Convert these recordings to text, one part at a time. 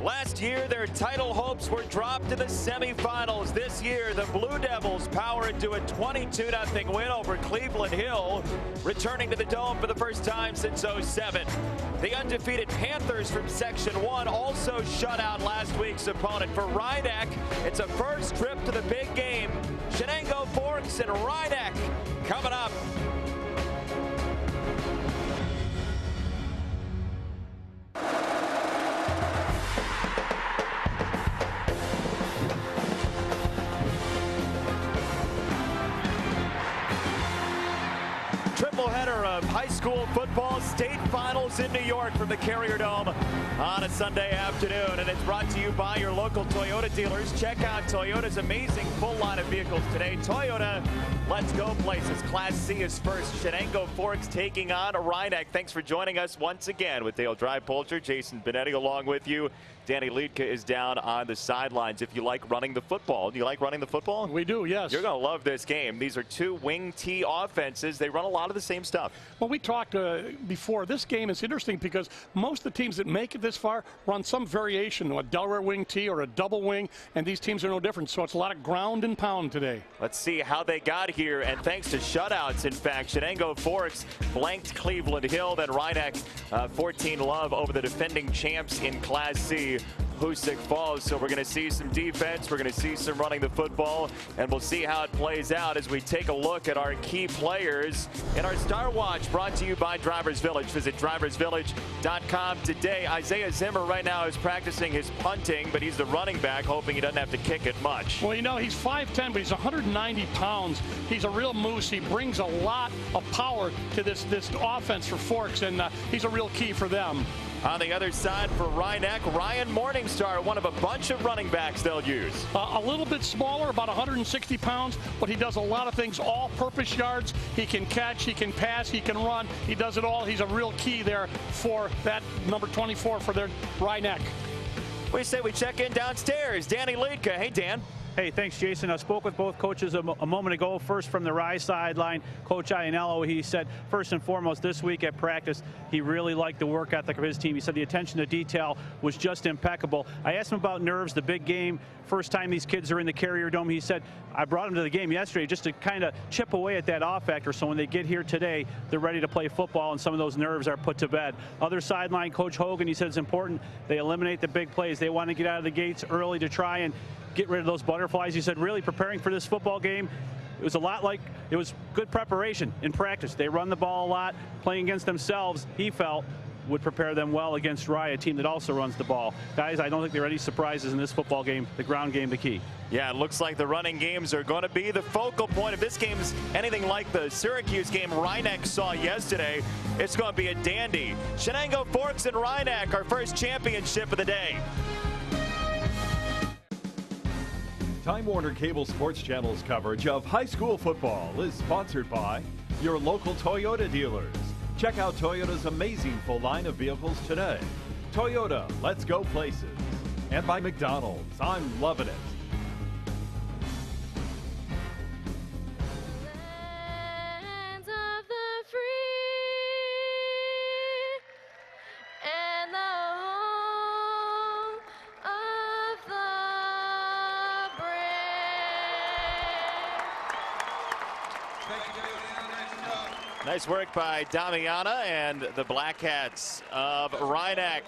Last year, their title hopes were dropped in the semifinals. This year, the Blue Devils power into a 22-0 win over Cleveland Hill, returning to the Dome for the first time since '07. The undefeated Panthers from Section 1 also shut out last week's opponent. For Rhinebeck, it's a first trip to the big game. Chenango Forks and Rhinebeck coming up. Tripleheader of high school football state finals in New York from the Carrier Dome on a Sunday afternoon, and it's brought to you by your local Toyota dealers. Check out Toyota's amazing full line of vehicles today. Toyota, let's go places. Class C is first. Chenango Forks taking on Rhinebeck. Thanks for joining us once again with Dale Drypolcher, Jason Benetti along with you. Danny Liedke is down on the sidelines. If you like running the football, do you like running the football? We do, yes. You're going to love this game. These are two wing T offenses. They run a lot of the same stuff. Well, we talked before. This game is interesting because most of the teams that make it this far run some variation, a Delaware wing T or a double wing, and these teams are no different. So it's a lot of ground and pound today. Let's see how they got here, and thanks to shutouts, in fact. Shenango Forks blanked Cleveland Hill, then Rhinebeck 14-love over the defending champs in Class C, Hoosick Falls. So we're going to see some defense, we're going to see some running the football, and we'll see how it plays out as we take a look at our key players in our Star Watch, brought to you by Drivers Village. Visit driversvillage.com today. Isaiah Zimmer right now is practicing his punting, but he's the running back, hoping he doesn't have to kick it much. Well, you know, he's 5'10", but he's 190 pounds. He's a real moose. He brings a lot of power to this offense for Forks, and he's a real key for them. On the other side for Rhinebeck, Ryan Morningstar, one of a bunch of running backs they'll use. A little bit smaller, about 160 pounds, but he does a lot of things, all-purpose yards. He can catch, he can pass, he can run. He does it all. He's a real key there for that number 24 for their Rhinebeck. We say we check in downstairs. Danny Liedke. Hey, Dan. Hey, thanks, Jason. I spoke with both coaches a moment ago. First from the Rye sideline, Coach Iannello. He said, first and foremost, this week at practice, he really liked the work ethic of his team. He said the attention to detail was just impeccable. I asked him about nerves, the big game, first time these kids are in the Carrier Dome. He said, I brought them to the game yesterday just to kind of chip away at that off factor, so when they get here today, they're ready to play football, and some of those nerves are put to bed. Other sideline, Coach Hogan, he said it's important they eliminate the big plays. They want to get out of the gates early to try and get rid of those butterflies. He said really preparing for this football game, it was a lot like, it was good preparation in practice. They run the ball a lot, playing against themselves, he felt, would prepare them well against Rye, a team that also runs the ball. Guys, I don't think there are any surprises in this football game. The ground game, the key. Yeah, it looks like the running games are going to be the focal point. If this game's anything like the Syracuse game Rhinebeck saw yesterday, it's going to be a dandy. Chenango Forks and Rhinebeck, our first championship of the day. Time Warner Cable Sports Channel's coverage of high school football is sponsored by your local Toyota dealers. Check out Toyota's amazing full line of vehicles today. Toyota, let's go places. And by McDonald's, I'm loving it. Lands of the free and the home of the brave. Nice work by Damiana and the Black Hats of Rhinebeck.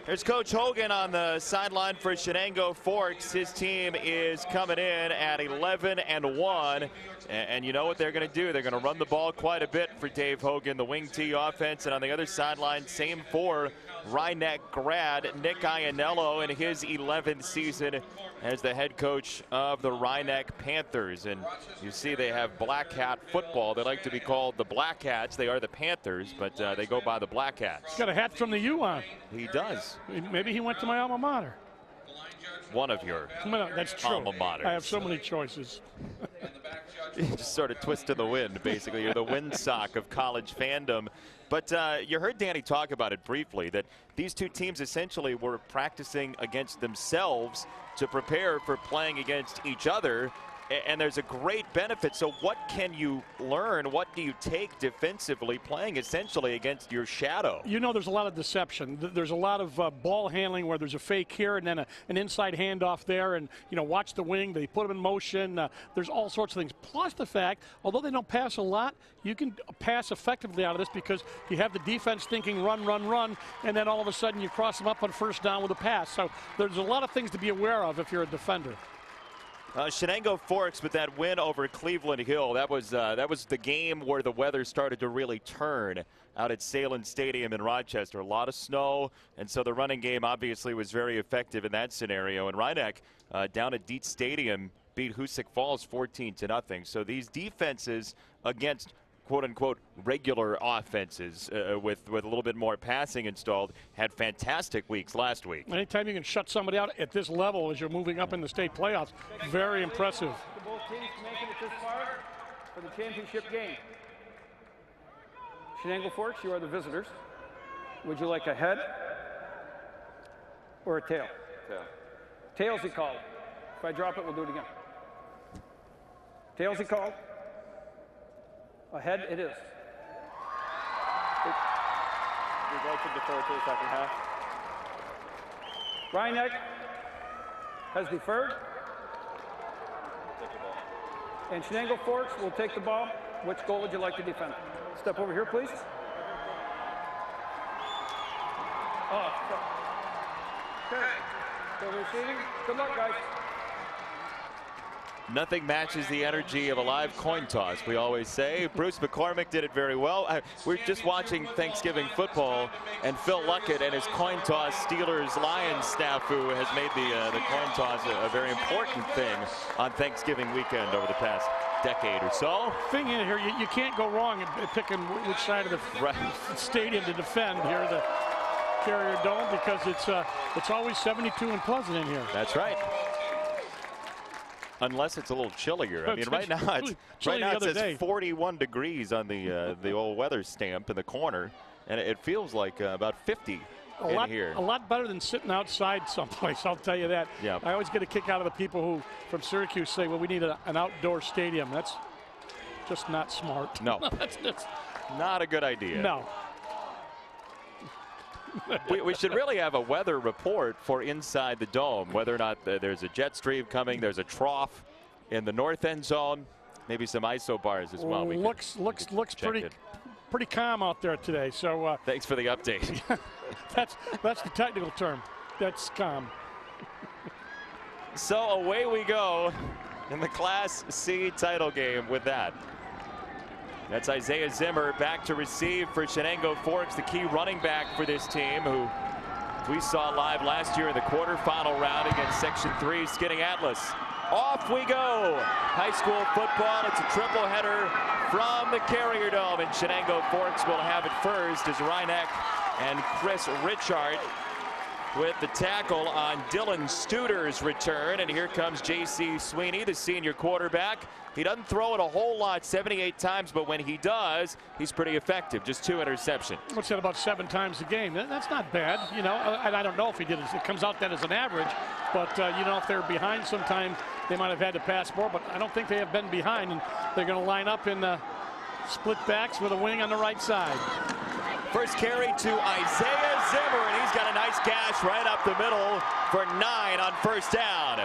Here's Coach Hogan on the sideline for Chenango Forks. His team is coming in at 11-1. And you know what they're going to do. They're going to run the ball quite a bit for Dave Hogan, the wing T offense. And on the other sideline, same for Rhinebeck grad Nick Iannello in his 11th season as the head coach of the Rhinebeck Panthers. And you see they have Black Hat football. They like to be called the Black Hats. They are the Panthers, but they go by the Black Hats. He's got a hat from the U on. He does. Maybe he went to my alma mater. One of your That's true. alma maters. I have so many choices. You just sort of twist in the wind, basically. You're the windsock of college fandom. But you heard Danny talk about it briefly, that these two teams essentially were practicing against themselves to prepare for playing against each other. and there's a great benefit. So what can you learn? What do you take defensively playing essentially against your shadow? You know, there's a lot of deception. There's a lot of ball handling where there's a fake here and then an inside handoff there, and, you know, watch the wing. They put them in motion. There's all sorts of things. Plus the fact, although they don't pass a lot, you can pass effectively out of this because you have the defense thinking run, run, run, and then all of a sudden you cross them up on first down with a pass. So there's a lot of things to be aware of if you're a defender. Chenango Forks with that win over Cleveland Hill. That was the game where the weather started to really turn out at Salem Stadium in Rochester. A lot of snow, and so the running game obviously was very effective in that scenario. And Rhinebeck down at Dietz Stadium beat Hoosick Falls 14-0. So these defenses against quote-unquote regular offenses with a little bit more passing installed had fantastic weeks last week. Anytime you can shut somebody out at this level as you're moving up in the state playoffs, very impressive. Both teams making it this far for the championship game. Chenango Forks, you are the visitors. Would you like a head or a tail? Tail. Tails he called. If I drop it, we'll do it again. Tails he called. A head it is. We'd like to defer to the second half. Rhinebeck has deferred. And Chenango Forks will take the ball. Which goal would you like to defend? Step over here, please. Oh, okay. So receiving. Good luck, guys. Nothing matches the energy of a live coin toss, we always say. Bruce McCormick did it very well. We're just watching Thanksgiving football, and Phil Luckett and his coin toss Steelers-Lions snafu has made the coin toss a very important thing on Thanksgiving weekend over the past decade or so. Thing in here, you can't go wrong in picking which side of the stadium to defend here, the Carrier Dome, because it's always 72 and pleasant in here. That's right. Unless it's a little chillier. I mean, right now it says 41 degrees on the old weather stamp in the corner, and it feels like about 50 in here. A lot better than sitting outside someplace, I'll tell you that. Yeah. I always get a kick out of the people who from Syracuse say, well, we need an outdoor stadium. That's just not smart. No. That's not a good idea. No. we should really have a weather report for inside the dome, whether or not there's a jet stream coming, there's a trough in the north end zone, maybe some ISO bars as well. Looks pretty calm out there today. So thanks for the update. that's the technical term. That's calm. So away we go in the Class C title game with that. That's Isaiah Zimmer back to receive for Chenango Forks, the key running back for this team, who we saw live last year in the quarterfinal round against Section 3 Skinning Atlas. Off we go. High school football. It's a triple header from the Carrier Dome, and Chenango Forks will have it first as Rhinebeck and Chris Richard with the tackle on Dylan Studer's return. And here comes J.C. Sweeney, the senior quarterback. He doesn't throw it a whole lot, 78 times, but when he does, he's pretty effective. Just 2 interceptions. What's that, about 7 times a game? That's not bad, you know. And I don't know if he did it. It comes out then as an average, but you know, if they're behind sometime, they might have had to pass more. But I don't think they have been behind, and they're going to line up in split backs with a wing on the right side. First carry to Isaiah Zimmer, and he's got a nice gash right up the middle for 9 on first down.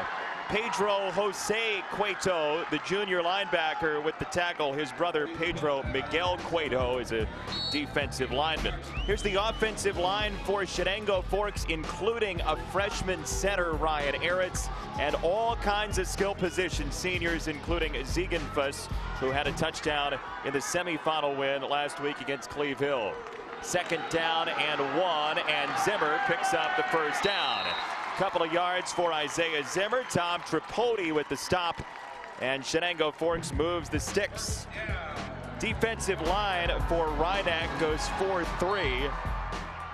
Pedro Jose Cueto, the junior linebacker, with the tackle. His brother Pedro Miguel Cueto is a defensive lineman. Here's the offensive line for Chenango Forks, including a freshman center, Ryan Eretz, and all kinds of skill position seniors, including Ziegenfuss, who had a touchdown in the semifinal win last week against Cleve Hill. Second down and 1, and Zimmer picks up the first down. Couple of yards for Isaiah Zimmer. Tom Tripodi with the stop, and Chenango Forks moves the sticks. Defensive line for Rhinebeck goes 4-3.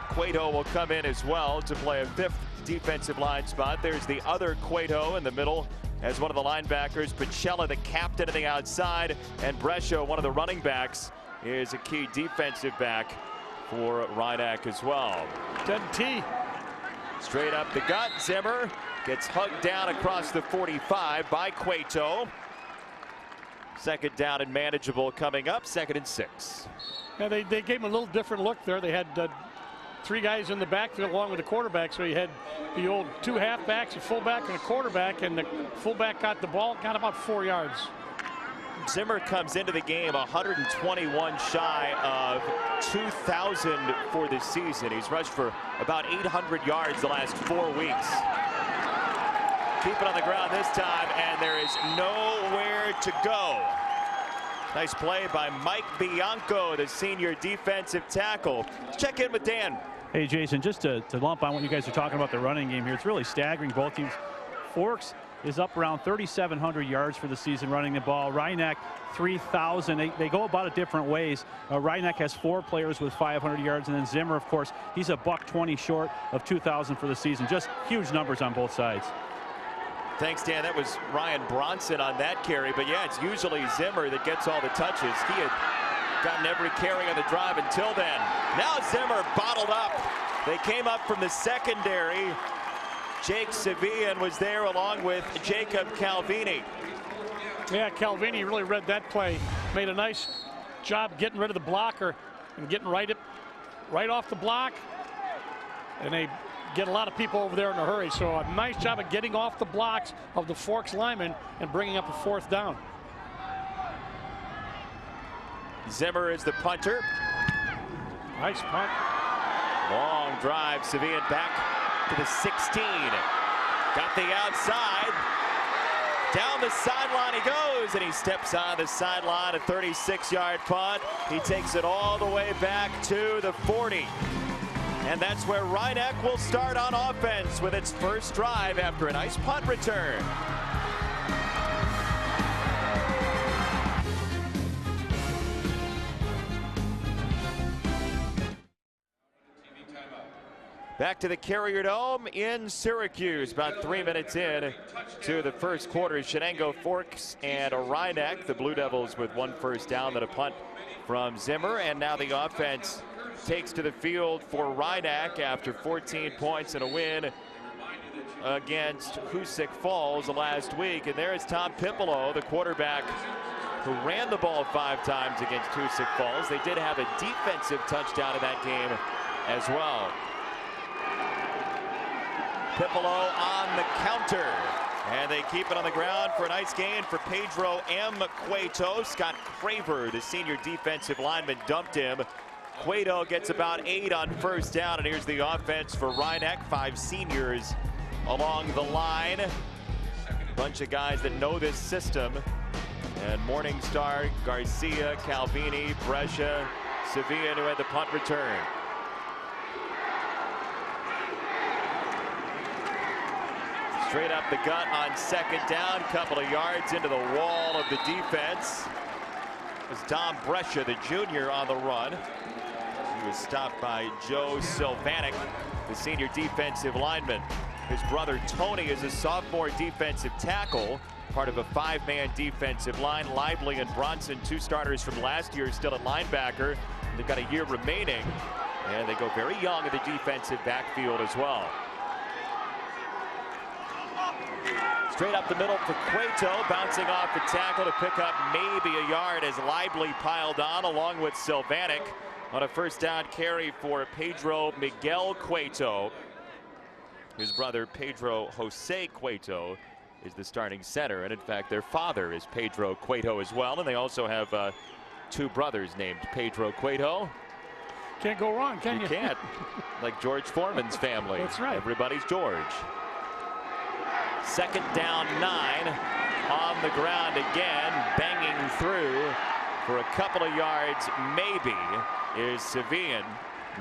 Cueto will come in as well to play a 5th defensive line spot. There's the other Cueto in the middle as one of the linebackers. Pacella, the captain, on the outside, and Brescia, one of the running backs, is a key defensive back for Rhinebeck as well. Dead T. Straight up the gut, Zimmer gets hugged down across the 45 by Cueto. Second down and manageable coming up, 2nd and 6. Yeah, they gave him a little different look there. They had 3 guys in the backfield along with the quarterback, so he had the old 2 halfbacks, a fullback and a quarterback, and the fullback got the ball, got about 4 yards. Zimmer comes into the game 121 shy of 2,000 for this season. He's rushed for about 800 yards the last 4 weeks. Keep it on the ground this time, and there is nowhere to go. Nice play by Mike Bianco, the senior defensive tackle. Let's check in with Dan. Hey, Jason, just to lump on what you guys are talking about the running game here, it's really staggering. Both teams. Forks is up around 3,700 yards for the season running the ball. Rhinebeck 3,000. They go about it different ways. Rhinebeck has 4 players with 500 yards, and then Zimmer, of course, he's a $120 short of 2,000 for the season. Just huge numbers on both sides. Thanks, Dan. That was Ryan Bronson on that carry, but yeah, it's usually Zimmer that gets all the touches. He had gotten every carry on the drive until then. Now Zimmer bottled up. They came up from the secondary. Jake Sevian was there along with Jacob Calvini. Yeah, Calvini really read that play. Made a nice job getting rid of the blocker and getting right off the block. And they get a lot of people over there in a hurry. So a nice job of getting off the blocks of the Forks linemen and bringing up a 4th down. Zimmer is the punter. Nice punt. Long drive. Sevian back to the 16. Got the outside. Down the sideline he goes, and he steps on the sideline, a 36-yard punt. He takes it all the way back to the 40. And that's where Rhinebeck will start on offense with its first drive after a nice punt return. Back to the Carrier Dome in Syracuse, about 3 minutes in to the first quarter. Chenango, Forks, and Rhinebeck. The Blue Devils with 1 first down, then a punt from Zimmer. And now the offense takes to the field for Rhinebeck after 14 points and a win against Hoosick Falls last week. And there is Tom Pipolo, the quarterback who ran the ball 5 times against Hoosick Falls. They did have a defensive touchdown in that game as well. Pipolo on the counter, and they keep it on the ground for a nice gain for Pedro M. Cueto. Scott Craver, the senior defensive lineman, dumped him. Cueto gets about 8 on first down, and here's the offense for Rhinebeck. 5 seniors along the line. Bunch of guys that know this system. And Morningstar, Garcia, Calvini, Brescia, Sevian, who had the punt return. Straight up the gut on second down, couple of yards into the wall of the defense. It was Dom Brescia, the junior, on the run. He was stopped by Joe Silvanic, the senior defensive lineman. His brother Tony is a sophomore defensive tackle, part of a 5-man defensive line. Lively and Bronson, 2 starters from last year, still at linebacker. They've got a year remaining, and they go very young in the defensive backfield as well. Straight up the middle for Cueto, bouncing off the tackle to pick up maybe a yard as Lively piled on along with Silvanic on a first down carry for Pedro Miguel Cueto. His brother Pedro Jose Cueto is the starting center, and in fact their father is Pedro Cueto as well, and they also have 2 brothers named Pedro Cueto. Can't go wrong, can you? You can't. Like George Foreman's family. That's right. Everybody's George. Second down 9, on the ground again, banging through for a couple of yards maybe is Sevian.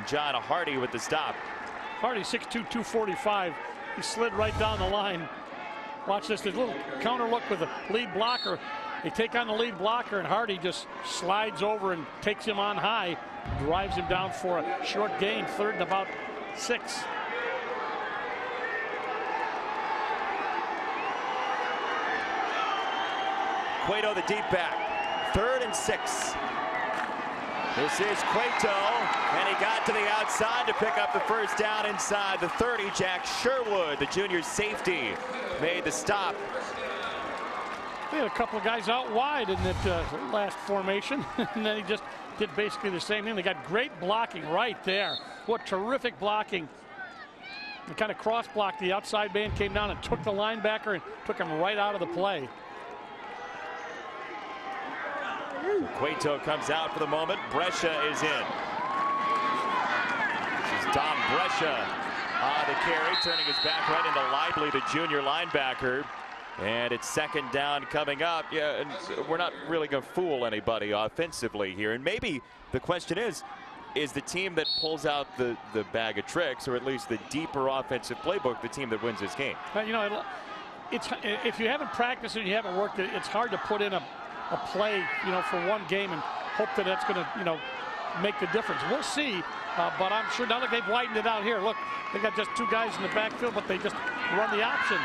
John Hardy with the stop. Hardy 6'2", 245. He slid right down the line. Watch this, there's a little counter look with the lead blocker. They take on the lead blocker, and Hardy just slides over and takes him on high, drives him down for a short gain, 3rd and about 6. Cueto, the deep back, 3rd and 6. This is Cueto, and he got to the outside to pick up the first down inside the 30. Jack Sherwood, the junior safety, made the stop. They had a couple of guys out wide in that last formation, and then he just did basically the same thing. They got great blocking right there. What terrific blocking. They kind of cross-blocked. The outside man came down and took the linebacker and took him right out of the play. Cueto comes out for the moment. Brescia is in. This is Dom Brescia on the carry, turning his back right into Lively, the junior linebacker. And it's second down coming up. Yeah, and we're not really going to fool anybody offensively here. And maybe the question is the team that pulls out the bag of tricks, or at least the deeper offensive playbook, the team that wins this game? You know, it's if you haven't practiced and you haven't worked it, it's hard to put in a play, you know, for one game and hope that that's going to, you know, make the difference. We'll see, but I'm sure now that they've widened it out here. Look, they got just two guys in the backfield, but they just run the option.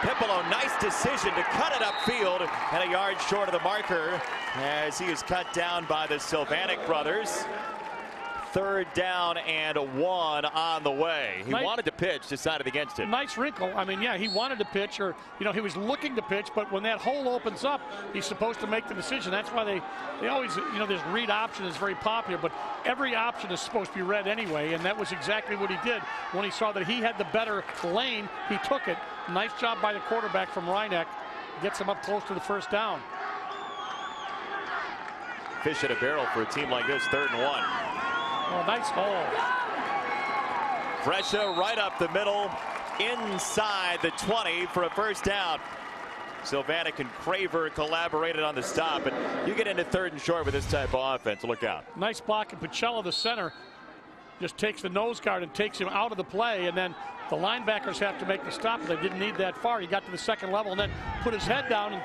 Pipolo, nice decision to cut it upfield and a yard short of the marker as he is cut down by the Sylvanik brothers. Third down and 1 on the way. He wanted to pitch, decided against it. Nice wrinkle. I mean, yeah, he wanted to pitch, or, you know, he was looking to pitch, but when that hole opens up, he's supposed to make the decision. That's why they always, you know, this read option is very popular, but every option is supposed to be read anyway, and that was exactly what he did. When he saw that he had the better lane, he took it. Nice job by the quarterback from Rhineck. Gets him up close to the first down. Fish at a barrel for a team like this, 3rd and 1. Oh, nice hole. Brescia right up the middle, inside the 20 for a first down. Sylvanik and Craver collaborated on the stop, and you get into 3rd and short with this type of offense. Look out. Nice block, and Pacella, the center, just takes the nose guard and takes him out of the play, and then the linebackers have to make the stop. They didn't need that far. He got to the second level and then put his head down and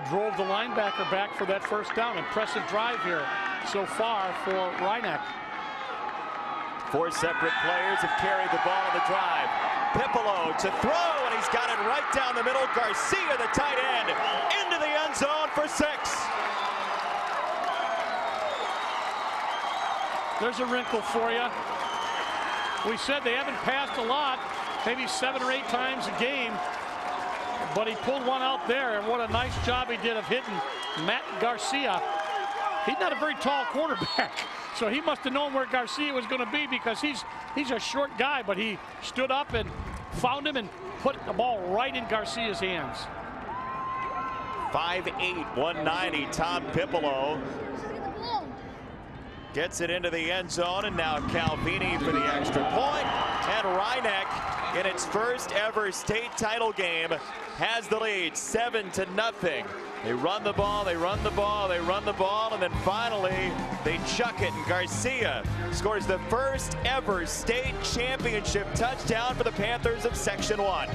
drove the linebacker back for that first down. Impressive drive here so far for Rhineck. 4 separate players have carried the ball on the drive. Pipolo to throw, and he's got it right down the middle. Garcia, the tight end, into the end zone for 6. There's a wrinkle for you. We said they haven't passed a lot, maybe 7 or 8 times a game, but he pulled one out there, and what a nice job he did of hitting Matt Garcia. He's not a very tall quarterback, so he must have known where Garcia was going to be, because he's a short guy, but he stood up and found him and put the ball right in Garcia's hands. 5'8", 190, Tom Pipolo gets it into the end zone, and now Calvini for the extra point. And Rhineck, in its first ever state title game, has the lead 7-0. They run the ball, they run the ball, they run the ball, and then finally they chuck it, and Garcia scores the first ever state championship touchdown for the Panthers of Section 1.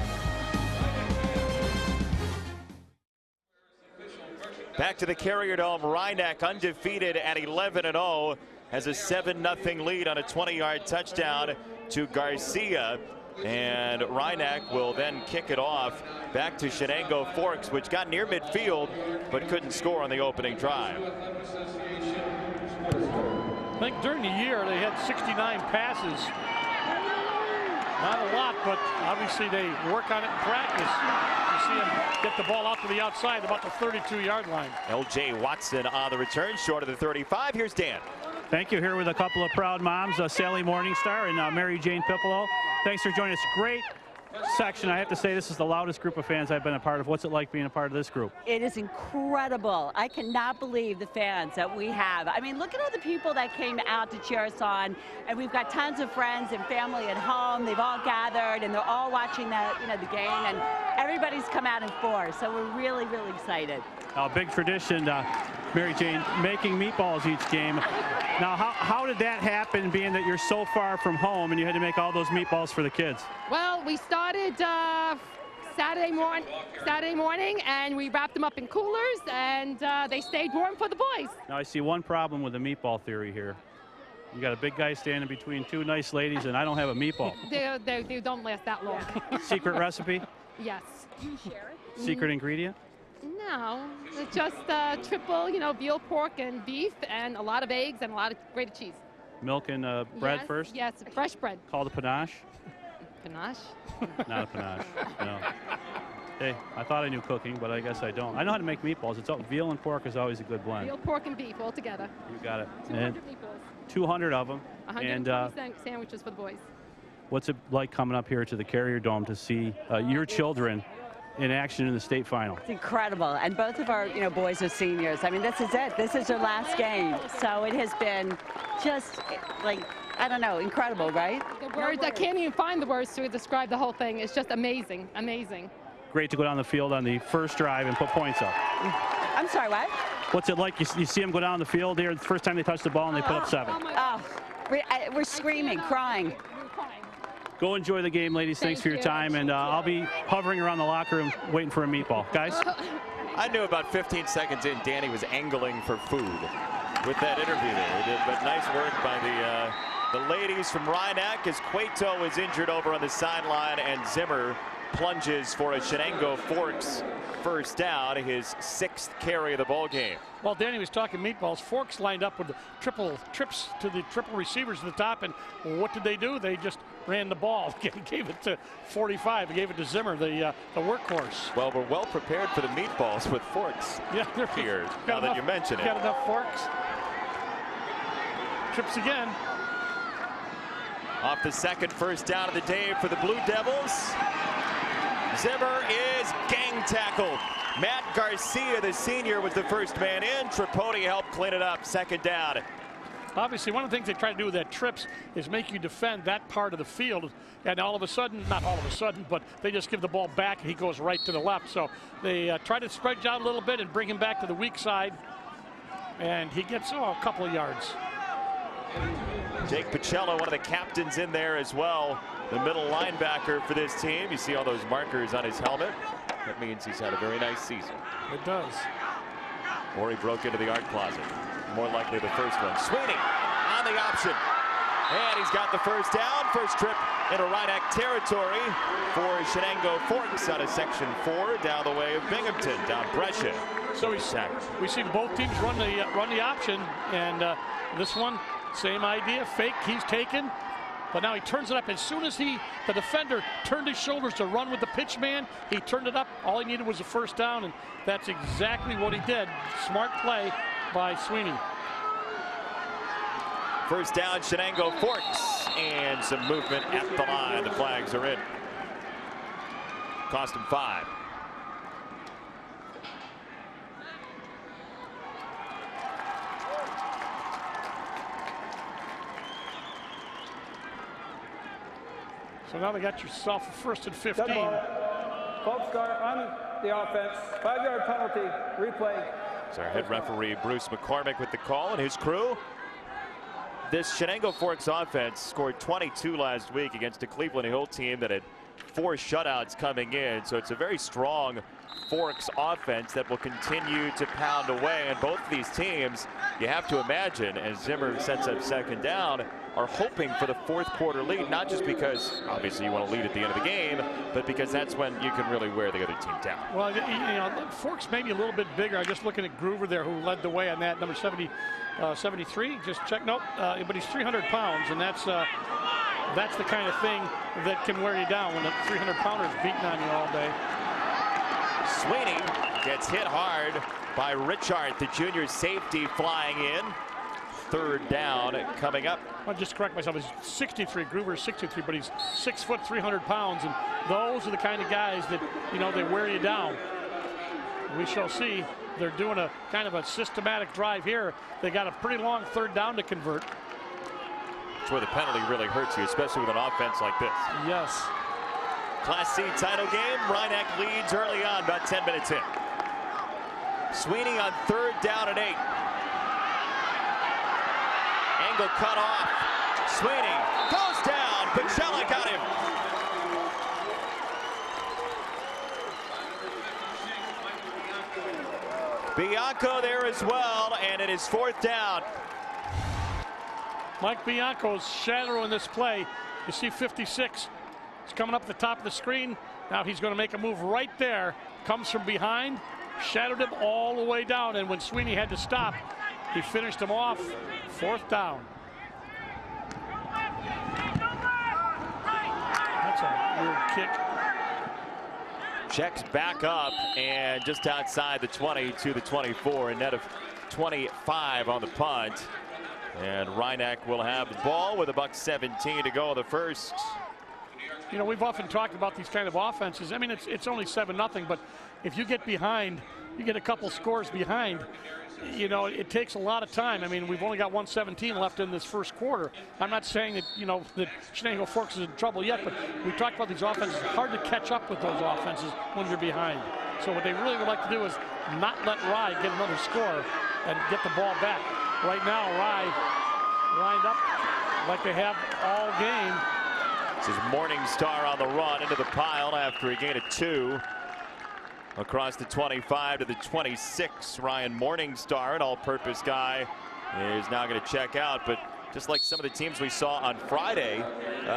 Back to the Carrier Dome. Rhineck undefeated at 11-0, has a 7-0 lead on a 20-yard touchdown to Garcia. And Rhineck will then kick it off back to Chenango Forks, which got near midfield but couldn't score on the opening drive. I think during the year they had 69 passes. Not a lot, but obviously they work on it in practice. You see them get the ball out to the outside, about the 32-yard line. L.J. Watson on the return, short of the 35. Here's Dan. Thank you. Here with a couple of proud moms, Sally Morningstar and Mary Jane Pipolo. Thanks for joining us. Great section. I have to say, this is the loudest group of fans I've been a part of. What's it like being a part of this group? It is incredible. I cannot believe the fans that we have. I mean, look at all the people that came out to cheer us on, and we've got tons of friends and family at home. They've all gathered, and they're all watching the game, and everybody's come out in force. So we're really, really excited. A big tradition, Mary Jane, making meatballs each game. Now, how did that happen, being that you're so far from home and you had to make all those meatballs for the kids? Well, we started Saturday morning, and we wrapped them up in coolers, and they stayed warm for the boys. Now, I see one problem with the meatball theory here. You got a big guy standing between 2 nice ladies, and I don't have a meatball. They don't last that long. Secret recipe? Yes. You share it? Secret ingredient? No, it's just triple, veal, pork, and beef, and a lot of eggs, and a lot of grated cheese. Milk and bread first? Yes, fresh bread. Called a panache? Panache? Not a panache, no. Hey, I thought I knew cooking, but I guess I don't. I know how to make meatballs. It's veal and pork is always a good blend. Veal, pork, and beef all together. You got it. 200 meatballs. 200 of them. 120 sandwiches for the boys. What's it like coming up here to the Carrier Dome to see your children in action in the state final? It's incredible, and both of our boys are seniors. I mean, this is it. This is their last game, so it has been just like, I don't know, incredible, right? The words, I can't even find the words to describe the whole thing. It's just amazing, amazing. Great to go down the field on the first drive and put points up. I'm sorry, what? What's it like? You see them go down the field here the first time they touch the ball and they put up 7. Oh, we're screaming, crying. Go enjoy the game, ladies. Thanks for your time, and I'll be hovering around the locker room waiting for a meatball. Guys? I knew about 15 seconds in Danny was angling for food with that interview there. But nice work by the ladies from Rhinebeck as Cueto is injured over on the sideline, and Zimmer plunges for a Chenango Forks first down, his 6th carry of the ball game. Well, Danny was talking meatballs. Forks lined up with the triple trips to the triple receivers at the top, and what did they do? They just ran the ball, gave it to 45, gave it to Zimmer, the workhorse. Well, we're well prepared for the meatballs with Forks. Yeah, they're here. Now that you mention it, got enough Forks. Trips again. Off the second first down of the day for the Blue Devils. Zimmer is gang tackled. Matt Garcia, the senior, was the first man in. Tripodi helped clean it up. Second down. Obviously, one of the things they try to do with that trips is make you defend that part of the field. And all of a sudden, not all of a sudden, but they just give the ball back and he goes right to the left. So they try to spread you out a little bit and bring him back to the weak side. And he gets a couple of yards. Jake Pacello, one of the captains in there as well. The middle linebacker for this team. You see all those markers on his helmet. That means he's had a very nice season. It does. Or he broke into the art closet. More likely the first one. Sweeney on the option. And he's got the first down. First trip into Rhinebeck territory for Chenango Forks out of Section 4 down the way of Binghamton, down Brescia. So we see both teams run the option, and this one, same idea. Fake, he's taken. But now he turns it up. As soon as the defender turned his shoulders to run with the pitch man, he turned it up. All he needed was a first down, and that's exactly what he did. Smart play by Sweeney. First down, Chenango Forks, and some movement at the line. The flags are in. Cost him 5. So now they got yourself a 1st and 15. Folks start on the offense. 5-yard penalty. Replay. It's our head referee Bruce McCormick with the call and his crew. This Chenango Forks offense scored 22 last week against a Cleveland Hill team that had 4 shutouts coming in. So it's a very strong Forks offense that will continue to pound away. And both of these teams, you have to imagine, as Zimmer sets up second down, are hoping for the 4th quarter lead, not just because obviously you want to lead at the end of the game, but because that's when you can really wear the other team down. Well, you know, Forks maybe a little bit bigger. I'm just looking at Groover there, who led the way on that, number 73. Just check, nope, but he's 300 pounds, and that's the kind of thing that can wear you down when a 300-pounder is beating on you all day. Sweeney gets hit hard by Richard, the junior safety, flying in. 3rd down coming up. I'll just correct myself. He's 63. Groover is 63, but he's 6 foot, 300 pounds, and those are the kind of guys that, you know, they wear you down. We shall see. They're doing a kind of a systematic drive here. They got a pretty long 3rd down to convert. That's where the penalty really hurts you, especially with an offense like this. Yes. Class C title game. Rhinebeck leads early on, about 10 minutes in. Sweeney on 3rd down and 8. Angle cut off. Sweeney goes down. Pachella got him. Bianco there as well, and it is 4th down. Mike Bianco's shadow in this play. You see 56. He's coming up at the top of the screen. Now he's going to make a move right there. Comes from behind. Shadowed him all the way down, and when Sweeney had to stop, he finished him off. 4th down. That's a weird kick. Checks back up and just outside the 20 to the 24, a net of 25 on the punt. And Rhineck will have the ball with $1:17 to go in the first. You know, we've often talked about these kind of offenses. I mean, it's only 7-0, but if you get behind, you get a couple scores behind, you know, it takes a lot of time. I mean, we've only got 1:17 left in this first quarter. I'm not saying that, you know, that Chenango Forks is in trouble yet, but we talked about these offenses. It's hard to catch up with those offenses when you're behind. So what they really would like to do is not let Rye get another score and get the ball back. Right now, Rye lined up like they have all game. This is Morningstar on the run into the pile after a gain of 2. Across the 25 to the 26, Ryan Morningstar, an all-purpose guy, is now going to check out. But just like some of the teams we saw on Friday,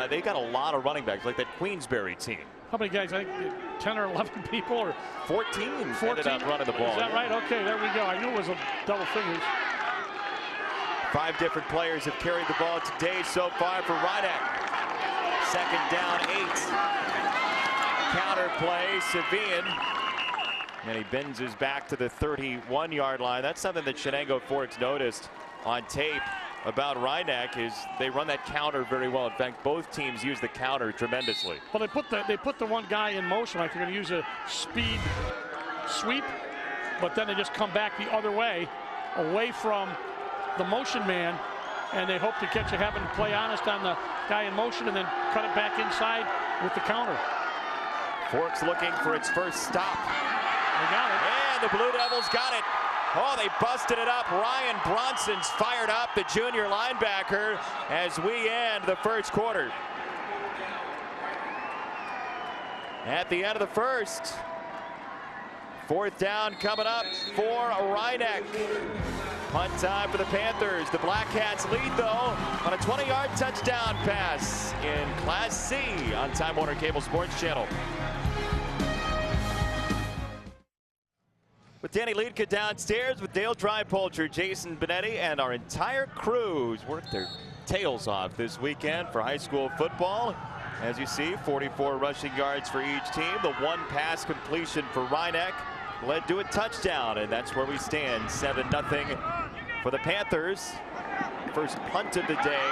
they got a lot of running backs, like that Queensbury team. How many guys? I think 10 or 11 people, or 14 ended up running the ball. Is that right? Okay, there we go. I knew it was a double figures. 5 different players have carried the ball today so far for Rhineck. Second down, 8. Counter play, Savian. And he bends his back to the 31-yard line. That's something that Chenango Forks noticed on tape about Rhineck, is they run that counter very well. In fact, both teams use the counter tremendously. Well, they put the one guy in motion like they're going to use a speed sweep, but then they just come back the other way, away from the motion man, and they hope to catch a having to play honest on the guy in motion and then cut it back inside with the counter. Forks looking for its first stop. They got it. And the Blue Devils got it. Oh, they busted it up. Ryan Bronson's fired up, the junior linebacker, as we end the first quarter. At the end of the first, 4th down coming up for Rhineck. Punt time for the Panthers. The Black Cats lead, though, on a 20-yard touchdown pass in Class C on Time Warner Cable Sports Channel. With Danny Liedke downstairs with Dale Drypolcher, Jason Benetti, and our entire crews worked their tails off this weekend for high school football. As you see, 44 rushing yards for each team. The 1 pass completion for Rhineck led to a touchdown, and that's where we stand. 7-0 for the Panthers. First punt of the day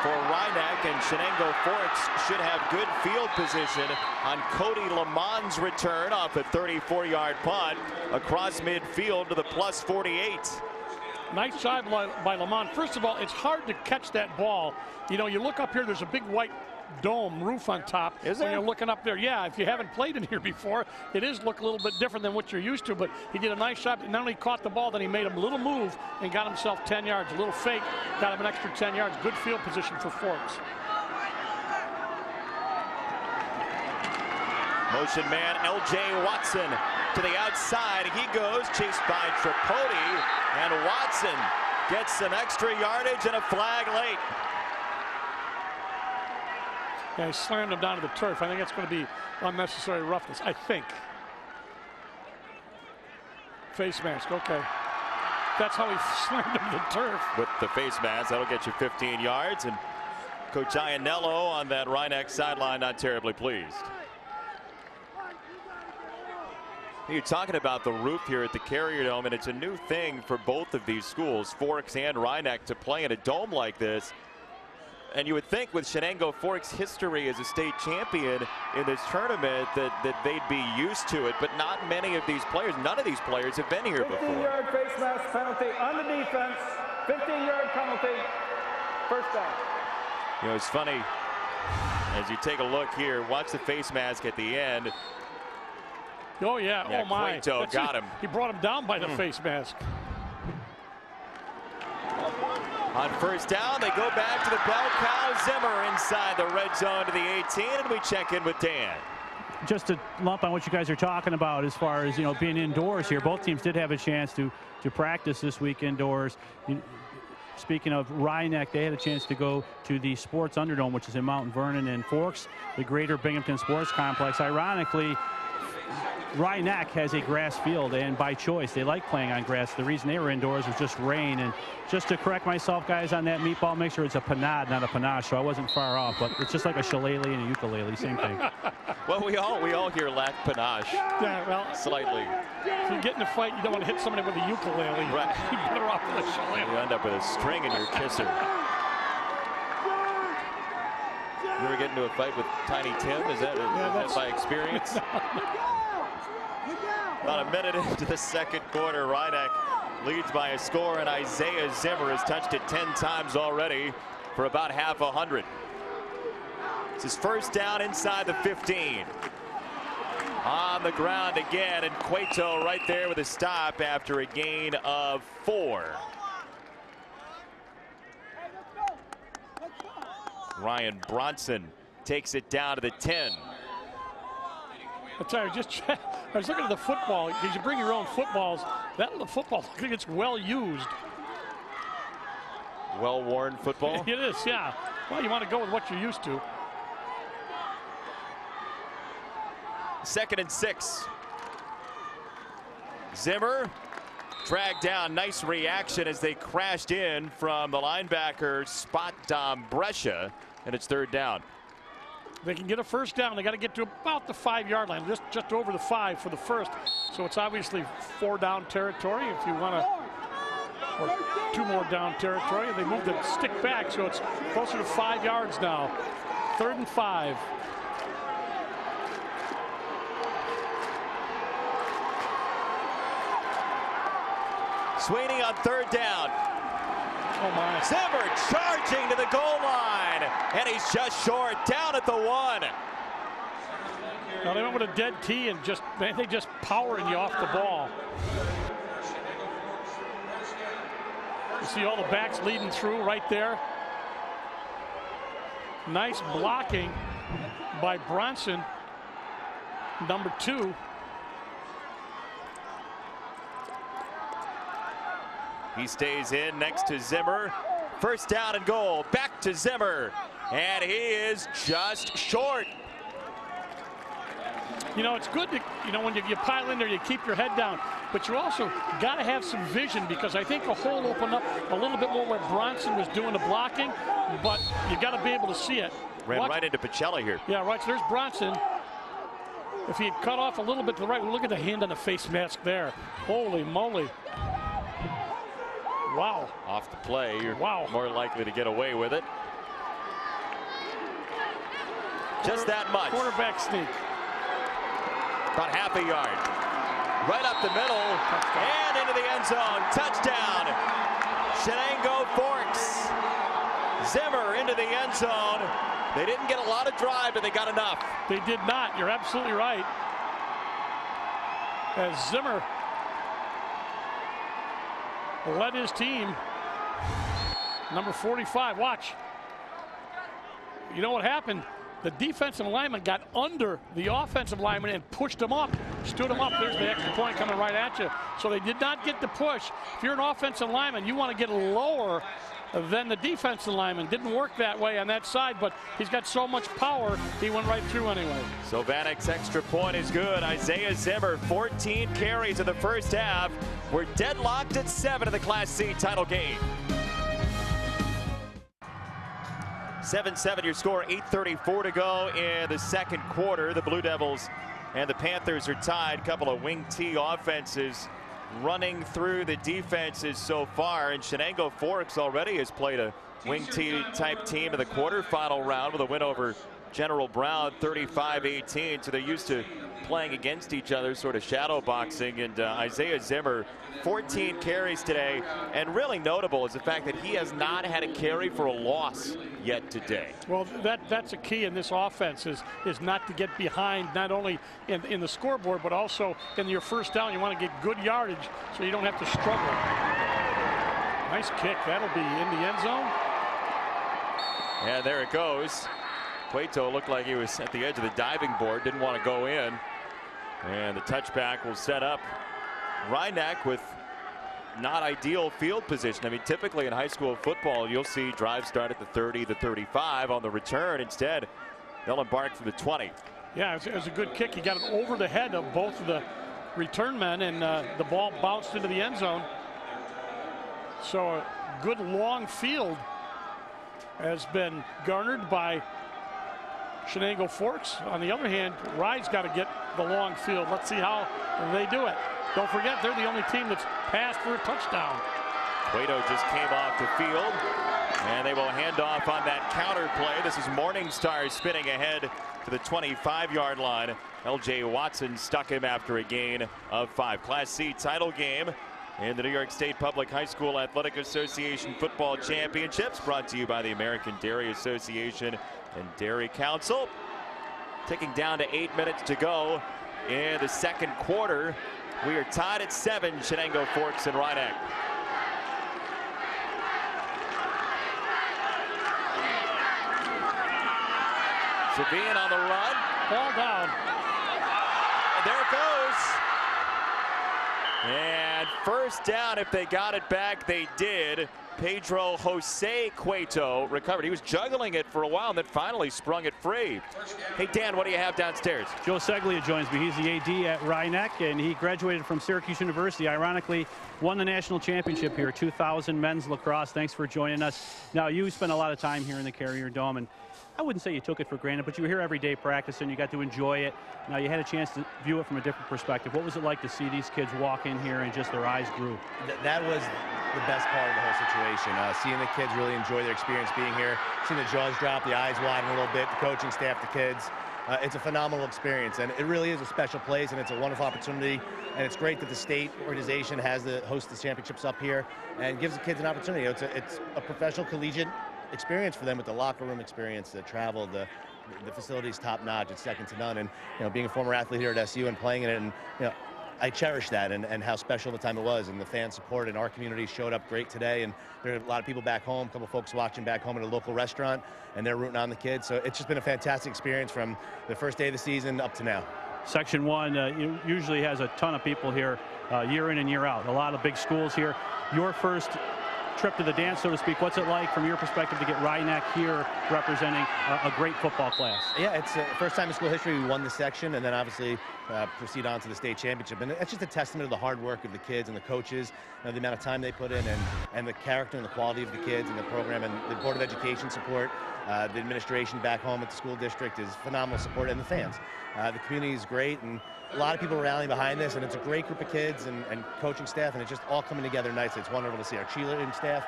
for Rhineck, and Chenango Forks should have good field position on Cody Lamont's return off a 34-yard punt across midfield to the +48. Nice job by Lamont. First of all, it's hard to catch that ball. You know, you look up here, there's a big white dome roof on top. Is there? When you're looking up there. Yeah, if you haven't played in here before, it is look a little bit different than what you're used to, but he did a nice shot. Not only caught the ball, then he made a little move and got himself 10 yards. A little fake, got him an extra 10 yards. Good field position for Forks. Motion man L.J. Watson to the outside. He goes, chased by Tripodi, and Watson gets some extra yardage and a flag late. Yeah, he slammed him down to the turf. I think that's going to be unnecessary roughness, I think. Face mask, okay. That's how he slammed him to the turf. With the face mask, that'll get you 15 yards. And Coach Iannello on that Rhineck sideline not terribly pleased. You're talking about the roof here at the Carrier Dome, and it's a new thing for both of these schools, Forks and Rhineck, to play in a dome like this. And you would think with Chenango Forks' history as a state champion in this tournament that they'd be used to it, but not many of these players, none of these players have been here before. 15-yard face mask penalty on the defense. 15-yard penalty. First down. You know, it's funny, as you take a look here, watch the face mask at the end. Oh, yeah. Oh, my. Cueto got him. He brought him down by the face mask. On first down, they go back to the bell cow. Zimmer inside the red zone to the 18, and we check in with Dan. Just to lump on what you guys are talking about as far as, you know, being indoors here, both teams did have a chance to practice this week indoors. Speaking of Rhineck, they had a chance to go to the Sports Underdome, which is in Mount Vernon, and Forks, the Greater Binghamton Sports Complex. Ironically, Rhinebeck has a grass field, and by choice, they like playing on grass. The reason they were indoors was just rain. And just to correct myself, guys, on that meatball mixer, it's a panade, not a panache, so I wasn't far off. But it's just like a shillelagh and a ukulele, same thing. Well, we all hear lack panache. Yeah, well, slightly. If you get in a fight, you don't want to hit somebody with a ukulele. Right. You're better off with a shillelagh. You end up with a string in your kisser. You ever get into a fight with Tiny Tim? Is that by experience? About a minute into the second quarter, Rhinebeck leads by a score, and Isaiah Zimmer has touched it 10 times already for about half 100. It's his first down inside the 15. On the ground again, and Cueto right there with a stop after a gain of 4. Ryan Bronson takes it down to the 10. I tell you, I was looking at the football. Because you bring your own footballs. That football, I think it's well used. Well-worn football? It is, yeah. Well, you want to go with what you're used to. 2nd and 6. Zimmer dragged down. Nice reaction as they crashed in from the linebacker Spot Dom Brescia, and it's 3rd down. They can get a first down. They got to get to about the 5-yard line, just over the 5 for the first. So it's obviously 4 down territory if you want to, or 2 more down territory. They move the stick back, so it's closer to 5 yards now. 3rd and 5. Sweeney on 3rd down. Oh my. Zimmer charging to the goal line, and he's just short, down at the 1. Now they went with a dead tee and they just powering you off the ball. You see all the backs leading through right there. Nice blocking by Bronson, number 2. He stays in next to Zimmer. First down and goal. Back to Zimmer. And he is just short. You know, it's good to, when you pile in there, you keep your head down. But you also got to have some vision, because I think a hole opened up a little bit more where Bronson was doing the blocking. But you got to be able to see it. Ran right into Pacelli here. Yeah, right. So there's Bronson. If he had cut off a little bit to the right, look at the hand on the face mask there. Holy moly. Wow. Off the play, you're more likely to get away with it. Just that much. Quarterback sneak. About half a yard. Right up the middle and into the end zone. Touchdown. Chenango Forks. Zimmer into the end zone. They didn't get a lot of drive, but they got enough. They did not. You're absolutely right. As Zimmer led his team. Number 45, watch. You know what happened? The defensive lineman got under the offensive lineman and pushed him up, stood him up. There's the extra point coming right at you. So they did not get the push. If you're an offensive lineman, you want to get lower than the defensive lineman. Didn't work that way on that side, but he's got so much power, he went right through anyway. So Vanek's extra point is good. Isaiah Zimmer, 14 carries in the first half. We're deadlocked at 7 in the Class C title game. 7-7 your score, 8:34 to go in the second quarter. The Blue Devils and the Panthers are tied. Couple of wing T offenses running through the defenses so far, and Chenango Forks already has played a wing T type team in the quarterfinal round with a win over General Brown 35-18. So they're used to playing against each other, sort of shadow boxing. And Isaiah Zimmer, 14 carries today, and really notable is the fact that he has not had a carry for a loss yet today. Well, that's a key in this offense is not to get behind, not only in the scoreboard, but also in your first down. You want to get good yardage so you don't have to struggle. Nice kick. That'll be in the end zone. And there it goes. Cueto looked like he was at the edge of the diving board, didn't want to go in. And the touchback will set up Rhinebeck with not ideal field position. I mean, typically in high school football, you'll see drives start at the 30, the 35 on the return. Instead, they'll embark from the 20. Yeah, it was a good kick. He got it over the head of both of the return men, and the ball bounced into the end zone. So a good long field has been garnered by Chenango Forks. On the other hand, Rye's got to get the long field. Let's see how they do it. Don't forget, they're the only team that's passed for a touchdown. Cueto just came off the field, and they will hand off on that counter play. This is Morningstar spinning ahead to the 25-yard line. L.J. Watson stuck him after a gain of 5. Class C title game in the New York State Public High School Athletic Association Football Championships, brought to you by the American Dairy Association and Dairy Council. Ticking down to 8 minutes to go in the second quarter. We are tied at 7, Chenango Forks and Rhinebeck. Savine on the run. Ball down. And there it goes. And first down, if they got it back, they did. Pedro Jose Cueto recovered. He was juggling it for a while and then finally sprung it free. Hey, Dan, what do you have downstairs? Joe Seglia joins me. He's the AD at Rhinebeck, and he graduated from Syracuse University. Ironically, won the national championship here, 2000 men's lacrosse. Thanks for joining us. Now, you spent a lot of time here in the Carrier Dome, and I wouldn't say you took it for granted, but you were here every day practicing. You got to enjoy it. Now, you had a chance to view it from a different perspective. What was it like to see these kids walk in here and just their eyes grew? That was the best part of the whole situation. Seeing the kids really enjoy their experience being here, seeing the jaws drop, the eyes widen a little bit, the coaching staff, the kids. It's a phenomenal experience, and it really is a special place, and it's a wonderful opportunity. And it's great that the state organization has the host the championships up here and gives the kids an opportunity. It's a professional collegiate experience for them, with the locker room experience, the travel, the facilities top notch. It's second to none. And being a former athlete here at SU and playing in it, and I cherish that and how special the time it was, and the fan support in our community showed up great today. And there are a lot of people back home, a couple folks watching back home at a local restaurant, and they're rooting on the kids. So it's just been a fantastic experience from the first day of the season up to now. Section 1 usually has a ton of people here year in and year out. A lot of big schools here. Your first trip to the dance, so to speak, what's it like from your perspective to get Rhinebeck here representing a great football class? Yeah, it's the first time in school history we won the section, and then obviously proceed on to the state championship. And it's just a testament to the hard work of the kids and the coaches, the amount of time they put in, and the character and the quality of the kids and the program, and the Board of Education support. The administration back home at the school district is phenomenal support, and the fans. The community is great, and a lot of people rallying behind this, and it's a great group of kids and coaching staff, and it's just all coming together nicely. It's wonderful to see our cheerleading staff.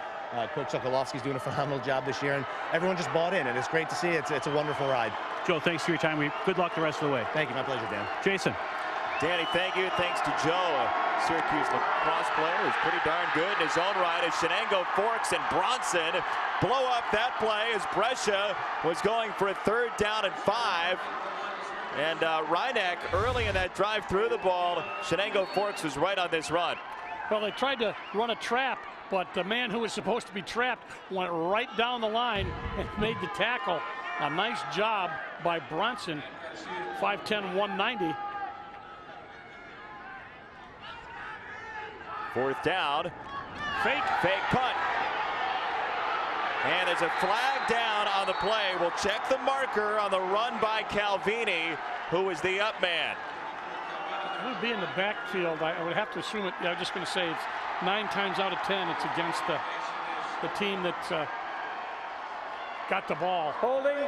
Coach Sokolowski's doing a phenomenal job this year, and everyone just bought in, and it's great to see. It's a wonderful ride. Joe, thanks for your time. Good luck the rest of the way. Thank you. My pleasure, Dan. Jason. Danny, thank you. Thanks to Joe, a Syracuse lacrosse player who's pretty darn good in his own right, as Chenango Forks and Bronson blow up that play as Brescia was going for a 3rd down and 5. And Rhinebeck, early in that drive through the ball, Chenango Forks was right on this run. Well, they tried to run a trap, but the man who was supposed to be trapped went right down the line and made the tackle. A nice job by Bronson, 5'10", 190. 4th down. Fake punt. And there's a flag down on the play. We'll check the marker on the run by Calvini, who is the up man. It would be in the backfield. I would have to assume it. I'm just going to say it's 9 times out of 10 it's against the team that got the ball. Holding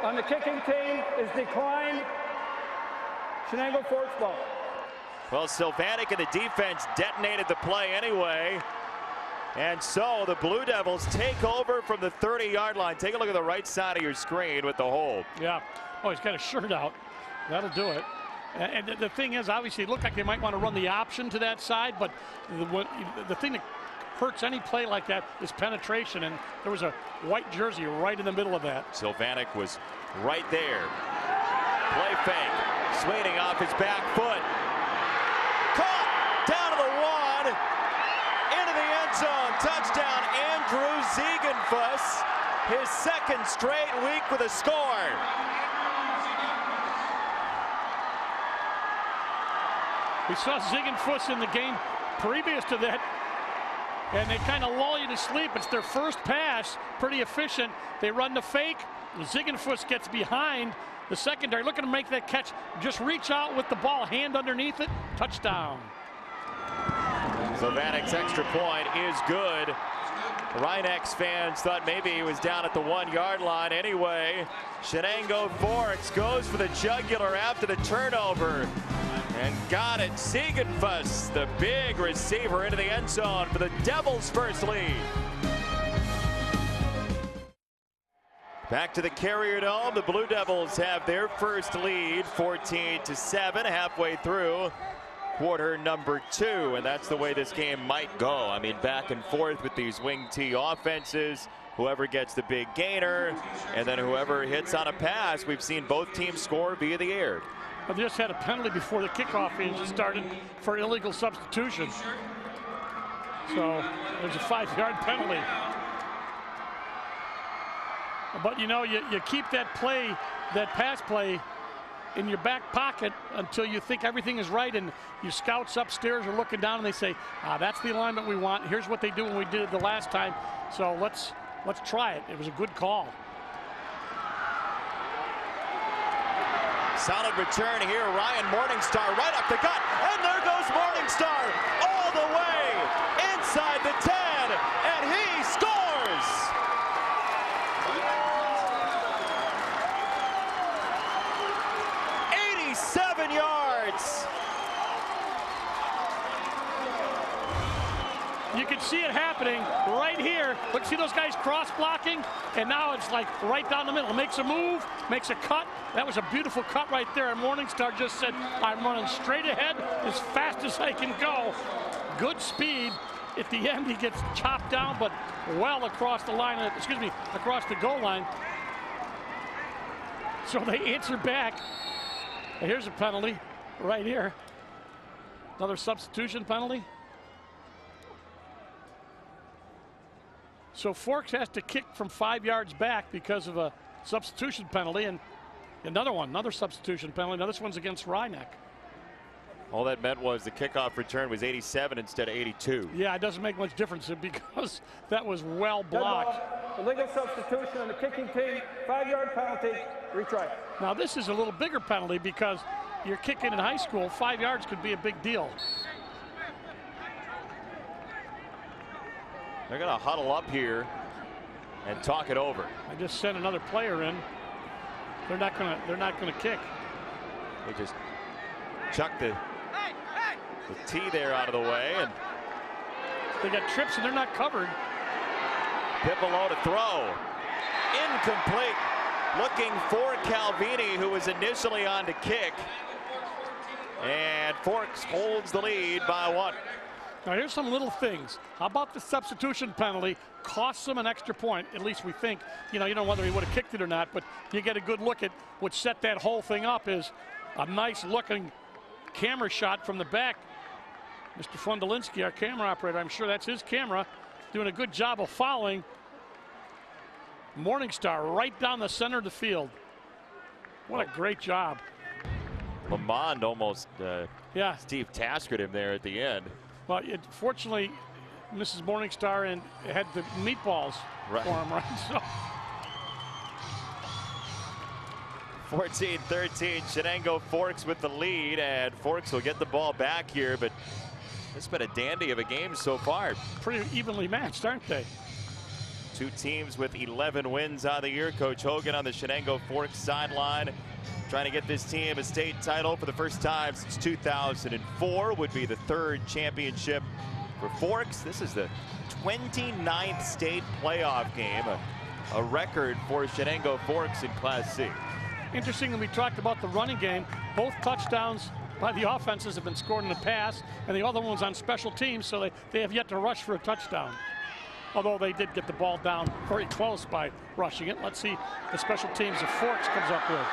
on the kicking team is declined. Chenango Forks ball. Well, Sylvanik and the defense detonated the play anyway. And so the Blue Devils take over from the 30-yard line. Take a look at the right side of your screen with the hold. Yeah. Oh, he's got a shirt out. That'll do it. And the thing is, obviously, it looked like they might want to run the option to that side, but the thing that hurts any play like that is penetration, and there was a white jersey right in the middle of that. Sylvanik was right there. Play fake. Swinging off his back foot. Caught down to the 1. Into the end zone. Touchdown, Andrew Ziegenfuss. His 2nd straight week with a score. We saw Ziegenfuss in the game previous to that and they kind of lull you to sleep. It's their first pass, pretty efficient. They run the fake. Ziegenfuss gets behind the secondary, looking to make that catch. Just reach out with the ball, hand underneath it, touchdown. So Vanek's extra point is good. Rhinex fans thought maybe he was down at the 1-yard line. Anyway, Chenango Forks goes for the jugular after the turnover and got it. Ziegenfuss, the big receiver, into the end zone for the Devils' first lead. Back to the Carrier Dome. The Blue Devils have their first lead, 14-7, halfway through quarter number 2, and that's the way this game might go. I mean, back and forth with these wing T offenses. Whoever gets the big gainer, and then whoever hits on a pass. We've seen both teams score via the air. They just had a penalty before the kickoff and started for illegal substitution. So there's a 5-yard penalty. But you know, you keep that play, that pass play, in your back pocket until you think everything is right, and your scouts upstairs are looking down and they say, that's the alignment we want. Here's what they do when we did it the last time. So let's try it. It was a good call. Solid return here. Ryan Morningstar right up the gut, and there goes Morningstar all the way inside the 10, and he scores. Yards. You can see it happening right here. Look, see those guys cross blocking, and now it's like right down the middle. Makes a move, makes a cut. That was a beautiful cut right there. And Morningstar just said, I'm running straight ahead as fast as I can go. Good speed. At the end, he gets chopped down, but well across the line, across the goal line. So they answer back. Here's a penalty right here. Another substitution penalty. So Forks has to kick from 5 yards back because of a substitution penalty, and another substitution penalty. Now this one's against Rhineck. All that meant was the kickoff return was 87 instead of 82. Yeah, it doesn't make much difference because that was well blocked. Illegal substitution on the kicking team, 5-yard penalty, retry. Now this is a little bigger penalty because you're kicking in high school. 5 yards could be a big deal. They're going to huddle up here and talk it over. I just sent another player in. They're not gonna kick. They just chuck the tee there out of the way, and they got trips and they're not covered. Pipolo to throw. Incomplete. Looking for Calvini, who was initially on to kick. And Forks holds the lead by 1. Now here's some little things. How about the substitution penalty? Costs them an extra point, at least we think. You know whether he would have kicked it or not, but you get a good look at what set that whole thing up is a nice looking camera shot from the back. Mr. Fundalinski, our camera operator, I'm sure that's his camera, doing a good job of following Morningstar right down the center of the field. What a great job. Lamond almost Steve Taskered him there at the end. Well, fortunately, Mrs. Morningstar and had the meatballs for him, right? So. 14-13, Chenango Forks with the lead, and Forks will get the ball back here, but it's been a dandy of a game so far. Pretty evenly matched, aren't they? Two teams with 11 wins on the year. Coach Hogan on the Chenango Forks sideline, trying to get this team a state title for the first time since 2004. Would be the 3rd championship for Forks. This is the 29th state playoff game, a record for Chenango Forks in Class C. Interesting, we talked about the running game. Both touchdowns by the offenses have been scored in the pass, and the other one's on special teams, so they have yet to rush for a touchdown. Although they did get the ball down very close by rushing it. Let's see the special teams of Forks comes up with.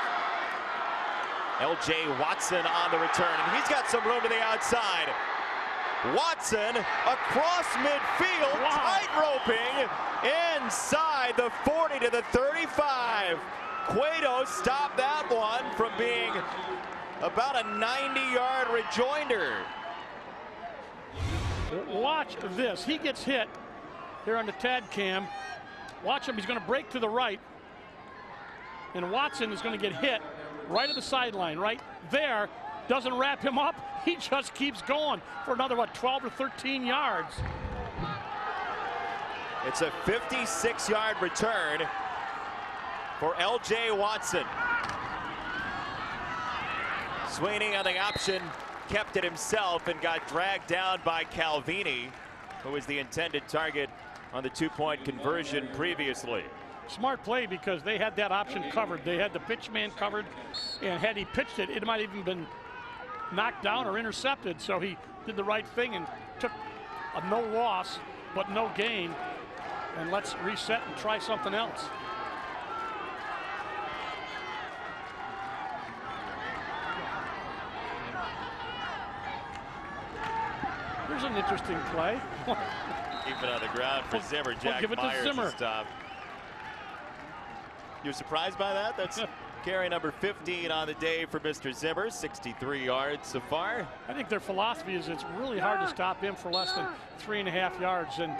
L.J. Watson on the return, and he's got some room to the outside. Watson across midfield, tight roping inside the 40 to the 35. Cueto stopped that one from being about a 90-yard rejoinder. Watch this. He gets hit here on the TAD cam. Watch him. He's going to break to the right. And Watson is going to get hit right at the sideline, right there. Doesn't wrap him up. He just keeps going for another, 12 or 13 yards. It's a 56-yard return for L.J. Watson. Sweeney on the option, kept it himself and got dragged down by Calvini, who was the intended target on the two-point conversion previously. Smart play because they had that option covered. They had the pitch man covered, and had he pitched it, it might have even been knocked down or intercepted. So he did the right thing and took a no loss, but no gain. And let's reset and try something else. Here's an interesting play. Keep it on the ground for Zimmer. Jack Myers to stop. You're surprised by that? That's carry number 15 on the day for Mr. Zimmer. 63 yards so far. I think their philosophy is it's really hard to stop him for less than 3.5 yards. And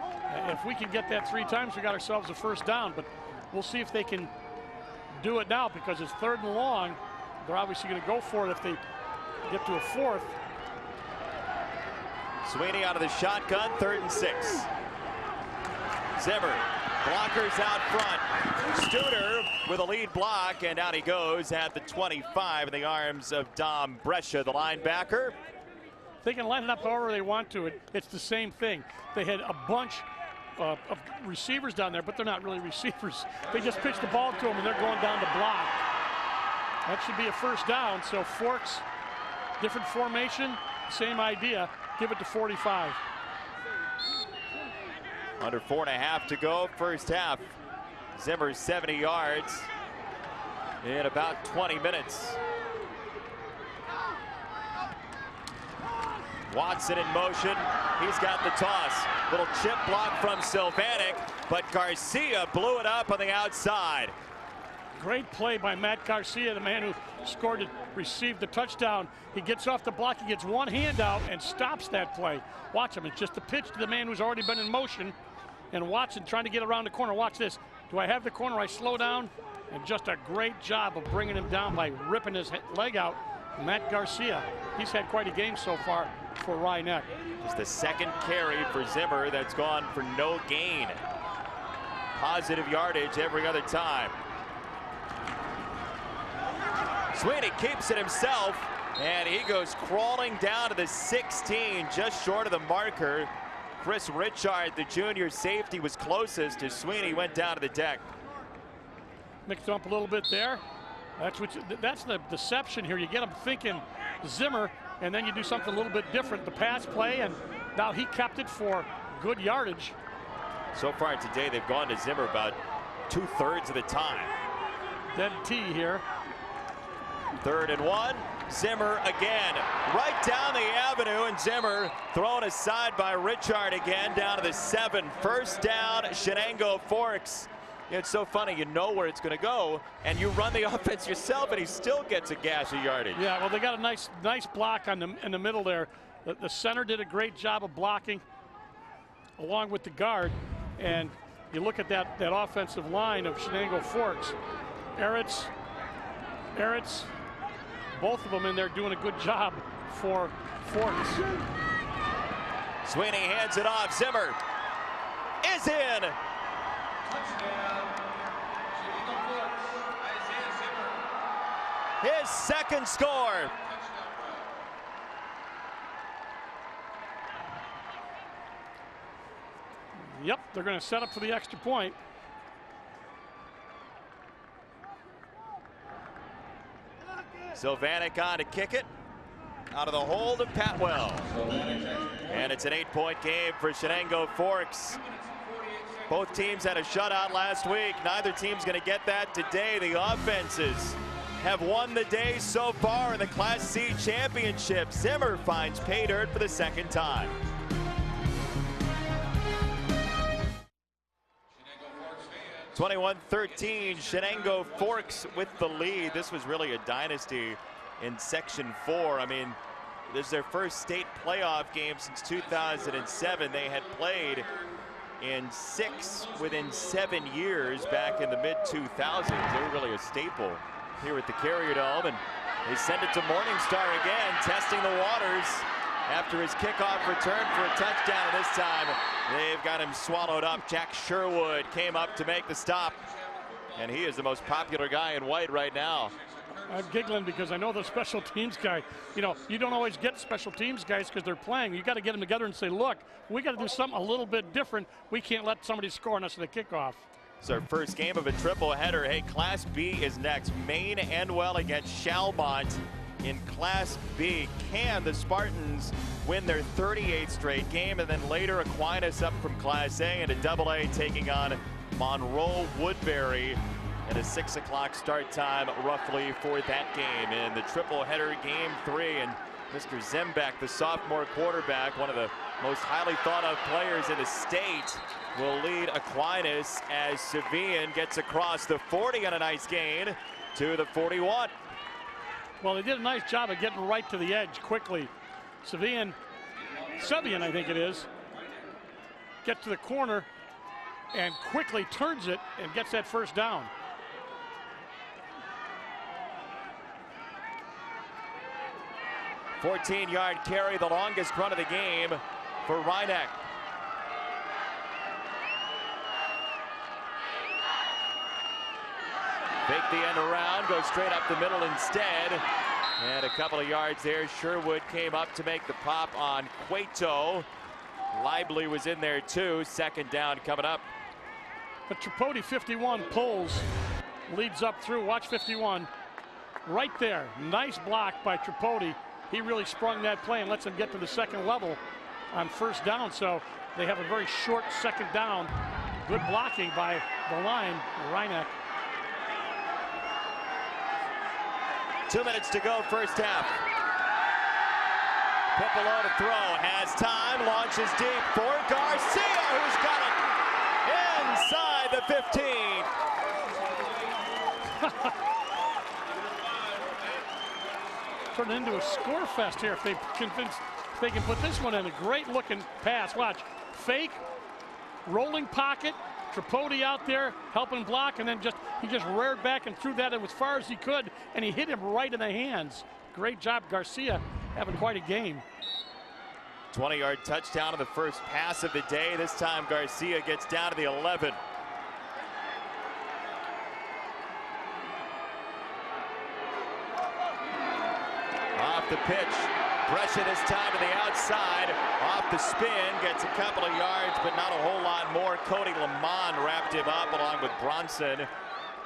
if we can get that 3 times, we got ourselves a first down. But we'll see if they can do it now because it's 3rd and long. They're obviously going to go for it if they get to a 4th. Sweeney out of the shotgun, 3rd and 6. Zimmer, blockers out front. Studer with a lead block, and out he goes at the 25 in the arms of Dom Brescia, the linebacker. They can line it up however they want to. It's the same thing. They had a bunch of receivers down there, but they're not really receivers. They just pitch the ball to them, and they're going down to block. That should be a first down. So Forks, different formation, same idea. Give it to 45. Under 4.5 to go, first half. Zimmer 70 yards in about 20 minutes. Watson in motion. He's got the toss. Little chip block from Sylvanek, but Garcia blew it up on the outside. Great play by Matt Garcia, the man who scored it, received the touchdown. He gets off the block, he gets one hand out and stops that play. Watch him, it's just a pitch to the man who's already been in motion. And Watson trying to get around the corner. Watch this. Do I have the corner? I slow down. And just a great job of bringing him down by ripping his leg out. Matt Garcia, he's had quite a game so far for Ryan. It's the second carry for Zimmer that's gone for no gain. Positive yardage every other time. Sweeney keeps it himself, and he goes crawling down to the 16, just short of the marker. Chris Richard, the junior safety, was closest as Sweeney went down to the deck. Mixed up a little bit there. That's the deception here. You get them thinking Zimmer, and then you do something a little bit different. The pass play, and now he kept it for good yardage. So far today, they've gone to Zimmer about 2/3 of the time. Dead T here. 3rd and 1. Zimmer again, right down the avenue, and Zimmer thrown aside by Richard again down to the 7. First down, Chenango Forks. It's so funny, you know where it's going to go, and you run the offense yourself, and he still gets a gash of yardage. Yeah, well, they got a nice block on in the middle there. The center did a great job of blocking along with the guard, and you look at that offensive line of Chenango Forks. Eretz, both of them in there doing a good job for Forks. Sweeney hands it off. Zimmer is in. His second score. Yep, they're going to set up for the extra point. Sylvanek on to kick it out of the hold of Patwell. And it's an 8-point game for Chenango Forks. Both teams had a shutout last week. Neither team's going to get that today. The offenses have won the day so far in the Class C championship. Zimmer finds pay dirt for the second time. (21-13), Chenango Forks with the lead. This was really a dynasty in Section 4. I mean, This is their first state playoff game since 2007. They had played in 6 within 7 years back in the mid-2000s. They were really a staple here at the Carrier Dome, and they send it to Morningstar again, testing the waters after his kickoff return for a touchdown. And this time, they've got him swallowed up. Jack Sherwood came up to make the stop, and he is the most popular guy in white right now. I'm giggling because I know the special teams guy. You know, you don't always get special teams guys because they're playing. You got to get them together and say, look, we got to do something a little bit different. We can't let somebody score on us at the kickoff. It's our first game of a triple header. Hey, Class B is next. Maine Endwell against Chalmont in Class B. Can the Spartans win their 38th straight game? And then later, Aquinas up from Class A into AA, taking on Monroe Woodbury at a 6 o'clock start time roughly for that game. In the triple header, game 3, and Mr. Zembeck, the sophomore quarterback, one of the most highly thought of players in the state, will lead Aquinas as Sevian gets across the 40 on a nice gain to the 41. Well, they did a nice job of getting right to the edge quickly. Sevian, I think it is, gets to the corner and quickly turns it and gets that first down. "14-yard carry, the longest run of the game for Rhineck. Fake the end around, goes straight up the middle instead. And a couple of yards there. Sherwood came up to make the pop on Cueto. Lively was in there too. Second down coming up. But Tripodi, 51, pulls, leads up through. Watch 51. Right there. Nice block by Tripodi. He really sprung that play and lets him get to the second level on first down. So they have a very short second down. Good blocking by the line, Rhineck. 2 minutes to go, first half. Pipolo to throw, has time, launches deep for Garcia, who's got it inside the 15. Turn it into a score fest here if they can put this one in. A great looking pass. Watch, fake, rolling pocket, Tripodi out there helping block, and then he just reared back and threw that as far as he could, and he hit him right in the hands. Great job, Garcia, having quite a game. 20-yard touchdown on the first pass of the day. This time Garcia gets down to the 11. Off the pitch, pressure this time to the outside. Off the spin, gets a couple of yards, but not a whole lot more. Cody Lamont wrapped him up along with Bronson,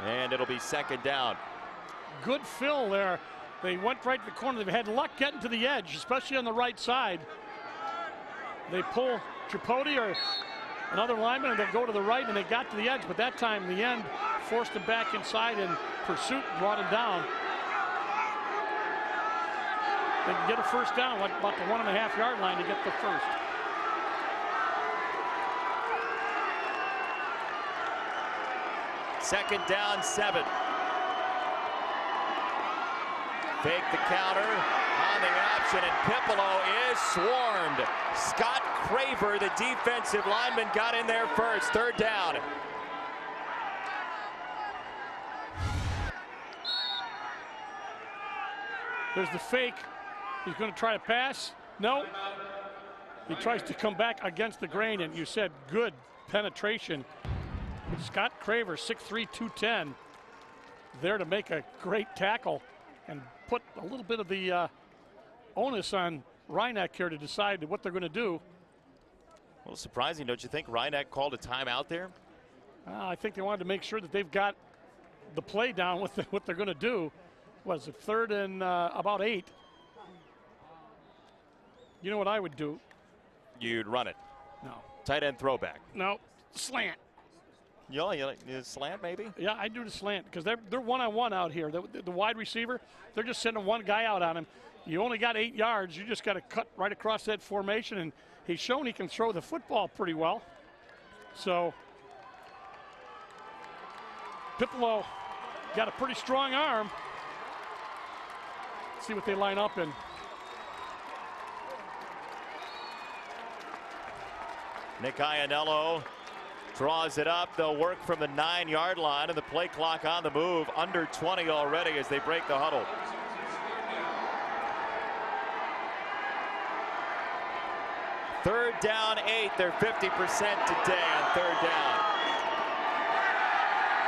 and it'll be second down. Good fill there. They went right to the corner. They've had luck getting to the edge, especially on the right side. They pull Tripodi or another lineman, and they go to the right, and they got to the edge, but that time in the end forced him back inside, and pursuit brought him down. They can get a first down, like about the 1.5 yard line to get the first. Second down, 7. Fake the counter on the option, and Pipolo is swarmed. Scott Craver, the defensive lineman, got in there first. Third down. There's the fake. He's going to try to pass. No. He tries to come back against the grain, and you said good penetration. Scott Craver, 6'3", 210, there to make a great tackle and put a little bit of the onus on Rhineck here to decide what they're going to do. A little surprising, don't you think? Rhineck called a timeout there? I think they wanted to make sure that they've got the play down with what they're going to do. Was it 3rd and about 8? You know what I would do? You'd run it. No. Tight end throwback. No. Slant. You like slant maybe? Yeah, I do the slant because they're one-on-one out here. The wide receiver, they're just sending one guy out on him. You only got 8 yards. You just got to cut right across that formation, and he's shown he can throw the football pretty well. So Pipolo got a pretty strong arm. Let's see what they line up in. Nick Iannello draws it up. They'll work from the 9-yard line, and the play clock on the move. Under 20 already as they break the huddle. Third down, 8. They're 50% today on third down.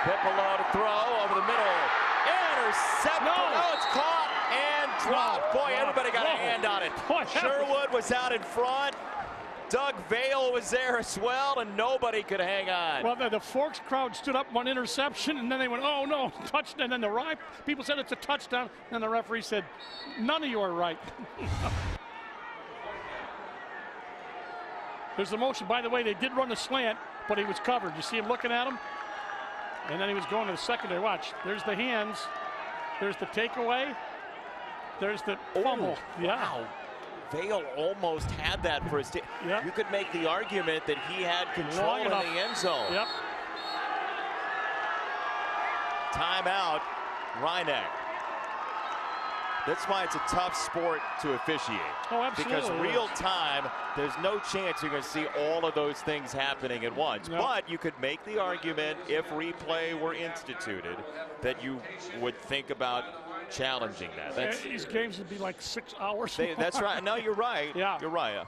Pipolo to throw over the middle. Intercept. No, it's caught and dropped. Boy, everybody got a hand on it. Sherwood was out in front. Doug Vale was there as well, and nobody could hang on. Well, the Forks crowd stood up one interception, and then they went, oh, no, touchdown. And then the people said it's a touchdown, and the referee said, none of you are right. There's the motion. By the way, they did run the slant, but he was covered. You see him looking at him? And then he was going to the secondary. Watch. There's the hands. There's the takeaway. There's the fumble. Yeah. Wow. Vale almost had that for his team. Yep. You could make the argument that he had control in the end zone. Yep. Timeout, Rhineck. That's why it's a tough sport to officiate. Oh, absolutely. Because real time, there's no chance you're going to see all of those things happening at once. Nope. But you could make the argument, if replay were instituted, that you would think about challenging that. These games would be like 6 hours. That's right. No, you're right. Yeah. You're right.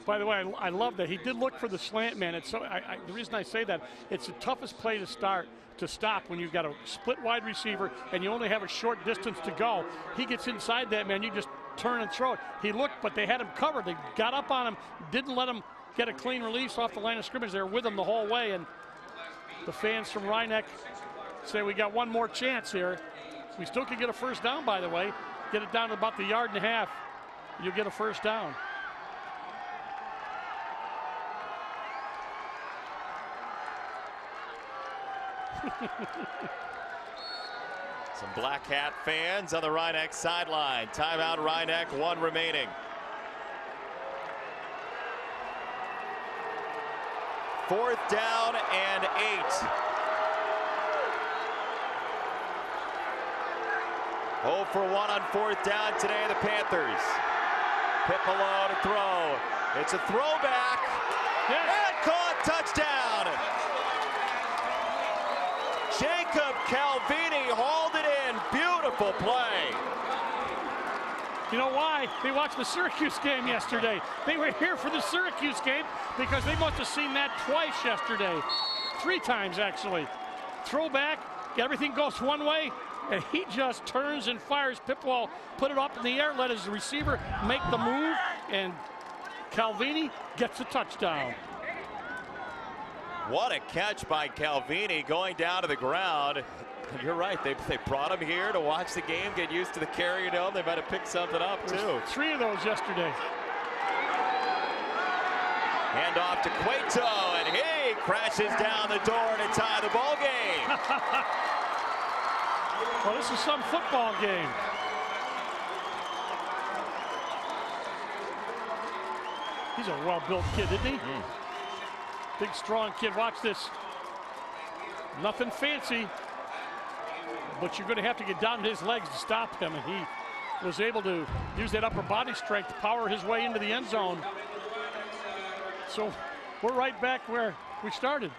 By the way, I love that. He did look for the slant man. It's so. The reason I say that, it's the toughest play to stop when you've got a split wide receiver and you only have a short distance to go. He gets inside that man, you just turn and throw it. He looked, but they had him covered. They got up on him, didn't let him get a clean release off the line of scrimmage. They were with him the whole way, and the fans from Rhineck say we got one more chance here. We still can get a first down, by the way. Get it down to about the 1.5 yards. You'll get a first down. Some Black Hat fans on the Rhineck sideline. Timeout, Rhineck, 1 remaining. Fourth down and 8. 0 for 1 on fourth down today, the Panthers. Pipolo to throw. It's a throwback. And caught, touchdown. Jacob Calvini hauled it in. Beautiful play. You know why? They watched the Syracuse game yesterday. They were here for the Syracuse game because they must have seen that twice yesterday. 3 times, actually. Throwback, everything goes one way, and he just turns and fires. Pipwall put it up in the air, let his receiver make the move, and Calvini gets a touchdown. What a catch by Calvini going down to the ground. You're right, they brought him here to watch the game, get used to the carry. They might have picked something up too. 3 of those yesterday. Hand off to Cueto, and he crashes down the door to tie the ball game. Well, this is some football game. He's a well-built kid, isn't he? Big, strong kid. Watch this. Nothing fancy, but you're going to have to get down to his legs to stop him, and he was able to use that upper body strength to power his way into the end zone. So we're right back where we started.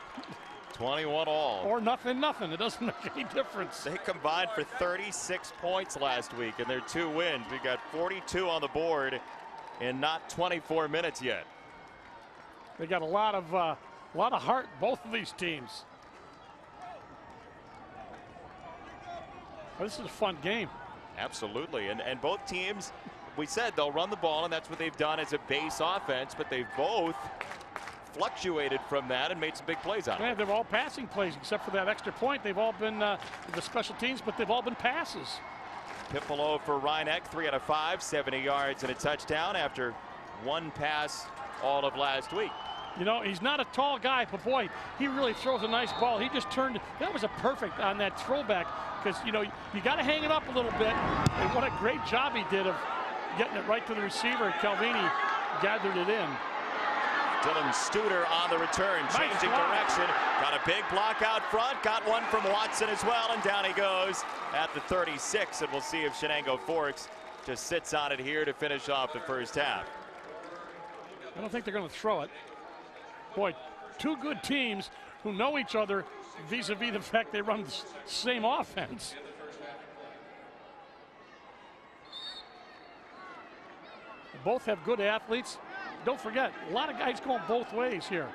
21 all. Or nothing. It doesn't make any difference. They combined for 36 points last week in their 2 wins. We got 42 on the board in not 24 minutes yet. They got a lot of heart, both of these teams. This is a fun game. Absolutely, and both teams, we said they'll run the ball, and that's what they've done as a base offense, but they've both fluctuated from that and made some big plays out of it. They've all passing plays, except for that extra point. They've all been the special teams, but they've all been passes. Pipolo for Rhineck, 3 out of 5, 70 yards and a touchdown after 1 pass all of last week. You know, he's not a tall guy, but boy, he really throws a nice ball. He just turned, that was a perfect on that throwback, because, you know, you got to hang it up a little bit. And what a great job he did of getting it right to the receiver. Calvini gathered it in. Dylan Studer on the return, changing direction. Got a big block out front, got one from Watson as well, and down he goes at the 36. And we'll see if Chenango Forks just sits on it here to finish off the first half. I don't think they're going to throw it. Boy, two good teams who know each other vis-a-vis the fact they run the same offense. Both have good athletes. Don't forget, a lot of guys going both ways here.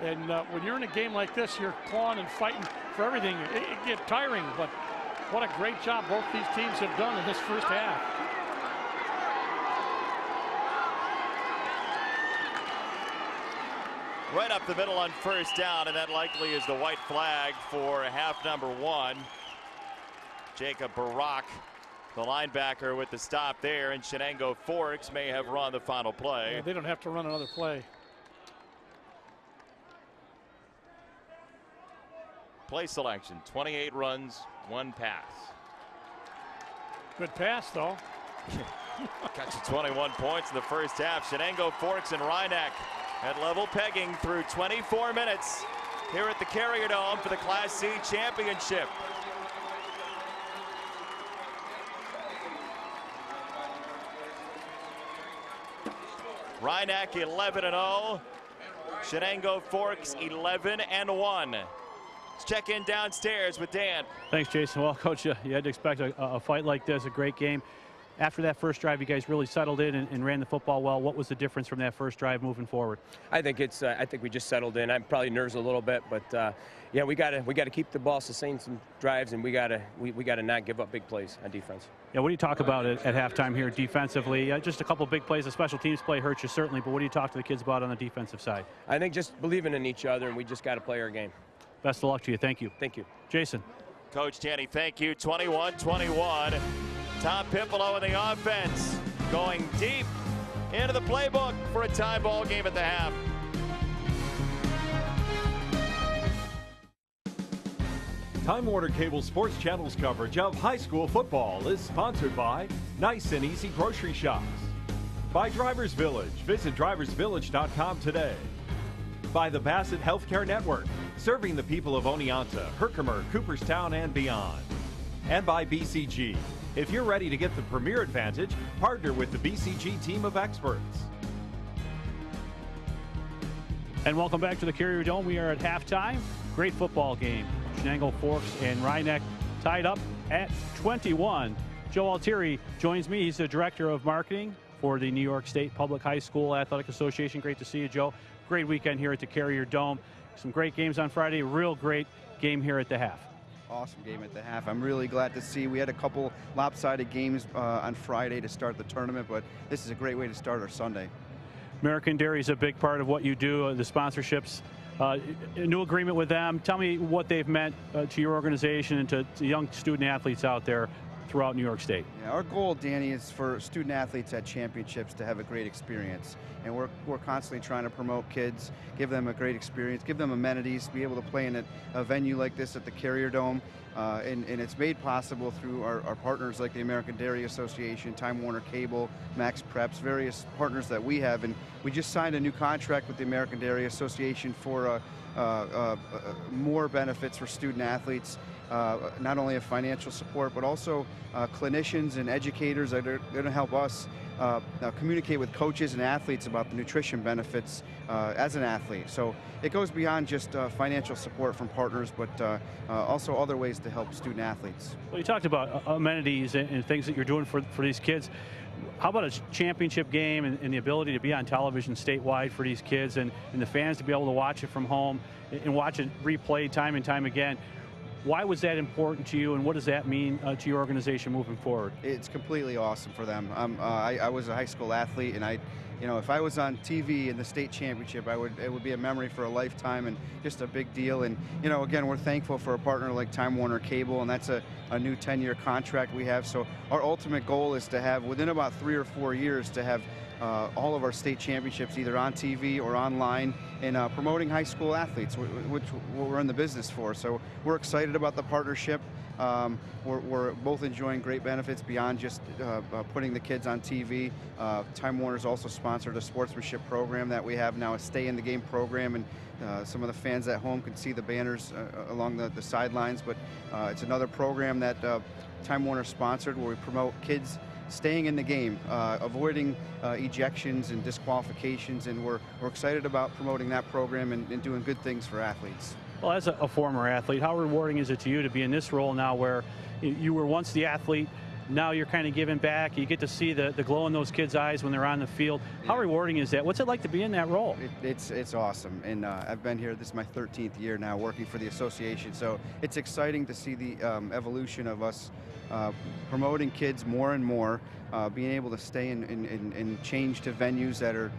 And when you're in a game like this, you're clawing and fighting for everything. It gets tiring, but what a great job both these teams have done in this first half. Right up the middle on first down, and that likely is the white flag for half number 1. Jacob Barak, the linebacker, with the stop there, and Chenango Forks may have run the final play. Yeah, they don't have to run another play. Play selection, 28 runs, 1 pass. Good pass, though. Got you 21 points in the first half. Chenango Forks and Rhinebeck at level pegging through 24 minutes here at the Carrier Dome for the Class C championship. Rhinebeck 11-0. Chenango Forks 11-1. Let's check in downstairs with Dan. Thanks, Jason. Well, Coach, you had to expect a fight like this, a great game. After that first drive, you guys really settled in and ran the football well. What was the difference from that first drive moving forward? I think it's. I think we just settled in. I'm probably nervous a little bit, but yeah, we got to keep the ball, sustain some drives, and we got to not give up big plays on defense. Yeah, what do you talk about at halftime here defensively? Just a couple big plays. The special teams play hurt you certainly, but what do you talk to the kids about on the defensive side? I think just believing in each other, and we just got to play our game. Best of luck to you. Thank you. Thank you, Jason. Coach Tanny, thank you. 21-21. Tom Pippolo in the offense, going deep into the playbook for a tie ball game at the half. Time Warner Cable Sports Channel's coverage of high school football is sponsored by Nice and Easy Grocery Shops, by Drivers Village. Visit driversvillage.com today. By the Bassett Healthcare Network, serving the people of Oneonta, Herkimer, Cooperstown, and beyond. And by BCG. If you're ready to get the premier advantage, partner with the BCG team of experts. And welcome back to the Carrier Dome. We are at halftime. Great football game. Chenango Forks and Rhinebeck tied up at 21. Joe Altieri joins me. He's the Director of Marketing for the New York State Public High School Athletic Association. Great to see you, Joe. Great weekend here at the Carrier Dome. Some great games on Friday. Real great game here at the half. Awesome game at the half. I'm really glad to see. We had a couple lopsided games on Friday to start the tournament, but this is a great way to start our Sunday. American Dairy is a big part of what you do, the sponsorships. A new agreement with them. Tell me what they've meant to your organization and to young student athletes out there throughout New York State. Yeah, our goal, Danny, is for student athletes at championships to have a great experience. And we're constantly trying to promote kids, give them a great experience, give them amenities, be able to play in a venue like this at the Carrier Dome. And it's made possible through our partners like the American Dairy Association, Time Warner Cable, Max Preps, various partners that we have. And we just signed a new contract with the American Dairy Association for more benefits for student athletes. Not only a financial support, but also clinicians and educators that are going to help us communicate with coaches and athletes about the nutrition benefits as an athlete. So it goes beyond just financial support from partners, but also other ways to help student athletes. Well, you talked about amenities and things that you're doing for these kids. How about a championship game and the ability to be on television statewide for these kids and the fans to be able to watch it from home and watch it replayed time and time again? Why was that important to you, and what does that mean to your organization moving forward? It's completely awesome for them. I was a high school athlete, and if I was on TV in the state championship, it would be a memory for a lifetime and just a big deal. And again, we're thankful for a partner like Time Warner Cable, and that's a new 10-year contract we have. So our ultimate goal is to have, within about 3 or 4 years, to have all of our state championships either on TV or online, and promoting high school athletes, which we're in the business for. So we're excited about the partnership. We're both enjoying great benefits beyond just putting the kids on TV. Time Warner's also sponsored a sportsmanship program that we have now, a Stay in the Game program, and some of the fans at home can see the banners along the sidelines, but it's another program that Time Warner sponsored where we promote kids staying in the game, avoiding ejections and disqualifications, and we're excited about promoting that program and doing good things for athletes. Well, as a former athlete, how rewarding is it to you to be in this role now where you were once the athlete, now you're kind of giving back, you get to see the glow in those kids' eyes when they're on the field. How rewarding is that? What's it like to be in that role? It's awesome, and I've been here, this is my 13th year now working for the association, so it's exciting to see the evolution of us promoting kids more and more, being able to stay and change to venues that are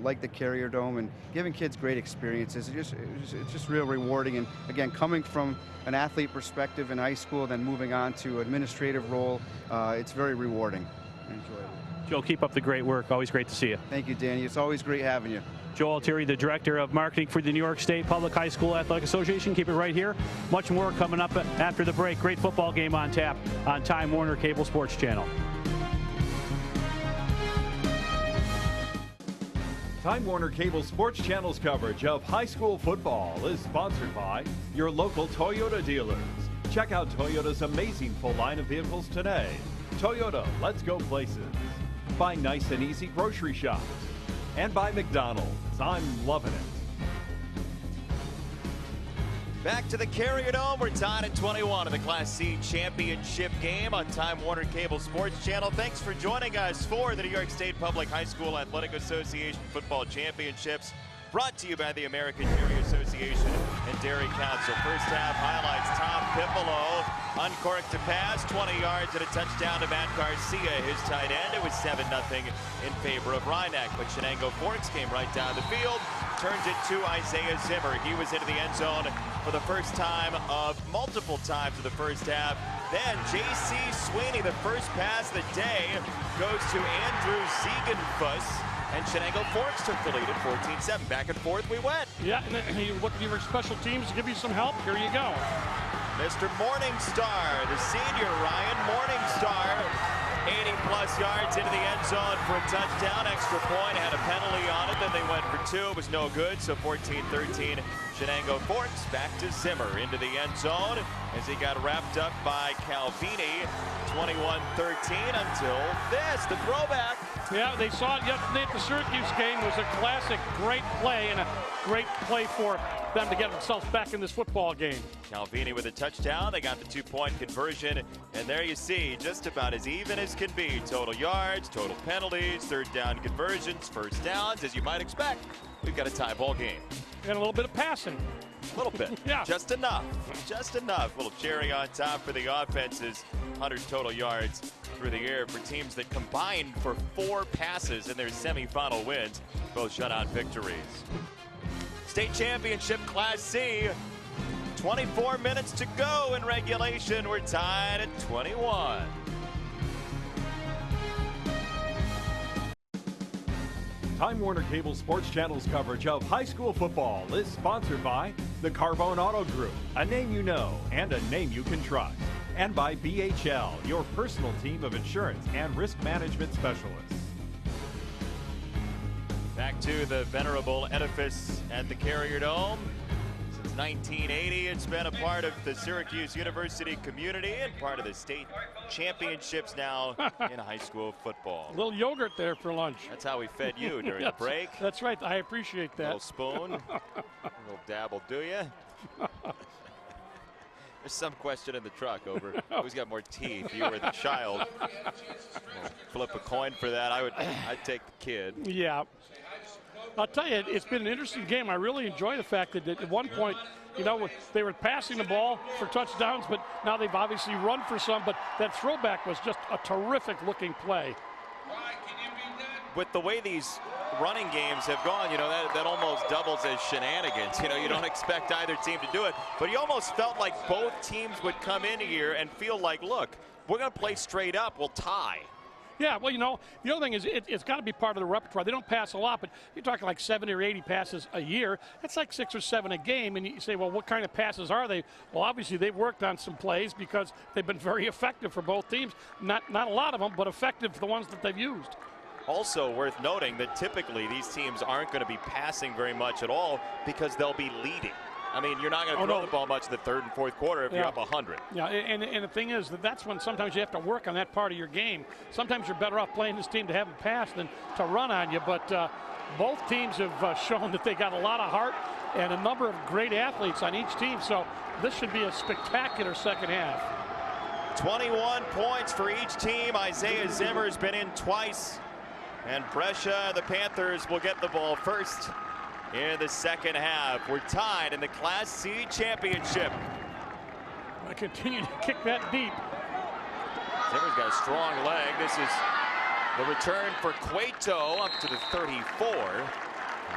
like the Carrier Dome and giving kids great experiences. It's just real rewarding. And again, coming from an athlete perspective in high school, then moving on to administrative role, it's very rewarding. I enjoy it. Joe, keep up the great work. Always great to see you. Thank you, Danny. It's always great having you. Joel Altieri, the Director of Marketing for the New York State Public High School Athletic Association. Keep it right here. Much more coming up after the break. Great football game on tap on Time Warner Cable Sports Channel. Time Warner Cable Sports Channel's coverage of high school football is sponsored by your local Toyota dealers. Check out Toyota's amazing full line of vehicles today. Toyota, let's go places. By Nice and Easy Grocery Shops. And by McDonald's. I'm loving it. Back to the Carrier Dome. We're tied at 21 in the Class C championship game on Time Warner Cable Sports Channel. Thanks for joining us for the New York State Public High School Athletic Association Football Championships, brought to you by the American Dairy Association and Dairy Council. First half highlights: Tom Piccolo uncorked to pass, 20 yards and a touchdown to Matt Garcia, his tight end. It was 7-0 in favor of Rhinebeck, but Chenango Forks came right down the field, turns it to Isaiah Zimmer. He was into the end zone for the first time of multiple times in the first half. Then J.C. Sweeney, the first pass of the day, goes to Andrew Ziegenfuss, and Chenango Forks took the lead at 14-7. Back and forth we went. Yeah, and you look at your special teams to give you some help. Here you go. Mr. Morningstar, the senior Ryan Morningstar, 80-plus yards into the end zone for a touchdown. Extra point, had a penalty on it, then they went for two. It was no good, so 14-13. Shenango Forks back to Zimmer into the end zone as he got wrapped up by Calvini. 21-13 until this, the throwback. Yeah, they saw it yesterday at the Syracuse game. It was a classic, great play, and a great play for them to get themselves back in this football game. Calvini with a touchdown. They got the two-point conversion, and there you see, just about as even as can be. Total yards, total penalties, third down conversions, first downs, as you might expect. We've got a tie ball game. And a little bit of passing. A little bit. Yeah. Just enough. Just enough. Little cherry on top for the offenses. 100 total yards through the air for teams that combined for 4 passes in their semifinal wins. Both shutout victories. State championship Class C. 24 minutes to go in regulation. We're tied at 21. Time Warner Cable Sports Channel's coverage of high school football is sponsored by the Carbone Auto Group, a name you know and a name you can trust. And by BHL, your personal team of insurance and risk management specialists. Back to the venerable edifice at the Carrier Dome. Since 1980, it's been a part of the Syracuse University community and part of the state championships now in high school football. A little yogurt there for lunch. That's how we fed you during Yes, the break. That's right. I appreciate that. A little spoon. A little dab will do you. There's some question in the truck over who's got more teeth, you or the child. We'll flip a coin for that. I'd take the kid. Yeah. I'll tell you, it's been an interesting game. I really enjoy the fact that at one point, you know, they were passing the ball for touchdowns, but now they've obviously run for some. But that throwback was just a terrific-looking play. With the way these running games have gone, you know, that almost doubles as shenanigans. You know, you don't expect either team to do it, but you almost felt like both teams would come in here and feel like, look, we're going to play straight up. We'll tie. Yeah, well, you know, the other thing is it's got to be part of the repertoire. They don't pass a lot, but you're talking like 70 or 80 passes a year. That's like 6 or 7 a game, and you say, well, what kind of passes are they? Well, obviously they've worked on some plays because they've been very effective for both teams. Not a lot of them, but effective for the ones that they've used. Also worth noting that typically these teams aren't going to be passing very much at all because they'll be leading. I mean, you're not going to throw the ball much in the third and fourth quarter if you're up 100. Yeah, and the thing is that's when sometimes you have to work on that part of your game. Sometimes you're better off playing this team to have them pass than to run on you. But both teams have shown that they got a lot of heart and a number of great athletes on each team. So this should be a spectacular second half. 21 points for each team. Isaiah Zimmer's been in twice. And Brescia, the Panthers, will get the ball first in the second half. We're tied in the Class C championship. I continue to kick that deep. Zimmer's got a strong leg. This is the return for Cueto up to the 34.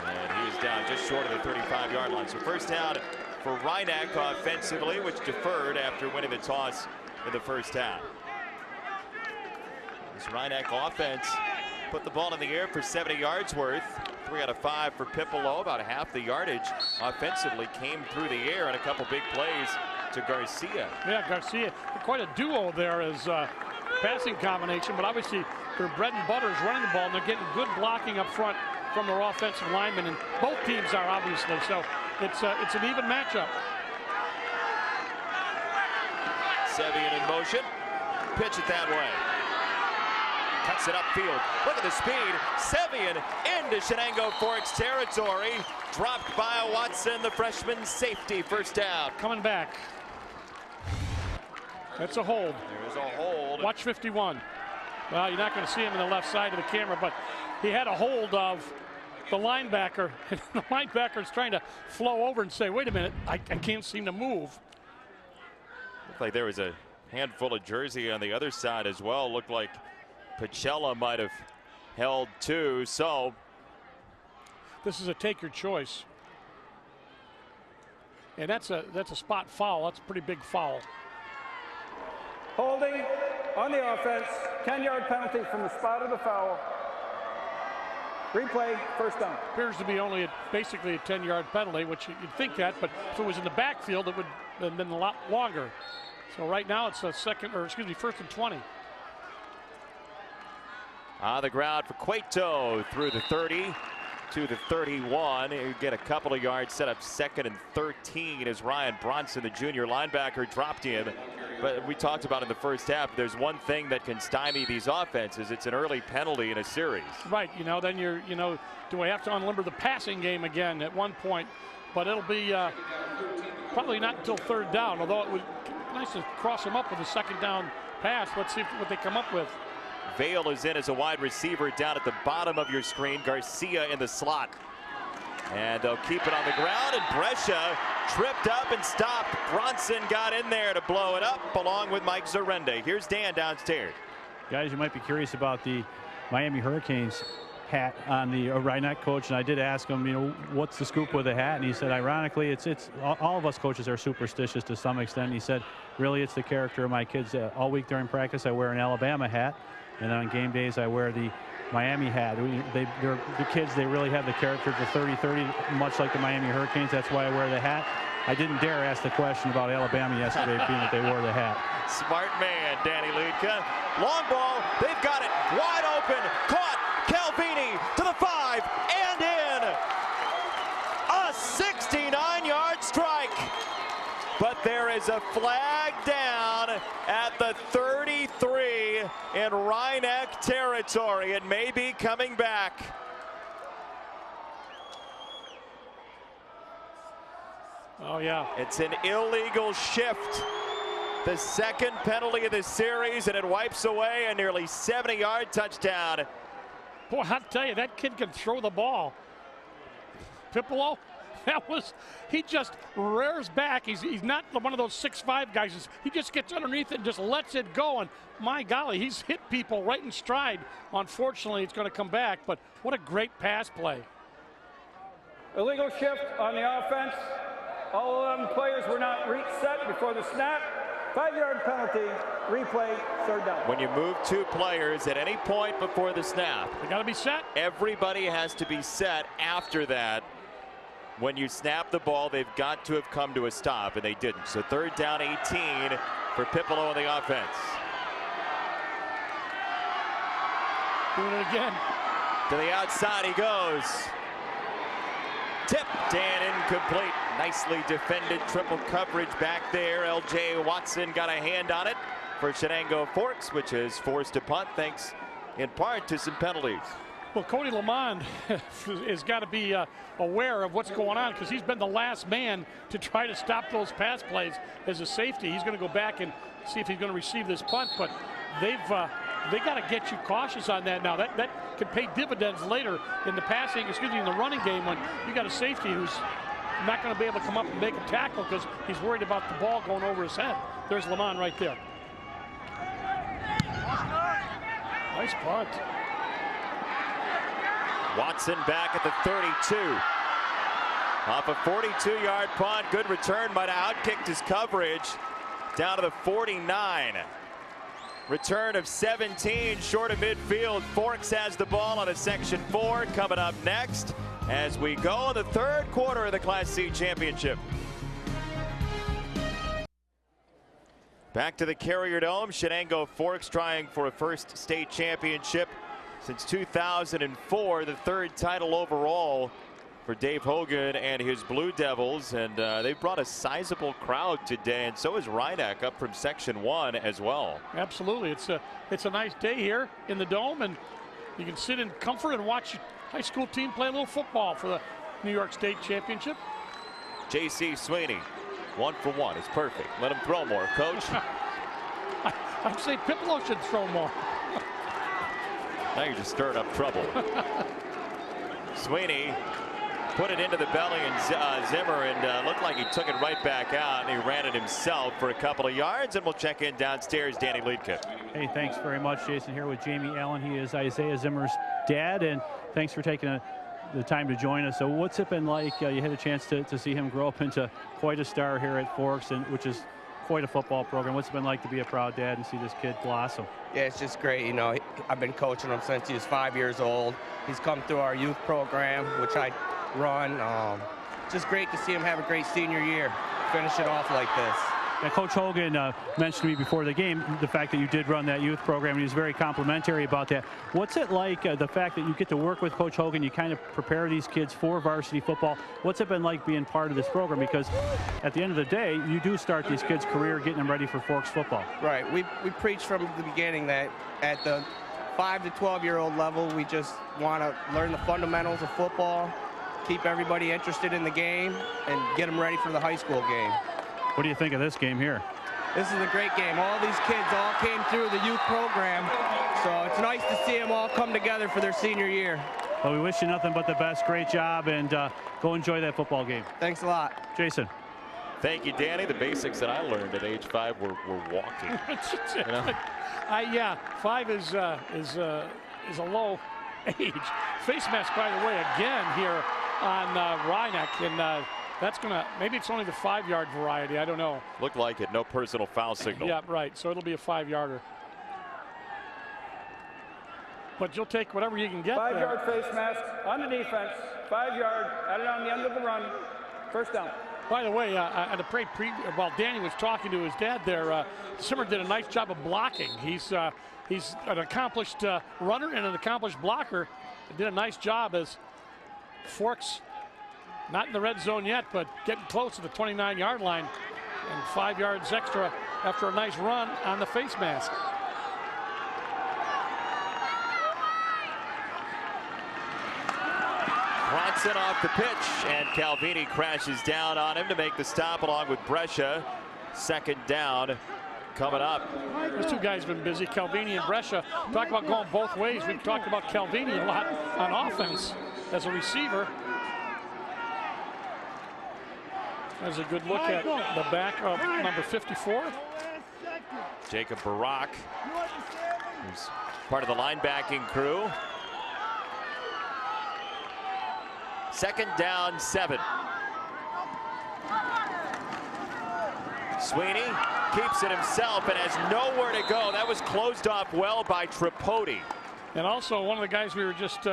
And he is down just short of the 35-yard line. So first down for Rhineck offensively, which deferred after winning the toss in the first half. This Rhineck offense put the ball in the air for 70 yards worth. 3 out of 5 for Pipolo. About half the yardage offensively came through the air, and a couple big plays to Garcia. Yeah, Garcia, quite a duo there as passing combination, but obviously their bread and butter is running the ball, and they're getting good blocking up front from their offensive linemen, and both teams are obviously, so it's an even matchup. Sevian in motion, pitch it that way. Cuts it upfield. Look at the speed. Sevian into Chenango Forks territory. Dropped by Watson, the freshman safety. First down. Coming back. That's a hold. There is a hold. Watch 51. Well, you're not going to see him on the left side of the camera, but he had a hold of the linebacker. And the linebacker's trying to flow over and say, wait a minute, I can't seem to move. Looked like there was a handful of jersey on the other side as well. Looked like Pacella might have held too, so this is a take your choice. And that's a spot foul. That's a pretty big foul. Holding on the offense, 10-yard penalty from the spot of the foul. Replay, first down. Appears to be only basically a 10-yard penalty, which you'd think that, but if it was in the backfield, it would have been a lot longer. So right now it's a first and 20. On the ground for Cueto through the 30 to the 31. He'll get a couple of yards, set up 2nd and 13 as Ryan Bronson, the junior linebacker, dropped him. But we talked about in the first half, there's one thing that can stymie these offenses. It's an early penalty in a series. Right, then do I have to unlimber the passing game again at one point? But it'll be probably not until third down, although it would be nice to cross them up with a second down pass. Let's see what they come up with. Vale is in as a wide receiver down at the bottom of your screen. Garcia in the slot. And they'll keep it on the ground, and Brescia tripped up and stopped. Bronson got in there to blow it up along with Mike Zarende. Here's Dan downstairs. Guys, you might be curious about the Miami Hurricanes hat on the Rhineck coach, and I did ask him, what's the scoop with the hat? And he said, ironically, it's all of us coaches are superstitious to some extent. He said, really, it's the character of my kids. All week during practice, I wear an Alabama hat, and on game days, I wear the Miami hat. The kids, they really have the character of the 30-30, much like the Miami Hurricanes. That's why I wear the hat. I didn't dare ask the question about Alabama yesterday, being that they wore the hat. Smart man, Danny Liedka. Long ball, they've got it wide open, caught. Calvini to the 5 and in. A 69-yard strike. But there is a flag down at the 33 in Rhineck territory. It may be coming back. Oh, yeah. It's an illegal shift. The second penalty of the series, and it wipes away a nearly 70-yard touchdown. Boy, I'll tell you, that kid can throw the ball. Pipolo, he just rears back. He's not one of those 6'5" guys. He just gets underneath it and just lets it go. And my golly, he's hit people right in stride. Unfortunately, it's going to come back, but what a great pass play. Illegal shift on the offense. All 11 players were not set before the snap. 5-yard penalty, replay, third down. When you move 2 players at any point before the snap, they got to be set. Everybody has to be set after that. When you snap the ball, they've got to have come to a stop, and they didn't. So third down 18 for Pipolo on the offense. Doing it again. To the outside he goes. Tipped and incomplete. Nicely defended, triple coverage back there. L.J. Watson got a hand on it for Chenango Forks, which has forced a punt thanks in part to some penalties. Well, Cody Lamond has got to be aware of what's going on, because he's been the last man to try to stop those pass plays as a safety. He's going to go back and see if he's going to receive this punt, but they got to get you cautious on that now. That can pay dividends later in the passing, in the running game, when you got a safety who's not going to be able to come up and make a tackle because he's worried about the ball going over his head. There's Lamond right there. Nice punt. Watson back at the 32. Off a 42-yard punt. Good return, but outkicked his coverage down to the 49. Return of 17 short of midfield. Forks has the ball on a Section 4 coming up next as we go in the third quarter of the Class C championship. Back to the Carrier Dome. Chenango Forks trying for a first state championship since 2004, the third title overall for Dave Hogan and his Blue Devils, and they brought a sizable crowd today, and so is Rhinebeck up from Section 1 as well. Absolutely. It's a nice day here in the Dome, and you can sit in comfort and watch your high school team play a little football for the New York State Championship. J.C. Sweeney, 1 for 1. It's perfect. Let him throw more, Coach. I'd say Pipolo should throw more. Now you're just stirring up trouble. Sweeney put it into the belly and Zimmer, and looked like he took it right back out, and he ran it himself for a couple of yards, and we'll check in downstairs. Danny Liedtke. Hey, thanks very much, Jason. Here with Jamie Allen. He is Isaiah Zimmer's dad, and thanks for taking the time to join us. So what's it been like? You had a chance to see him grow up into quite a star here at Forks, and which is quite a football program. What's it been like to be a proud dad and see this kid blossom? Yeah, it's just great. You know, I've been coaching him since he was 5 years old. He's come through our youth program, which I run. Just great to see him have a great senior year, finish it off like this. And Coach Hogan mentioned to me before the game the fact that you did run that youth program, and he was very complimentary about that. What's it like, the fact that you get to work with Coach Hogan, you kind of prepare these kids for varsity football? What's it been like being part of this program? Because at the end of the day, you do start these kids' career getting them ready for Forks football. Right. We preach from the beginning that at the 5 to 12-year-old level, we just want to learn the fundamentals of football, keep everybody interested in the game, and get them ready for the high school game. What do you think of this game here? This is a great game. All these kids all came through the youth program, so it's nice to see them all come together for their senior year. Well, we wish you nothing but the best. Great job, and go enjoy that football game. Thanks a lot. Jason. Thank you, Danny. The basics that I learned at age 5 were walking. You know? Yeah, 5 is a low age. Face mask, by the way, again here on Rhinebeck, and that's gonna, maybe it's only the 5-yard variety. I don't know. Looked like it. No personal foul signal. Yeah, right. So it'll be a 5-yarder. But you'll take whatever you can get. 5-yard face mask on the defense. 5-yard. Add it on the end of the run. First down. By the way, at a while Danny was talking to his dad there, Zimmer did a nice job of blocking. He's an accomplished runner and an accomplished blocker. Did a nice job as Forks not in the red zone yet, but getting close to the 29-yard line, and 5 yards extra after a nice run on the face mask. Bronson off the pitch, and Calvini crashes down on him to make the stop along with Brescia. Second down coming up. Those two guys have been busy, Calvini and Brescia. Talk about going both ways. We've talked about Calvini a lot on offense as a receiver. There's a good look at the back of number 54. Jacob Barak, who's part of the linebacking crew. Second down, 7. Sweeney keeps it himself and has nowhere to go. That was closed off well by Tripodi. And also one of the guys we were just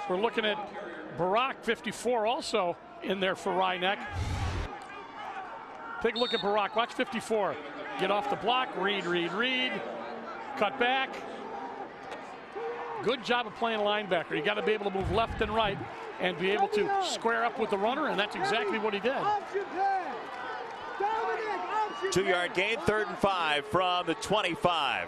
we're looking at, Barak, 54, also in there for Rhinebeck. Take a look at Barak. Watch 54. Get off the block. Read. Cut back. good job of playing linebacker. You got to be able to move left and right and be able to square up with the runner, and that's exactly what he did. 2-yard gain, 3rd and 5 from the 25.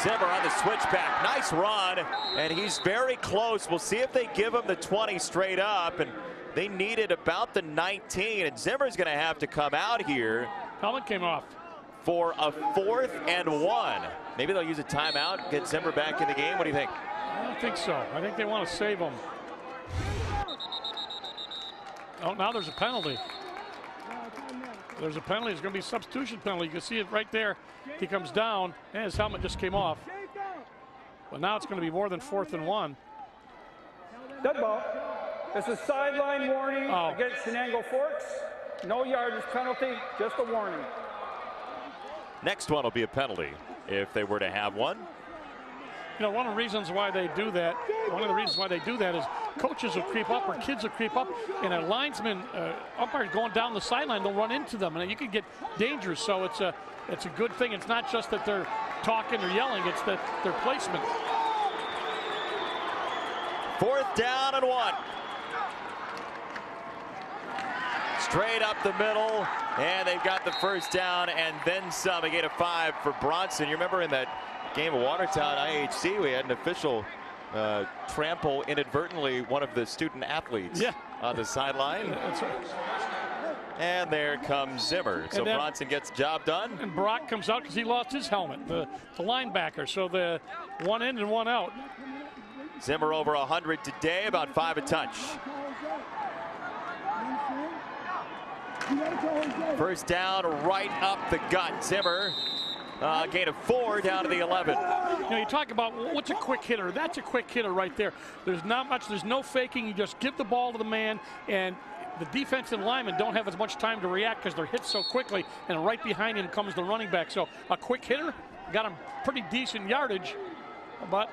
Zimmer on the switchback. Nice run, and he's very close. We'll see if they give him the 20 straight up, and they needed about the 19, and Zimmer's going to have to come out here. Helmet came off. For a 4th and 1. Maybe they'll use a timeout, get Zimmer back in the game. What do you think? I don't think so. I think they want to save him. Oh, now there's a penalty. There's a penalty. There's going to be a substitution penalty. You can see it right there. He comes down, and his helmet just came off. But now it's going to be more than 4th and 1. Dead ball. It's a sideline warning against Chenango Forks. No yardage penalty, just a warning. Next one will be a penalty if they were to have one. You know, one of the reasons why they do that, is coaches will creep up or kids will creep up, and a linesman, umpire going down the sideline, they'll run into them, and you can get dangerous. So it's a good thing. It's not just that they're talking or yelling, it's that their placement. 4th down and 1. Straight up the middle, and they've got the 1st down and then some. A gain of 5 for Bronson. You remember in that game of Watertown IHC, we had an official trample inadvertently one of the student athletes on the sideline. That's right. And there comes Zimmer. So Bronson gets the job done. And Brock comes out because he lost his helmet, the linebacker. So the 1 in and 1 out. Zimmer over 100 today, about 5 a touch. 1st down, right up the gut. Zimmer, gain of 4 down to the 11. You know, you talk about what's a quick hitter. That's a quick hitter right there. There's not much, there's no faking. You just give the ball to the man, and the defensive linemen don't have as much time to react because they're hit so quickly, and right behind him comes the running back. So a quick hitter got him pretty decent yardage, but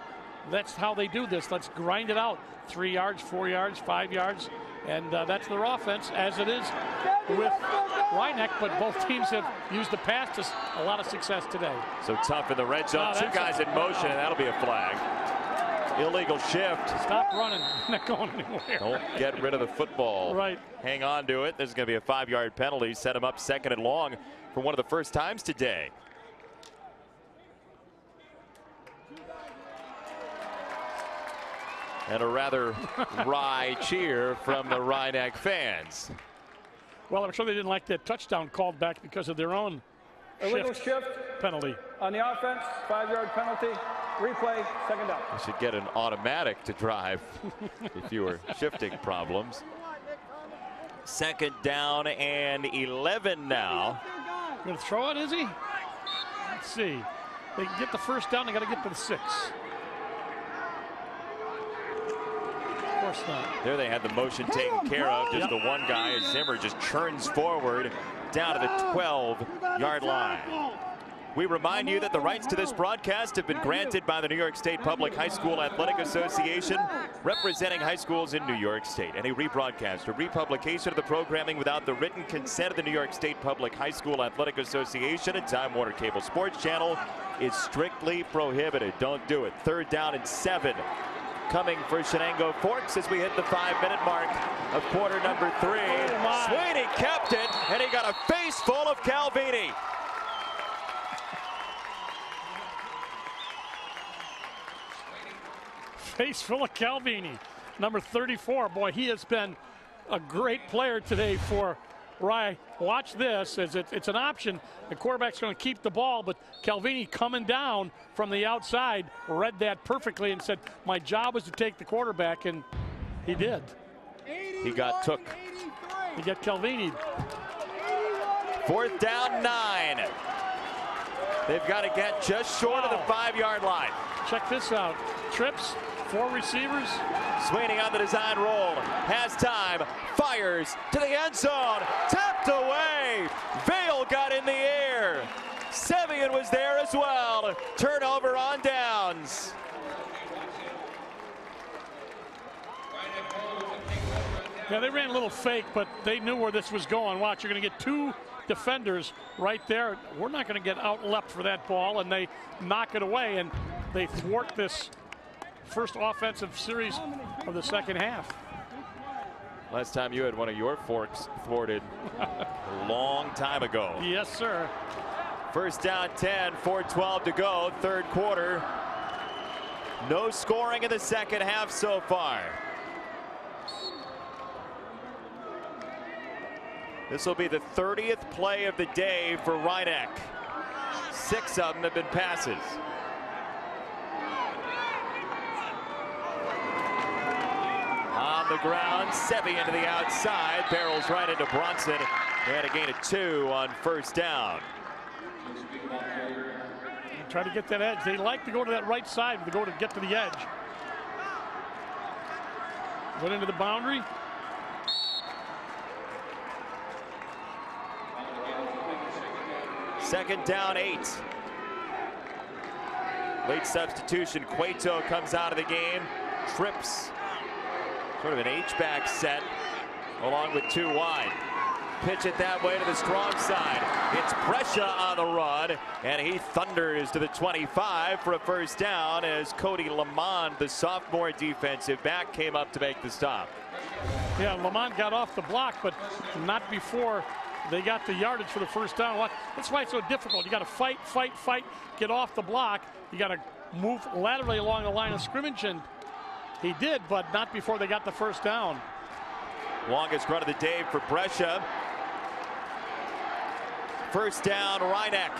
that's how they do this. Let's grind it out. 3 yards, 4 yards, 5 yards. And that's their offense, as it is with Rhinebeck, but both teams have used the pass to a lot of success today. So tough in the red zone. 2 guys in motion, and that'll be a flag. Illegal shift. Stop running. Not going anywhere. Don't get rid of the football. Right. Hang on to it. There's going to be a 5-yard penalty. Set him up 2nd and long for one of the first times today. And a rather wry cheer from the Rhinebeck fans. Well, I'm sure they didn't like that touchdown called back because of their own illegal shift penalty. On the offense, 5-yard penalty. Replay, 2nd down. You should get an automatic to drive if you were shifting problems. 2nd down and 11 now. Going to throw it, is he? Let's see. They can get the 1st down. They got to get to the 6. Of course not. There they had the motion taken care of. Just the one guy as Zimmer just churns forward down to the 12-yard line. We remind you that the rights to this broadcast have been granted by the New York State Public High School Athletic Association, representing high schools in New York State. Any rebroadcast or republication of the programming without the written consent of the New York State Public High School Athletic Association and Time Warner Cable Sports Channel is strictly prohibited. Don't do it. 3rd down and 7. Coming for Chenango Forks as we hit the 5-minute mark of quarter number 3. Sweeney kept it, and he got a face full of Calvini. Face full of Calvini, number 34. Boy, he has been a great player today for Rye. Watch this, as it's an option. The quarterback's going to keep the ball, but Calvini coming down from the outside read that perfectly and said, my job is to take the quarterback, and he did. He got took. He got Calvini. 4th down, 9. They've got to get just short of the 5-yard line. Check this out. Trips, 4 receivers. Sweeney on the design roll, has time, fires to the end zone, tapped away. Vale got in the air. Sevian was there as well. Turnover on downs. Yeah, they ran a little fake, but they knew where this was going. Watch, you're going to get 2 defenders right there. We're not going to get out-leapt for that ball, and they knock it away, and they thwart this first offensive series of the second half. Last time you had one of your forks thwarted a long time ago. Yes, sir. First down 10, 4:12 to go, third quarter. No scoring in the second half so far. This will be the 30th play of the day for Rhineck. 6 of them have been passes. On the ground, Sevi into the outside, barrels right into Bronson. They had a gain of 2 on first down. Try to get that edge. They like to go to that right side to get to the edge. Went into the boundary. Second down 8. Late substitution. Cueto comes out of the game. Trips. Sort of an H-back set along with 2 wide. Pitch it that way to the strong side. It's Brescia on the run, and he thunders to the 25 for a first down as Cody Lamont, the sophomore defensive back, came up to make the stop. Yeah, Lamont got off the block, but not before they got the yardage for the first down. That's why it's so difficult. You got to fight, get off the block. You got to move laterally along the line of scrimmage, and he did, but not before they got the first down. Longest run of the day for Brescia. First down, Rhineck.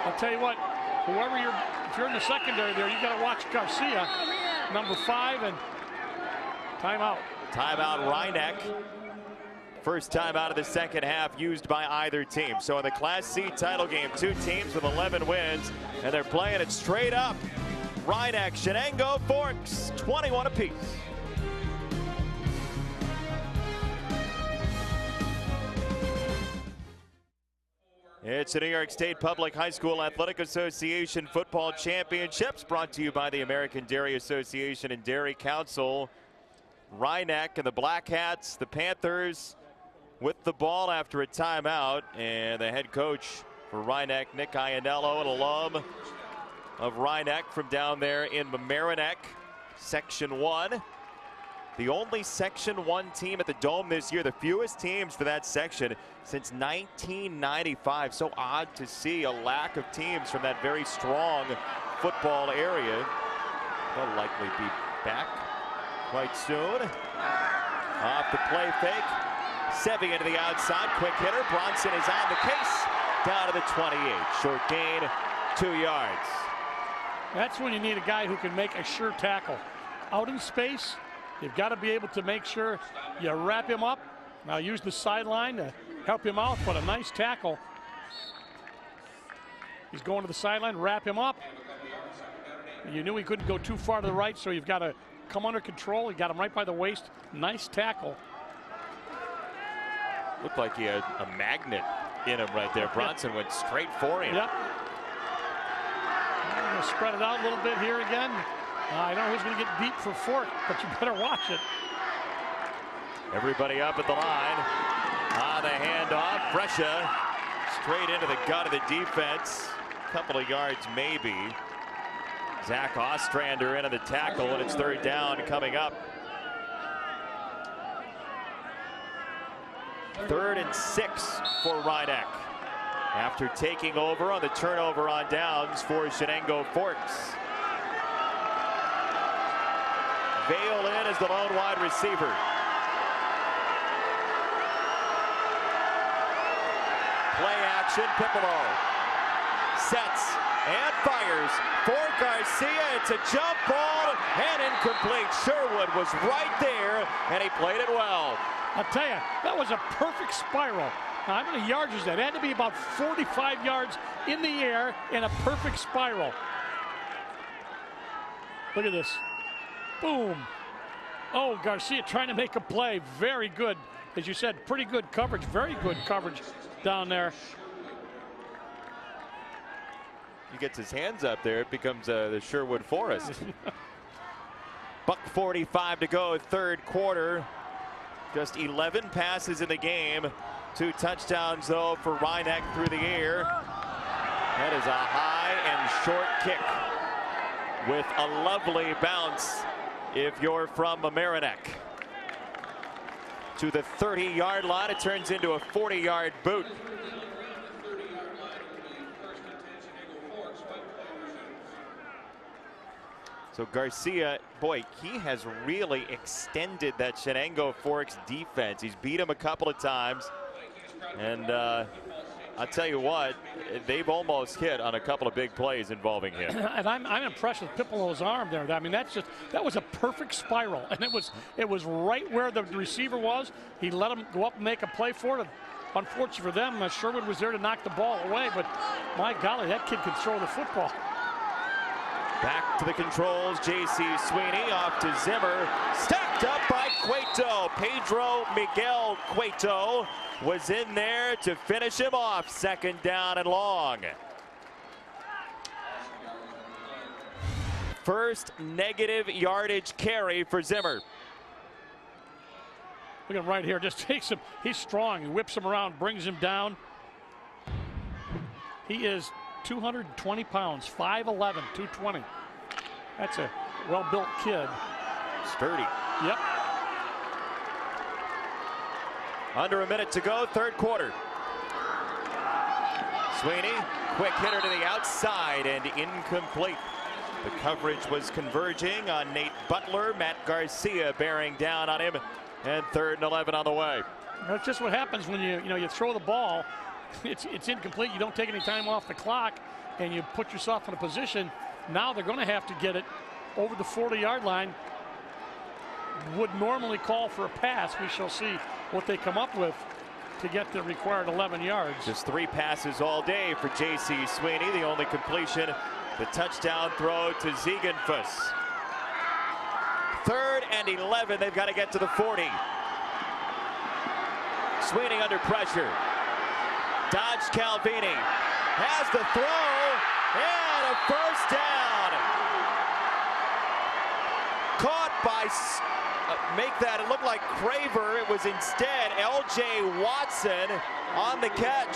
I'll tell you what, if you're in the secondary there, you got to watch Garcia, number 5, and timeout. Timeout, Rhineck. First time out of the second half used by either team. So in the Class C title game, 2 teams with 11 wins, and they're playing it straight up. Rhineck, Chenango, Forks, 21 apiece. It's the New York State Public High School Athletic Association Football Championships, brought to you by the American Dairy Association and Dairy Council. Rhineck and the Black Hats, the Panthers, with the ball after a timeout, and the head coach for Rhineck, Nick Iannello, an alum of Rhineck from down there in Mamaroneck, Section 1. The only Section 1 team at the Dome this year, the fewest teams for that section since 1995. So odd to see a lack of teams from that very strong football area. They'll likely be back quite soon. Off the play fake. Sevi into the outside, quick hitter. Bronson is on the case, down to the 28. Short gain, 2 yards. That's when you need a guy who can make a sure tackle. Out in space, you've got to be able to make sure you wrap him up. Now use the sideline to help him out, but a nice tackle. He's going to the sideline, wrap him up. You knew he couldn't go too far to the right, so you've got to come under control. You got him right by the waist. Nice tackle. Looked like he had a magnet in him right there. Bronson went straight for him. Yep. I'm going to spread it out a little bit here again. I know who's going to get beat for Fort, but you better watch it. Everybody up at the line. On the handoff, Brescia straight into the gut of the defense. Couple of yards maybe. Zach Ostrander into the tackle, and it's third down coming up. 3rd and 6 for Rhineck. After taking over on the turnover on downs for Chenango Forks. Vale in as the lone wide receiver. Play action, Pipolo sets and fires for Garcia. It's a jump ball and incomplete. Sherwood was right there, and he played it well. I'll tell you, that was a perfect spiral. Now, how many yards is that? It had to be about 45 yards in the air in a perfect spiral. Look at this. Boom. Oh, Garcia trying to make a play. Very good. As you said, pretty good coverage. Very good coverage down there. He gets his hands up there, it becomes the Sherwood Forest. $1:45 to go, third quarter. Just 11 passes in the game. 2 touchdowns, though, for Rhinebeck through the air. That is a high and short kick with a lovely bounce if you're from Mamaroneck. To the 30-yard line, it turns into a 40-yard boot. So Garcia, boy, he has really extended that Chenango Forks defense. He's beat him a couple of times. And I'll tell you what, they've almost hit on a couple of big plays involving him. And I'm impressed with Pipolo's arm there. I mean, that was a perfect spiral, and it was right where the receiver was. He let him go up and make a play for it. Unfortunately for them, Sherwood was there to knock the ball away, but my golly, that kid can throw the football. Back to the controls, J.C. Sweeney off to Zimmer, stacked up by Cueto. Pedro Miguel Cueto was in there to finish him off. 2nd down and long. First negative yardage carry for Zimmer. Look at him right here, just takes him, he's strong, he whips him around, brings him down. He is 220 pounds, 5'11", 220. That's a well-built kid. Sturdy. Yep. Under a minute to go, 3rd quarter. Sweeney, quick hitter to the outside and incomplete. The coverage was converging on Nate Butler. Matt Garcia bearing down on him, and 3rd and 11 on the way. That's just what happens when you throw the ball. It's incomplete. You don't take any time off the clock, and you put yourself in a position. Now they're going to have to get it over the 40-yard line. Would normally call for a pass. We shall see what they come up with to get the required 11 yards. Just 3 passes all day for J.C. Sweeney. The only completion, the touchdown throw to Ziegenfuss. 3rd and 11. They've got to get to the 40. Sweeney under pressure. Dodge Calvini has the throw and a 1st down. Caught by, make that it look like Craver. It was instead L.J. Watson on the catch.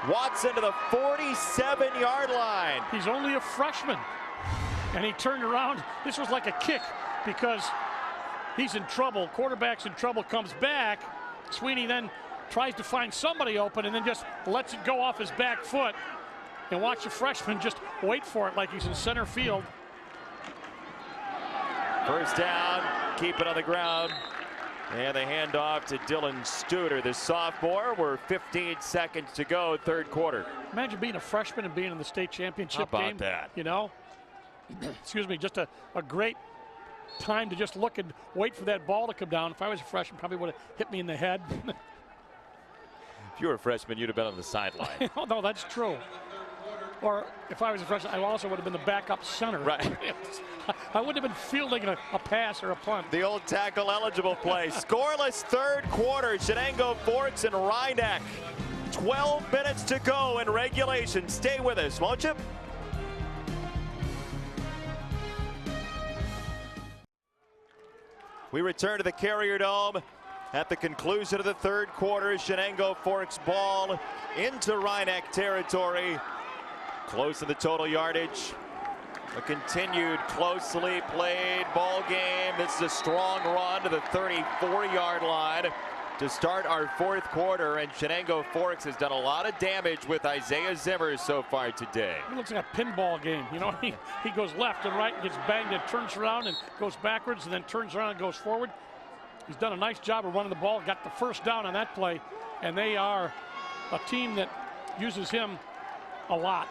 Watson to the 47-yard line. He's only a freshman, and he turned around. This was like a kick because he's in trouble. Quarterback's in trouble, comes back. Sweeney then tries to find somebody open and then just lets it go off his back foot. And watch the freshman just wait for it like he's in center field. 1st down, keep it on the ground. And the handoff to Dylan Studer, the sophomore. We're 15 seconds to go, 3rd quarter. Imagine being a freshman and being in the state championship game. How game. about that? You know, excuse me, just a great time to just look and wait for that ball to come down. If I was a freshman, probably would have hit me in the head. If you were a freshman, you'd have been on the sideline. Oh, no, that's true. Or if I was a freshman, I also would have been the backup center. Right. I wouldn't have been fielding a pass or a punt. The old tackle eligible play. Scoreless 3rd quarter. Chenango Forks and Rhinebeck. 12 minutes to go in regulation. Stay with us, won't you? We return to the Carrier Dome at the conclusion of the 3rd quarter. Chenango Forks ball into Rhinebeck territory. Close to the total yardage. A continued closely played ball game. This is a strong run to the 34-yard line to start our 4th quarter, and Chenango Forks has done a lot of damage with Isaiah Zimmer so far today. It looks like a pinball game. You know, he goes left and right and gets banged and turns around and goes backwards and then turns around and goes forward. He's done a nice job of running the ball, got the 1st down on that play, and they are a team that uses him a lot.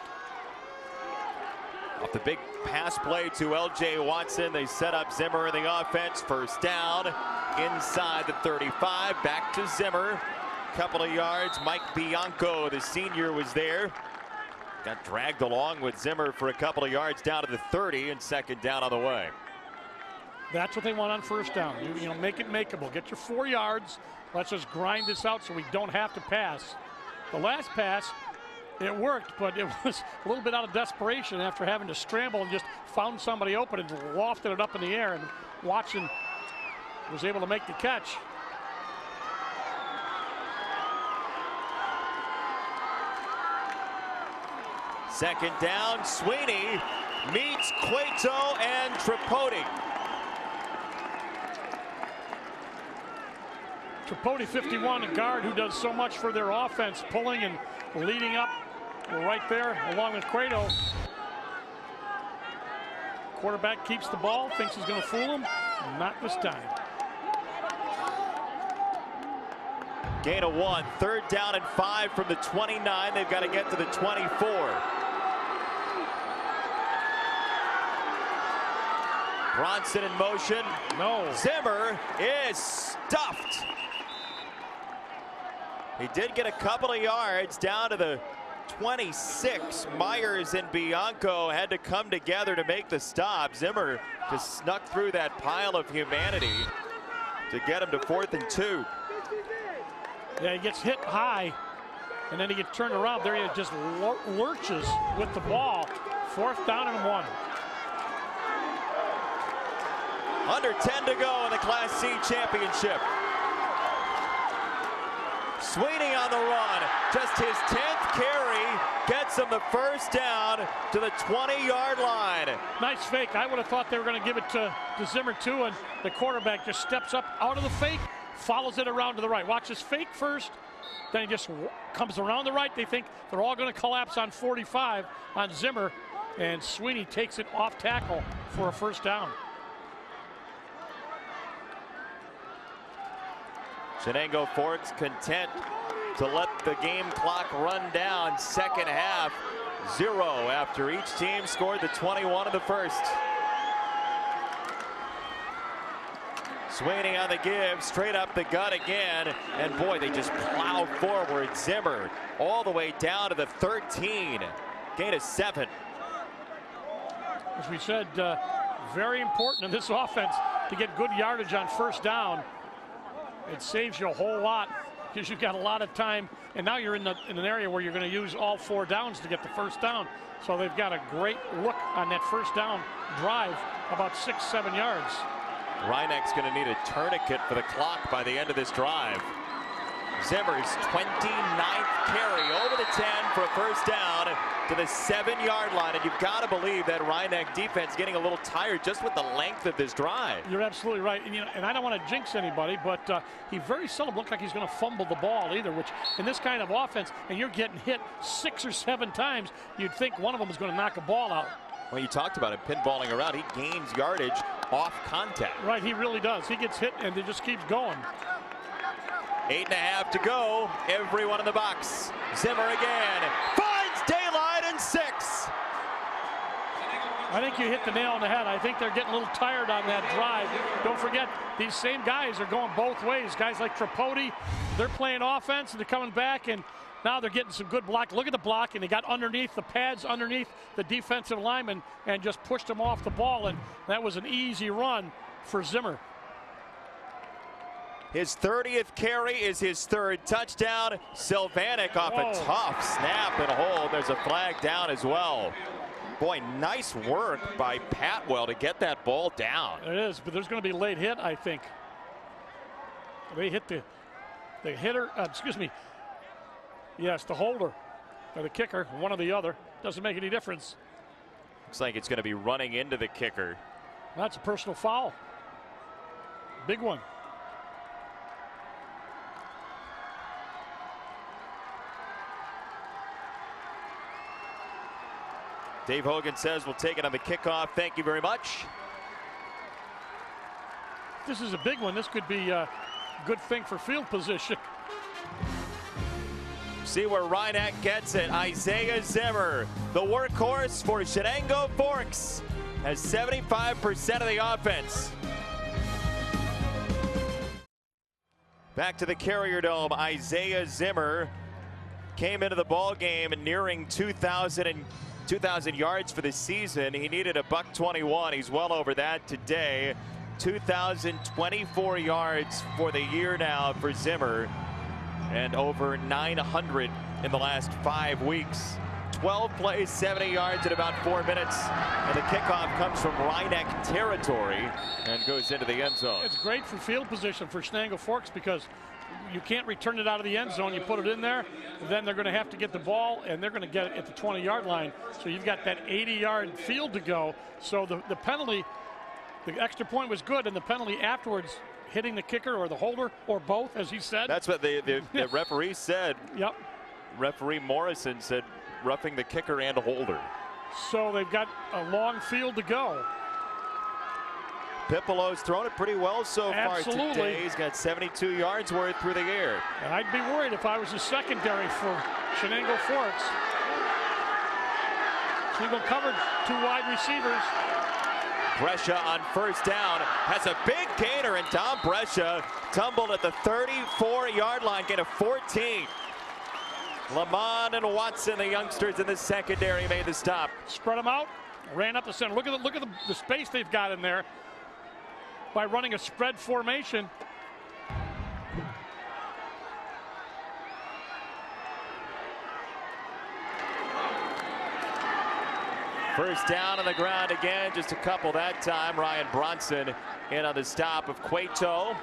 Off the big pass play to L.J. Watson, they set up Zimmer in the offense. 1st down inside the 35. Back to Zimmer. Couple of yards. Mike Bianco, the senior, was there. Got dragged along with Zimmer for a couple of yards down to the 30, and 2nd down on the way. That's what they want on 1st down. You know, make it makeable. Get your 4 yards. Let's just grind this out so we don't have to pass. The last pass, it worked, but it was a little bit out of desperation after having to scramble and just found somebody open and lofted it up in the air, and Watson was able to make the catch. Second down, Sweeney meets Cueto and Tripodi. Tripodi, 51, a guard who does so much for their offense, pulling and leading up right there along with Cueto. Quarterback keeps the ball, thinks he's going to fool him. Not this time. Gain of 1, 3rd down and 5 from the 29. They've got to get to the 24. Bronson in motion. No. Zimmer is stuffed. He did get a couple of yards down to the 26. Myers and Bianco had to come together to make the stop. Zimmer just snuck through that pile of humanity to get him to 4th and 2. Yeah, he gets hit high, and then he gets turned around. There he just lurches with the ball. 4th down and 1. Under 10 to go in the Class C championship. Sweeney on the run. Just his 10th carry gets him the 1st down to the 20-yard line. Nice fake. I would have thought they were going to give it to Zimmer too, and the quarterback just steps up out of the fake, follows it around to the right. Watch his fake first, then he just comes around the right. They think they're all going to collapse on 45 on Zimmer, and Sweeney takes it off tackle for a 1st down. Chenango Forks content to let the game clock run down. 2nd half, 0 after each team scored the 21 of the 1st. Sweeney on the give, straight up the gut again, and boy, they just plow forward. Zimmer all the way down to the 13. Gain of 7. As we said, very important in this offense to get good yardage on 1st down. It saves you a whole lot because you've got a lot of time, and now you're in an area where you're going to use all 4 downs to get the 1st down. So they've got a great look on that 1st down drive, about 6-7 yards. Reinek's going to need a tourniquet for the clock by the end of this drive. Zimmer's 29th carry over the 10 for a 1st down to the 7-yard line. And you've got to believe that Reinek defense getting a little tired just with the length of this drive. You're absolutely right. And, and I don't want to jinx anybody, but he very seldom looks like he's going to fumble the ball either, which in this kind of offense, and you're getting hit 6 or 7 times, you'd think one of them is going to knock a ball out. Well, you talked about him pinballing around. He gains yardage off contact. Right, he really does. He gets hit and it just keeps going. 8.5 to go. Everyone in the box. Zimmer again. Finds daylight and 6. I think you hit the nail on the head. I think they're getting a little tired on that drive. Don't forget, these same guys are going both ways. Guys like Tripodi, they're playing offense and they're coming back, and now they're getting some good block. Look at the block, and they got underneath the pads, underneath the defensive lineman, and just pushed him off the ball, and that was an easy run for Zimmer. His 30th carry is his 3rd touchdown. Sylvanek off a tough snap and hold. There's a flag down as well. Boy, nice work by Patwell to get that ball down. It is, but there's going to be a late hit, I think. They hit the hitter, excuse me. Yes, the holder or the kicker, one or the other. Doesn't make any difference. Looks like it's going to be running into the kicker. That's a personal foul. Big one. Dave Hogan says we'll take it on the kickoff. Thank you very much. This is a big one. This could be a good thing for field position. See where Reinek gets it. Isaiah Zimmer, the workhorse for Chenango Forks, has 75% of the offense. Back to the Carrier Dome. Isaiah Zimmer came into the ball game nearing 2,000 yards for the season. He needed a $121. He's well over that today. 2,024 yards for the year now for Zimmer, and over 900 in the last 5 weeks. 12 plays, 70 yards in about 4 minutes, and the kickoff comes from Reinek territory and goes into the end zone. It's great for field position for Chenango Forks because you can't return it out of the end zone. You put it in there, then they're going to have to get the ball, and they're going to get it at the 20-yard line. So you've got that 80-yard field to go. So the penalty, the extra point was good, and the penalty afterwards, hitting the kicker or the holder or both, as he said. That's what the referee said. Yep. Referee Morrison said roughing the kicker and holder. So they've got a long field to go. Pippolo's thrown it pretty well so far today. He's got 72 yards worth through the air. And I'd be worried if I was the secondary for Chenango Forks. Single coverage, 2 wide receivers. Brescia on first down has a big gainer, and Tom Brescia tumbled at the 34-yard line, gain of 14. Lamont and Watson, the youngsters in the secondary, made the stop. Spread them out, ran up the center. Look at the space they've got in there by running a spread formation. First down on the ground again, just a couple that time. Ryan Bronson in on the stop of Cueto.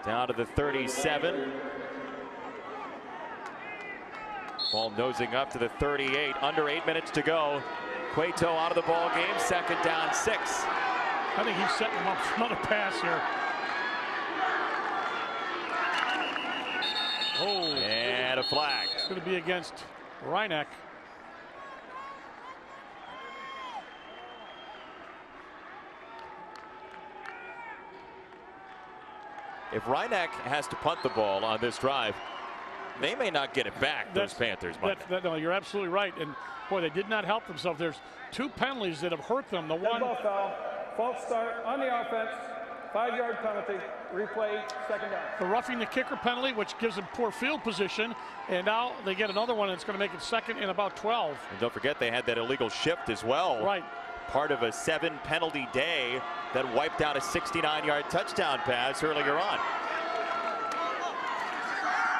Down to the 37. Ball nosing up to the 38. Under 8 minutes to go. Cueto out of the ball game. Second down, 6. I think he's setting him up for another pass here. Oh, and a flag. It's going to be against Reinach. If Reinach has to punt the ball on this drive, they may not get it back, those Panthers. No, you're absolutely right. And boy, they did not help themselves. There's 2 penalties that have hurt them. The one foul, false start on the offense, 5-yard penalty, replay, second down. The roughing the kicker penalty, which gives them poor field position, and now they get another one, and it's going to make it second and about 12. And don't forget they had that illegal shift as well. Right. Part of a 7 penalty day that wiped out a 69-yard touchdown pass earlier on.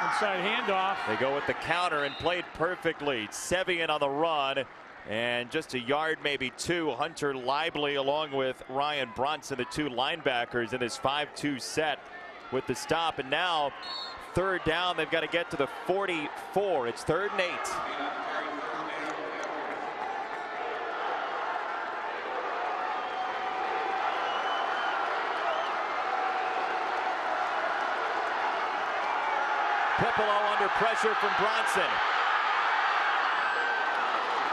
Inside handoff. They go with the counter and played perfectly. Sevian on the run, and just a yard, maybe 2. Hunter Lively along with Ryan Bronson, the 2 linebackers in this 5-2 set with the stop. And now third down, they've got to get to the 44. It's 3rd and 8. Pippolo under pressure from Bronson.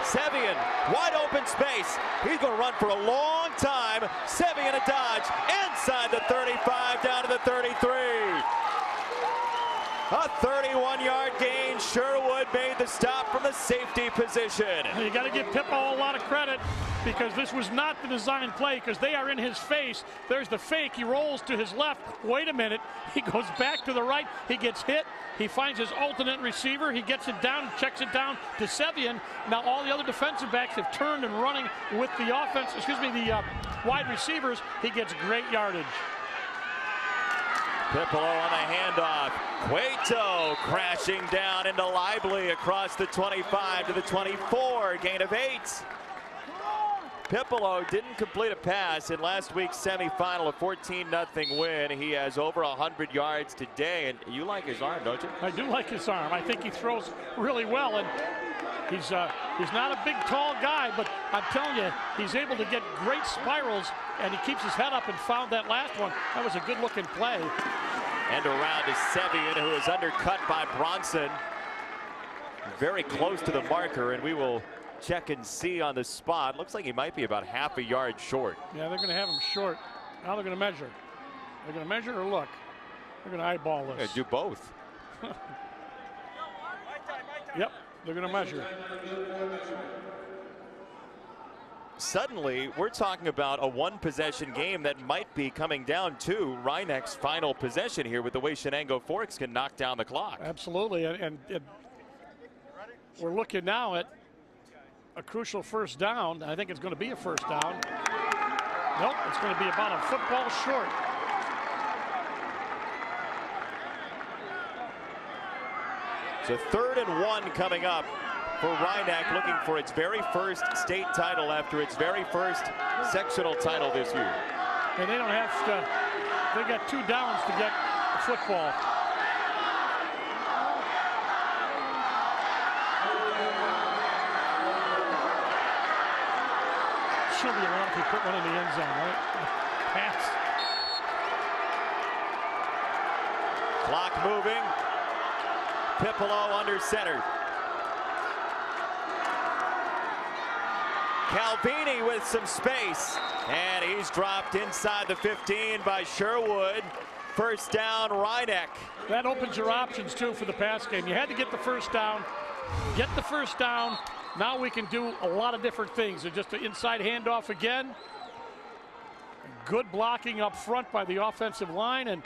Sevian, wide open space. He's going to run for a long time. Sevian a dodge inside the 35, down to the 33. A 31-yard gain. Sherwood made the stop from the safety position. You got to give Pippo a lot of credit, because this was not the design play, because they are in his face. There's the fake. He rolls to his left. Wait a minute. He goes back to the right. He gets hit. He finds his alternate receiver. He gets it down, checks it down to Sevian. Now all the other defensive backs have turned and running with the offense, the wide receivers. He gets great yardage. Pippolo on the handoff. Cueto crashing down into Lively across the 25 to the 24. Gain of 8. Pippolo didn't complete a pass in last week's semifinal, a 14-0 win. He has over 100 yards today, and you like his arm, don't you? I do like his arm. I think he throws really well, and he's not a big, tall guy, but I'm telling you, he's able to get great spirals, and he keeps his head up and found that last one. That was a good-looking play. And around is Sevian, who is undercut by Bronson. Very close to the marker, and we will check and see on the spot. Looks like he might be about half a yard short. Yeah, they're going to have him short. Now they're going to measure. They're going to measure or look. They're going to eyeball this. Do both. Yep, they're going to measure. Suddenly, we're talking about a 1-possession game that might be coming down to Reinach's final possession here, with the way Chenango Forks can knock down the clock. Absolutely, and we're looking now at a crucial first down. I think it's going to be a first down. Nope, it's going to be about a football short. So 3rd and 1 coming up for Reinach, looking for its very first state title after its very first sectional title this year. And they don't have to, they got 2 downs to get football. Should be allowed if you put one in the end zone, right? Pass. Clock moving. Pipolo under center. Calvini with some space, and he's dropped inside the 15 by Sherwood. First down, Rhineck. That opens your options too for the pass game. You had to get the first down. Get the first down. Now we can do a lot of different things. Just an inside handoff again. Good blocking up front by the offensive line, and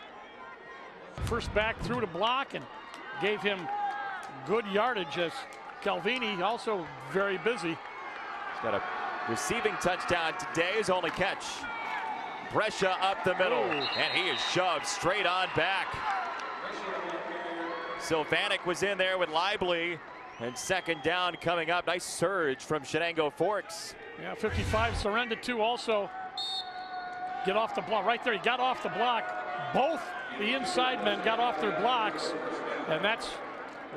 first back through to block and gave him good yardage as Calvini also very busy. He's got a receiving touchdown today, his only catch. Brescia up the middle, and he is shoved straight on back. Sylvanik was in there with Lively, and second down coming up. Nice surge from Chenango Forks. Yeah, 55 surrendered to also get off the block. Right there, he got off the block. Both the inside men got off their blocks, and that's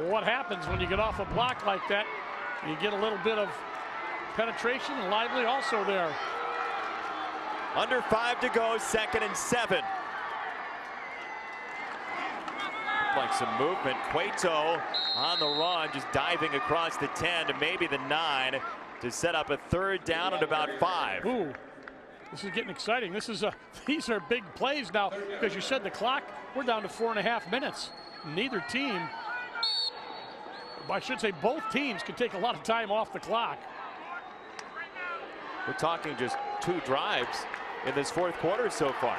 what happens when you get off a block like that. You get a little bit of penetration, and Lively also there. Under 5 to go, 2nd and 7. Like some movement. Cueto on the run, just diving across the 10 to maybe the 9 to set up a third down at about 5. Ooh, this is getting exciting. This is these are big plays now, because you said the clock, we're down to 4.5 minutes. Neither team, I should say both teams, can take a lot of time off the clock. We're talking just 2 drives in this fourth quarter so far.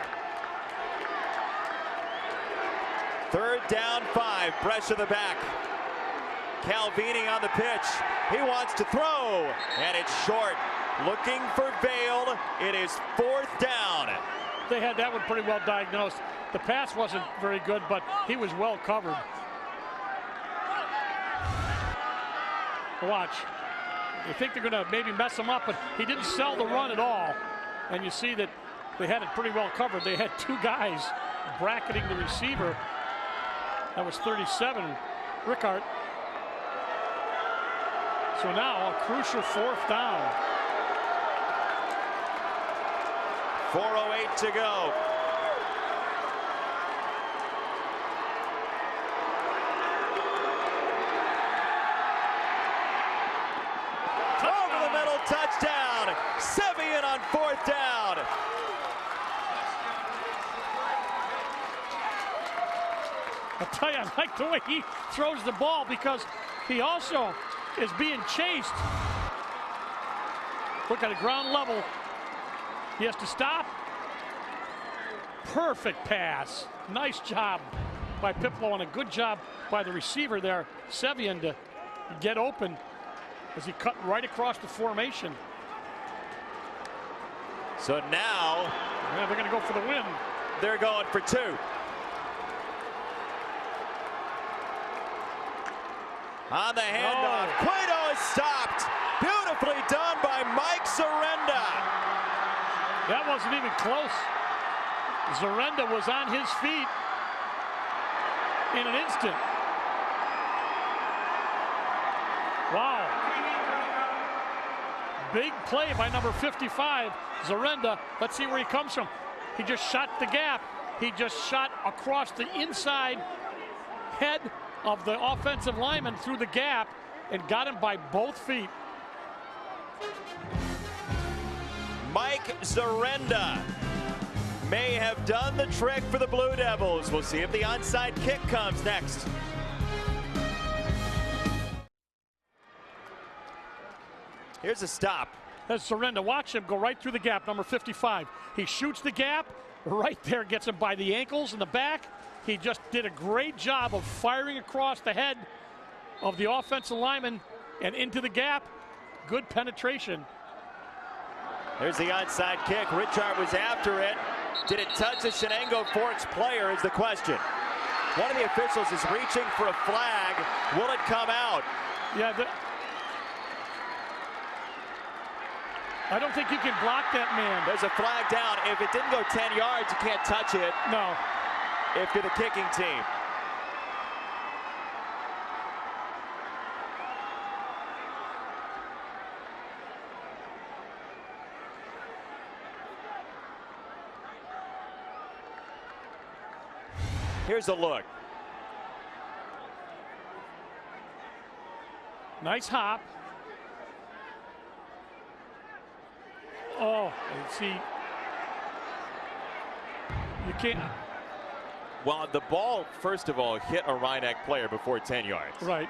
Third down, 5. Brescia the back. Calvini on the pitch. He wants to throw, and it's short. Looking for Vail. It is 4th down. They had that one pretty well diagnosed. The pass wasn't very good, but he was well covered. Watch. They think they're going to maybe mess him up, but he didn't sell the run at all. And you see that they had it pretty well covered. They had 2 guys bracketing the receiver. That was 37, Rickard. So now a crucial 4th down. 4:08 to go. Over the middle, touchdown. Sevian on 4th down. I'll tell you, I like the way he throws the ball, because he also is being chased. Look at the ground level. He has to stop. Perfect pass. Nice job by Piplo, and a good job by the receiver there, Sevian, to get open as he cut right across the formation. So now, yeah, they're going to go for the win. They're going for 2. On the handoff, Cueto is stopped. Beautifully done by Mike Zarenda. That wasn't even close. Zarenda was on his feet in an instant. Wow. Big play by number 55, Zarenda. Let's see where he comes from. He just shot the gap. He just shot across the inside head of the offensive lineman through the gap and got him by both feet. Mike Zarenda may have done the trick for the Blue Devils. We'll see if the onside kick comes next. Here's a stop. That's Zarenda. Watch him go right through the gap, number 55. He shoots the gap right there, gets him by the ankles and the back. He just did a great job of firing across the head of the offensive lineman and into the gap. Good penetration. There's the onside kick. Richard was after it. Did it touch the Chenango Forks player is the question. One of the officials is reaching for a flag. Will it come out? Yeah, I don't think you can block that man. There's a flag down. If it didn't go 10 yards, you can't touch it. No. if you're the kicking team. Here's a look. Nice hop. Oh, see, you can't. Well, the ball, first of all, hit a Rhinebeck player before 10 yards. Right.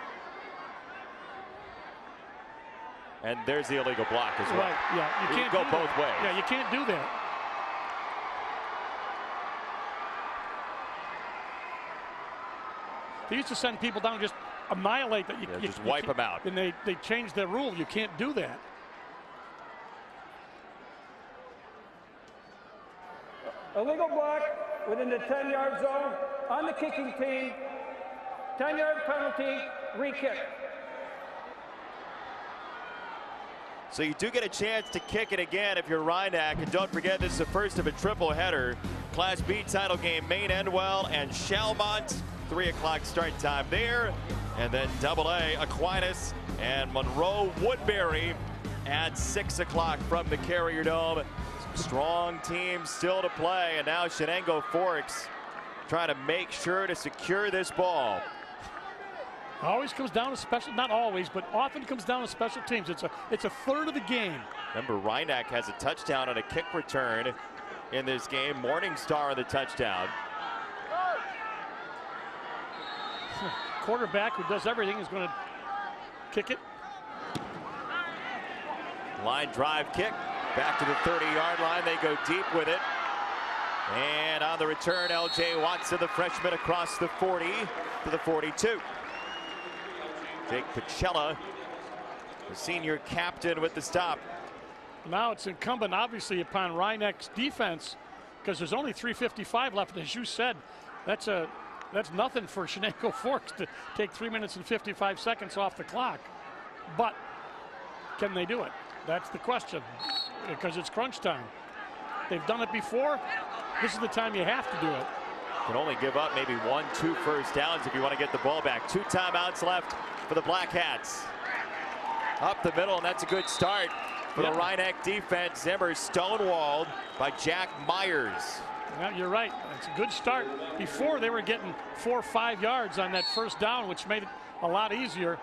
And there's the illegal block as well. Right, yeah. You can't go do both that. ways. Yeah, you can't do that. They used to send people down and just annihilate that. You just wipe them out. And they changed their rule. You can't do that. Illegal block within the 10-yard zone on the kicking team. 10-yard penalty, re-kick. So you do get a chance to kick it again if you're Rhinebeck. And don't forget, this is the first of a triple header. Class B title game, Maine Endwell and Chalmont. 3 o'clock start time there. And then AA, Aquinas and Monroe Woodbury at 6 o'clock from the Carrier Dome. Strong teams still to play. And now Chenango Forks trying to make sure to secure this ball. Always comes down to special, not always, but often comes down to special teams. It's a third of the game. Remember, Rhinebeck has a touchdown on a kick return in this game. Morningstar on the touchdown. Quarterback who does everything is going to kick it. Line drive kick back to the 30-yard line. They go deep with it. And on the return, L.J. Watson, the freshman, across the 40 to the 42. Jake Pacella, the senior captain, with the stop. Now it's incumbent, obviously, upon Rhinebeck's defense, because there's only 3:55 left. And as you said, that's nothing for Chenango Forks to take 3 minutes and 55 seconds off the clock. But can they do it? That's the question, because it's crunch time. They've done it before. This is the time you have to do it. Can only give up maybe 1-2 first downs if you want to get the ball back. 2 timeouts left for the Black Hats. Up the middle, and that's a good start for the Rhinebeck defense. Zimmer stonewalled by Jack Myers. Yeah, you're right. It's a good start. Before, they were getting 4 or 5 yards on that first down, which made it a lot easier.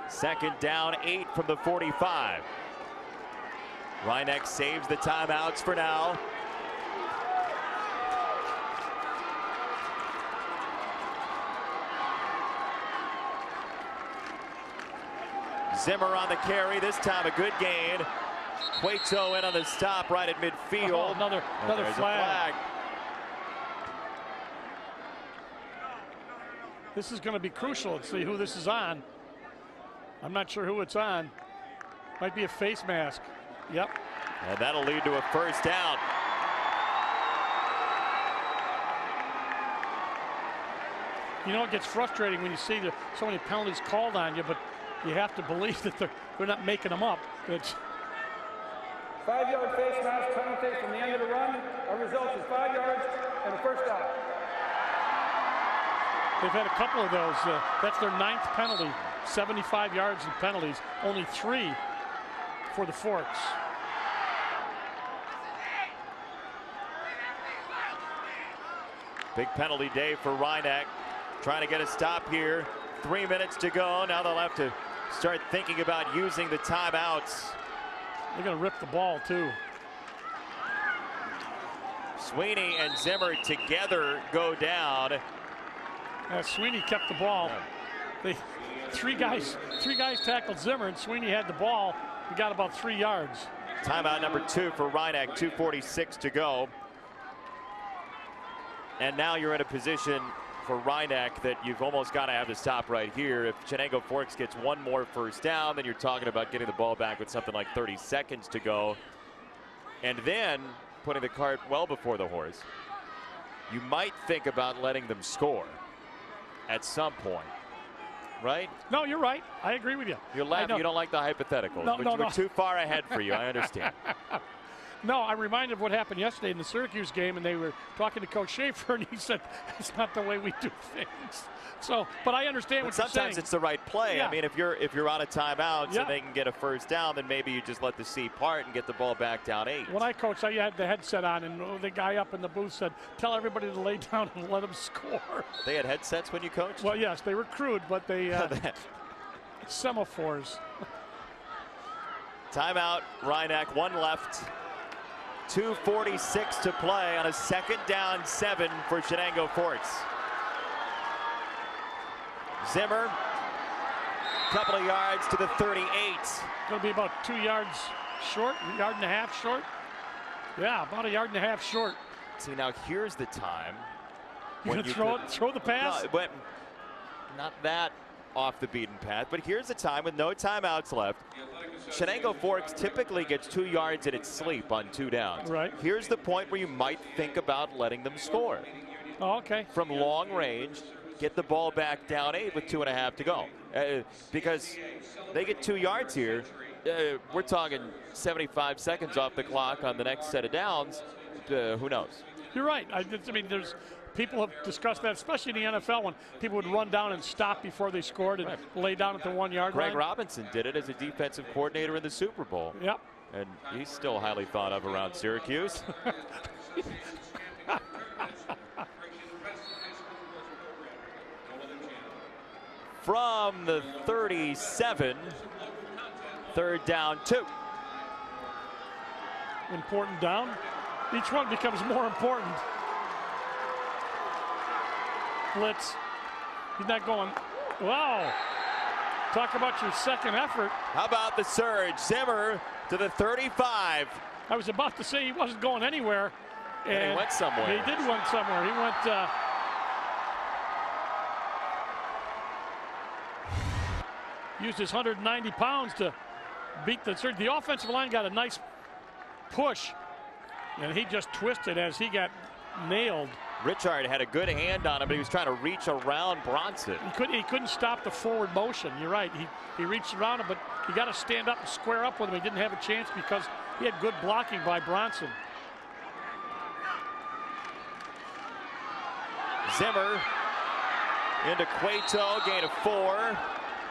Second down, 8 from the 45. Rhinebeck saves the timeouts for now. Zimmer on the carry, this time a good gain. Cueto in on the stop right at midfield. Oh, another flag. This is going to be crucial. Let's see who this is on. I'm not sure who it's on. Might be a face mask. Yep. And that'll lead to a first down. You know, it gets frustrating when you see so many penalties called on you, but you have to believe that they're not making them up. It's 5-yard face mask penalty from the end of the run. Our result is 5 yards and a first down. They've had a couple of those. That's their 9th penalty. 75 yards in penalties. Only 3 for the Forks. Big penalty day for Rhinebeck. Trying to get a stop here. 3 minutes to go. Now they'll have to start thinking about using the timeouts. They're going to rip the ball, too. Sweeney and Zimmer together go down. Sweeney kept the ball. Three guys tackled Zimmer, and Sweeney had the ball. He got about 3 yards. Timeout number 2 for Rhinebeck. 2:46 to go. And now you're in a position for Rhinebeck that you've almost got to have to stop right here. If Chenango Forks gets 1 more first down, then you're talking about getting the ball back with something like 30 seconds to go. And then putting the cart well before the horse. You might think about letting them score at some point, right? No, you're right. I agree with you. You're laughing. You don't like the hypotheticals, No, which we're too far ahead for you. I understand. No, I'm reminded of what happened yesterday in the Syracuse game, and they were talking to Coach Schaefer, and he said, it's not the way we do things. So, but I understand what you're saying. Sometimes it's the right play. Yeah. I mean, if you're out of timeouts Yeah. and they can get a first down, then maybe you just let the C part and get the ball back down 8. When I coached, I had the headset on, and the guy up in the booth said, tell everybody to lay down and let them score. They had headsets when you coached? Well, yes, they were crude, but they semaphores. Timeout, Rhinebeck, 1 left. 2:46 to play on a 2nd down 7 for Chenango Forks. Zimmer, couple of yards to the 38. Going to be about 2 yards short, a yard and a half short. Yeah, about a yard and a half short. See, now here's the time. You're going to throw the pass? No, but not that off the beaten path, but here's the time with no timeouts left. Chenango Forks typically gets 2 yards in its sleep on 2 downs. Right. Here's the point where you might think about letting them score. Oh, okay. From long range, get the ball back down 8 with 2.5 to go. Because they get 2 yards here, we're talking 75 seconds off the clock on the next set of downs. Who knows? You're right. I mean, there's people have discussed that, especially in the NFL, when people would run down and stop before they scored and lay down at the 1 yard line. Greg Robinson did it as a defensive coordinator in the Super Bowl. Yep. And he's still highly thought of around Syracuse. From the 37, 3rd down 2. Important down. Each one becomes more important. Blitz. He's not going. Wow. Talk about your second effort. How about the surge? Zimmer to the 35. I was about to say he wasn't going anywhere. And he went somewhere. He did went somewhere. He went. Used his 190 pounds to beat the surge. The offensive line got a nice push, and he just twisted as he got nailed. Richard had a good hand on him, but he was trying to reach around Bronson. He couldn't stop the forward motion. You're right. He reached around him, but he got to stand up and square up with him. He didn't have a chance because he had good blocking by Bronson. Zimmer into Cueto, gain of 4.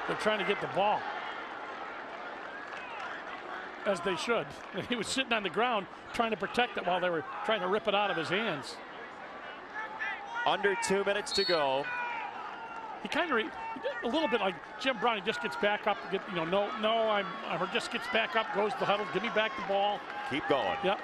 They're trying to get the ball, as they should. And he was sitting on the ground trying to protect it while they were trying to rip it out of his hands. Under 2 minutes to go. He kind of a little bit like Jim Brown. He just gets back up, just gets back up, goes to the huddle, give me back the ball. Keep going. Yep.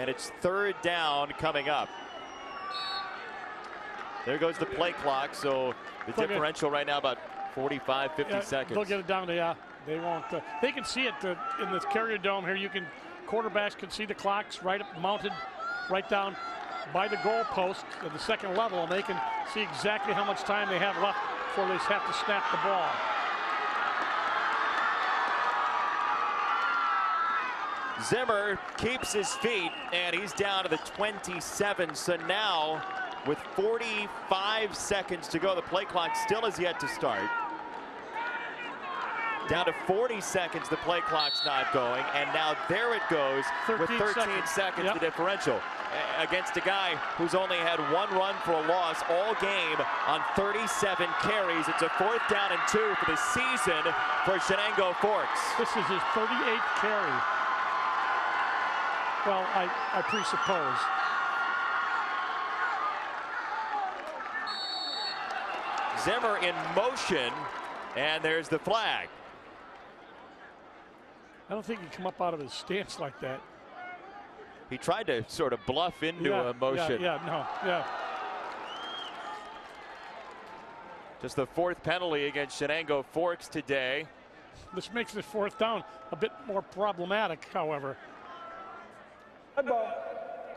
it's 3rd down coming up. There goes the play clock, so the differential right now about 45, 50 seconds. They'll get it down to, they won't. They can see it in the Carrier Dome here. Quarterbacks can see the clocks right up, mounted right down by the goal post at the second level, and they can see exactly how much time they have left before they have to snap the ball. Zimmer keeps his feet, and he's down to the 27. So now, with 45 seconds to go, the play clock still has yet to start. Down to 40 seconds, the play clock's not going, and now there it goes with 13 seconds the differential. Against a guy who's only had 1 run for a loss all game on 37 carries. It's a 4th down and 2 for the season for Chenango Forks. This is his 38th carry. Well, I presuppose. Zimmer in motion, and there's the flag. I don't think he can come up out of his stance like that. He tried to sort of bluff into a motion. Yeah. Just the 4th penalty against Chenango Forks today. This makes the 4th down a bit more problematic, however. Good ball.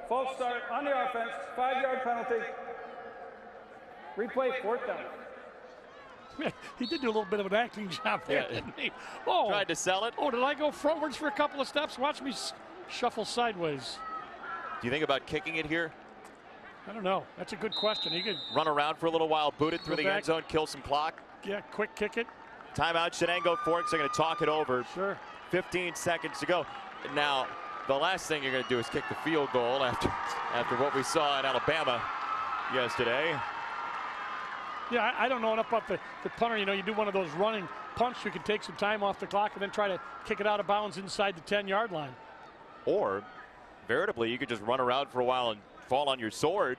False start on the offense. 5-yard penalty. Replay, fourth down. He did do a little bit of an acting job there, didn't he? Oh, tried to sell it. Oh, did I go frontwards for a couple of steps? Watch me shuffle sideways. Do you think about kicking it here? I don't know. That's a good question. He could run around for a little while, boot it through the end zone, kill some clock. Yeah, quick kick it. Timeout, Chenango Forks are going to talk it over. Sure. 15 seconds to go. Now, the last thing you're going to do is kick the field goal after what we saw in Alabama yesterday. Yeah, I don't know enough about the punter. You know, you do one of those running punts, you can take some time off the clock and then try to kick it out of bounds inside the 10-yard line. Or, veritably, you could just run around for a while and fall on your sword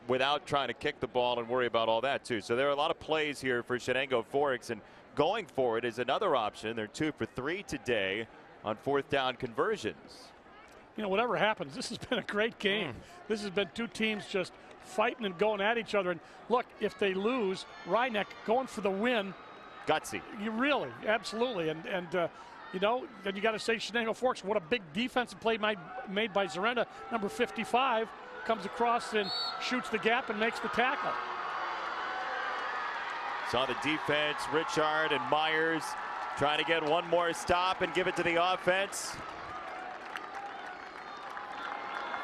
without trying to kick the ball and worry about all that, too. So there are a lot of plays here for Chenango Forks, and going for it is another option. They're 2 for 3 today on fourth down conversions. You know, whatever happens, this has been a great game. This has been two teams just fighting and going at each other. And look, if they lose, Rhinebeck going for the win. Gutsy. You really, absolutely. And you know, then you got to say Chenango Forks, what a big defensive play made by Zarenda, number 55, comes across and shoots the gap and makes the tackle. Saw the defense, Richard and Myers trying to get one more stop and give it to the offense.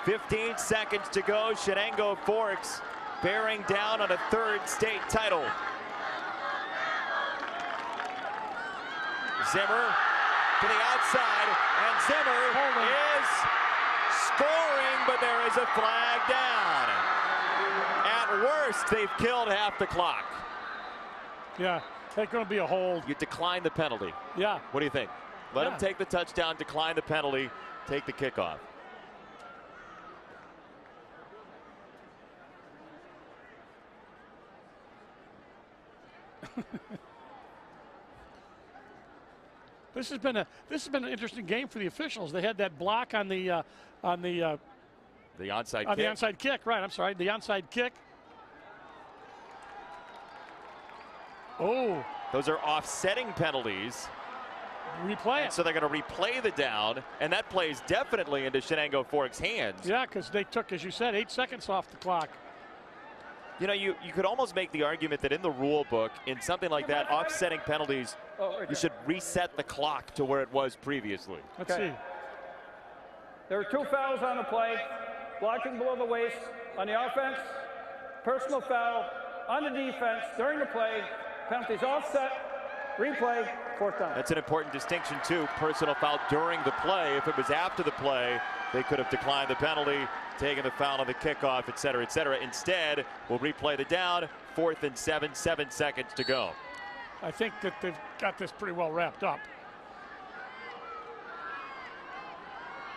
15 seconds to go. Chenango Forks bearing down on a third state title. Zimmer to the outside, and Zimmer is scoring, but there is a flag down. At worst, they've killed half the clock. Yeah, that's going to be a hold. You decline the penalty. Yeah. What do you think? Let him take the touchdown, decline the penalty, take the kickoff. This has been an interesting game for the officials. They had that block on the onside kick. The onside kick, right? I'm sorry, the onside kick. Oh, those are offsetting penalties. Replay it. So they're going to replay the down, and that plays definitely into Chenango Forks' hands. Yeah, because they took, as you said, 8 seconds off the clock. You know, you could almost make the argument that in the rule book, in something like that, offsetting penalties, you should reset the clock to where it was previously. Let's see. There were 2 fouls on the play. Blocking below the waist on the offense. Personal foul on the defense during the play. Penalties offset. Replay. Fourth down. That's an important distinction, too. Personal foul during the play. If it was after the play, they could have declined the penalty, taken the foul on the kickoff, et cetera, et cetera. Instead, we'll replay the down. 4th and 7, 7 seconds to go. I think that they've got this pretty well wrapped up.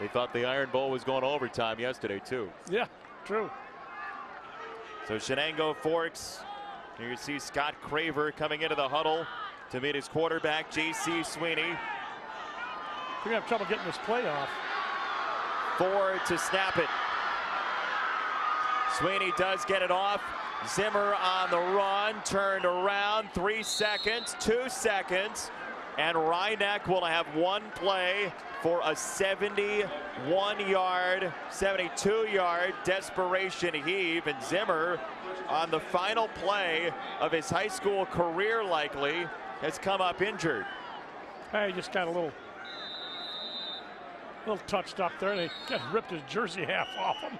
They thought the Iron Bowl was going overtime yesterday, too. Yeah, true. So Chenango Forks, here you see Scott Craver coming into the huddle to meet his quarterback, J.C. Sweeney. We're going to have trouble getting this play off. 4 to snap it. Sweeney does get it off. Zimmer on the run, turned around, 3 seconds, 2 seconds, and Rhinebeck will have one play for a 71-yard, 72-yard desperation heave, and Zimmer on the final play of his high school career likely has come up injured. He just got a little touched up there. They ripped his jersey half off him.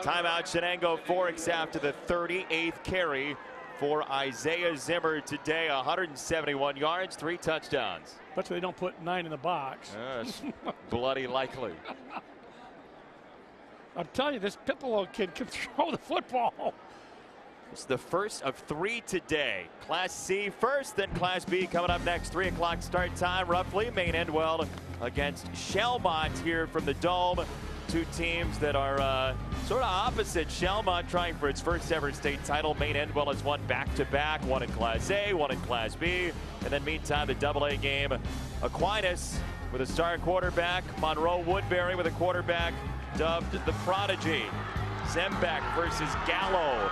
Timeout, Chenango Forks after the 38th carry for Isaiah Zimmer today. 171 yards, 3 touchdowns. Bet they don't put 9 in the box. Yes, bloody likely. I'm telling you, this Pipolo kid can throw the football. It's the first of 3 today. Class C first, then Class B coming up next. 3 o'clock start time, roughly. Maine Endwell against Shelmont here from the Dome. 2 teams that are sort of opposite. Shelmont trying for its first ever state title. Maine Endwell has won back-to-back, one in Class A, one in Class B. And then meantime, the AA game. Aquinas with a star quarterback. Monroe Woodbury with a quarterback dubbed the Prodigy. Zembeck versus Gallo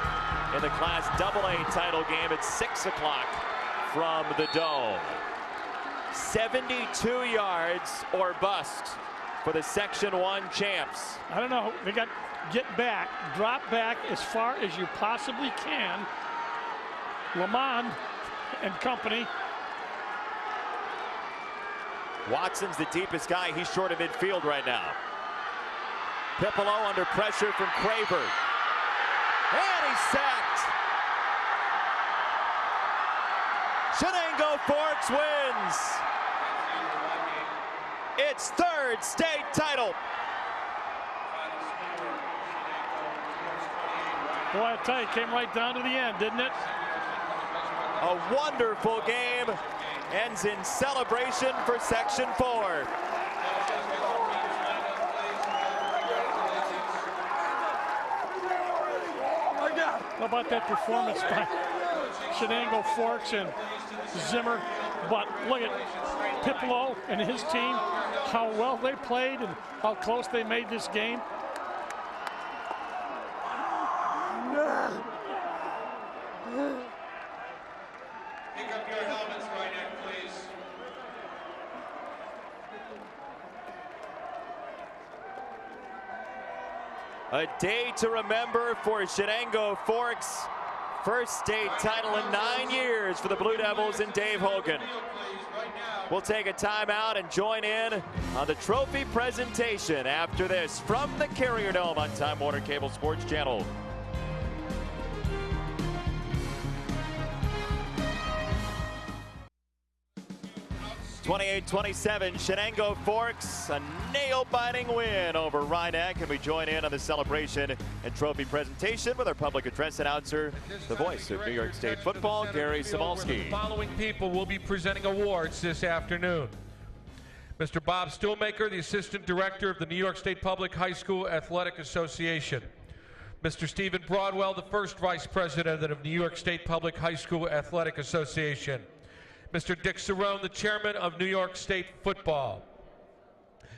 in the Class AA title game at 6 o'clock from the Dome. 72 yards or bust for the Section 1 champs. I don't know. They got get back, drop back as far as you possibly can. Lamond and company. Watson's the deepest guy. He's short of midfield right now. Pipolo under pressure from Craver. And he's sacked. Chenango Forks wins its third state title. Boy, I tell you, it came right down to the end, didn't it? A wonderful game ends in celebration for Section 4. How about that performance by Chenango Forks and Zimmer? But look at Pipolo and his team, how well they played and how close they made this game. Pick up your helmets, Rynek, please. A day to remember for Chenango Forks. First state title in 9 years for the Blue Devils and Dave Hogan. We'll take a timeout and join in on the trophy presentation after this from the Carrier Dome on Time Warner Cable Sports Channel. 28-27, Chenango Forks, a nail-biting win over Rynek, and we join in on the celebration and trophy presentation with our public address announcer, the voice of New York State football, Gary Samalski. The following people will be presenting awards this afternoon. Mr. Bob Stuhlmaker, the Assistant Director of the New York State Public High School Athletic Association. Mr. Stephen Broadwell, the First Vice President of New York State Public High School Athletic Association. Mr. Dick Cerrone, the Chairman of New York State Football.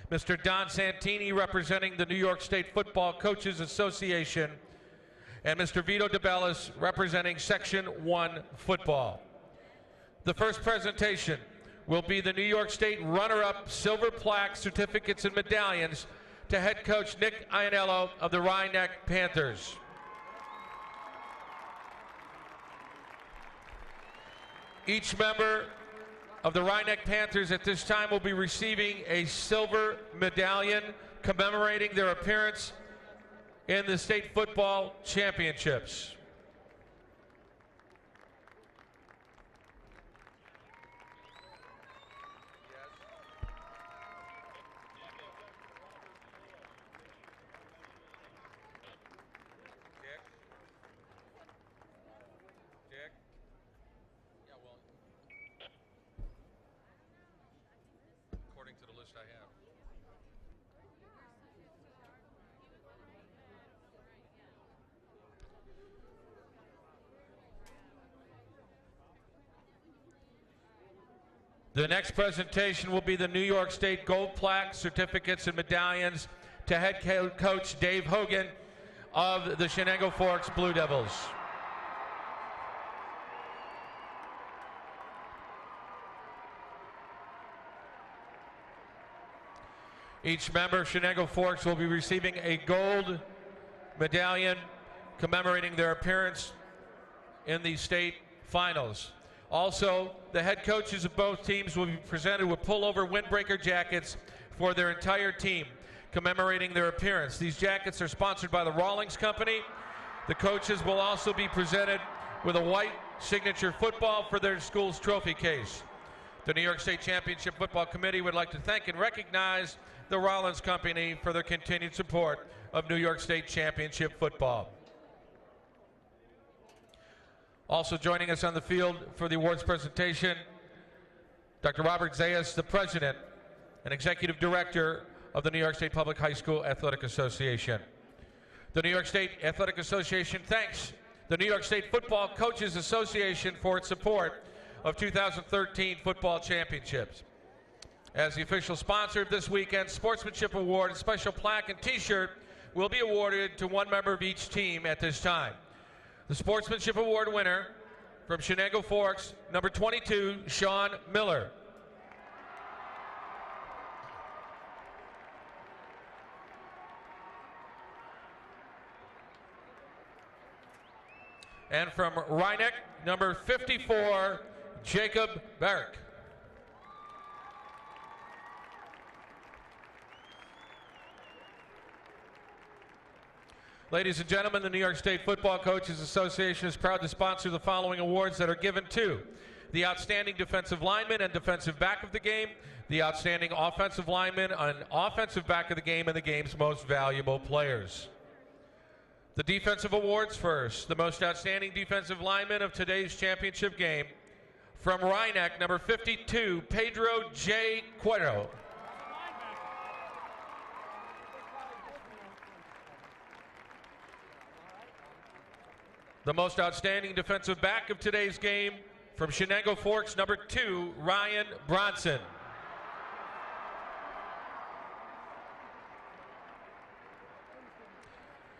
Mr. Don Santini, representing the New York State Football Coaches Association. And Mr. Vito DeBellis, representing Section 1 Football. The first presentation will be the New York State runner-up silver plaque, certificates, and medallions to head coach Nick Iannello of the Rynek Panthers. Each member of the Rynek Panthers at this time will be receiving a silver medallion commemorating their appearance in the state football championships. The next presentation will be the New York State Gold Plaque, certificates, and medallions to head coach Dave Hogan of the Chenango Forks Blue Devils. Each member of Chenango Forks will be receiving a gold medallion commemorating their appearance in the state finals. Also, the head coaches of both teams will be presented with pullover windbreaker jackets for their entire team, commemorating their appearance. These jackets are sponsored by the Rawlings Company. The coaches will also be presented with a white signature football for their school's trophy case. The New York State Championship Football Committee would like to thank and recognize the Rawlings Company for their continued support of New York State Championship football. Also joining us on the field for the awards presentation, Dr. Robert Zayas, the President and Executive Director of the New York State Public High School Athletic Association. The New York State Athletic Association thanks the New York State Football Coaches Association for its support of 2013 football championships. As the official sponsor of this weekend's Sportsmanship Award, a special plaque and t-shirt will be awarded to one member of each team at this time. The Sportsmanship Award winner from Chenango Forks, number 22, Sean Miller. And from Rhineck, number 54, Jacob Barrick. Ladies and gentlemen, the New York State Football Coaches Association is proud to sponsor the following awards that are given to the outstanding defensive lineman and defensive back of the game, the outstanding offensive lineman and offensive back of the game, and the game's most valuable players. The defensive awards first. The most outstanding defensive lineman of today's championship game, from Rhineck, number 52, Pedro J. Cuero. The most outstanding defensive back of today's game, from Chenango Forks, number 2, Ryan Bronson.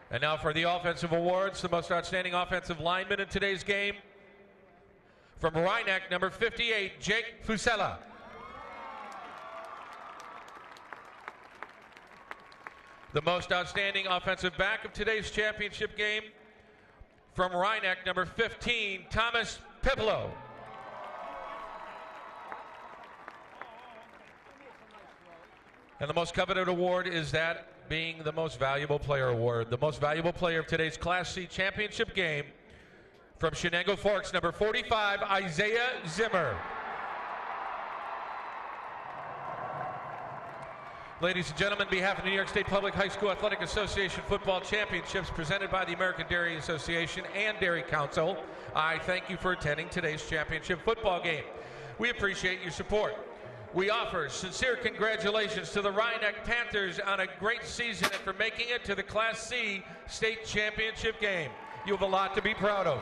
And now for the offensive awards, the most outstanding offensive lineman in today's game, from Rhineck, number 58, Jake Fusella. The most outstanding offensive back of today's championship game, from Rhineck, number 15, Thomas Pipolo. And the most coveted award is that being the most valuable player award. The most valuable player of today's Class C championship game, from Chenango Forks, number 45, Isaiah Zimmer. Ladies and gentlemen, on behalf of the New York State Public High School Athletic Association Football Championships presented by the American Dairy Association and Dairy Council, I thank you for attending today's championship football game. We appreciate your support. We offer sincere congratulations to the Rhineck Panthers on a great season and for making it to the Class C state championship game. You have a lot to be proud of.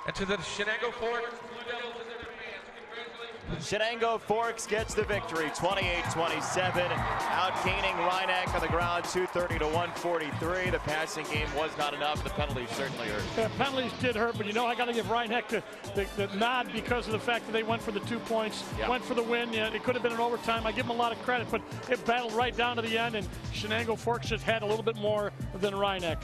And to the Chenango Forks Blue Devils and their fans, congratulations. Chenango Forks gets the victory, 28-27, outgaining Rhineck on the ground, 230 to 143. The passing game was not enough. The penalties certainly hurt. Yeah, penalties did hurt, but you know, I got to give Rhineck the nod because of the fact that they went for the 2 points, went for the win. Yeah, it could have been an overtime. I give them a lot of credit, but it battled right down to the end, and Chenango Forks just had a little bit more than Rhineck.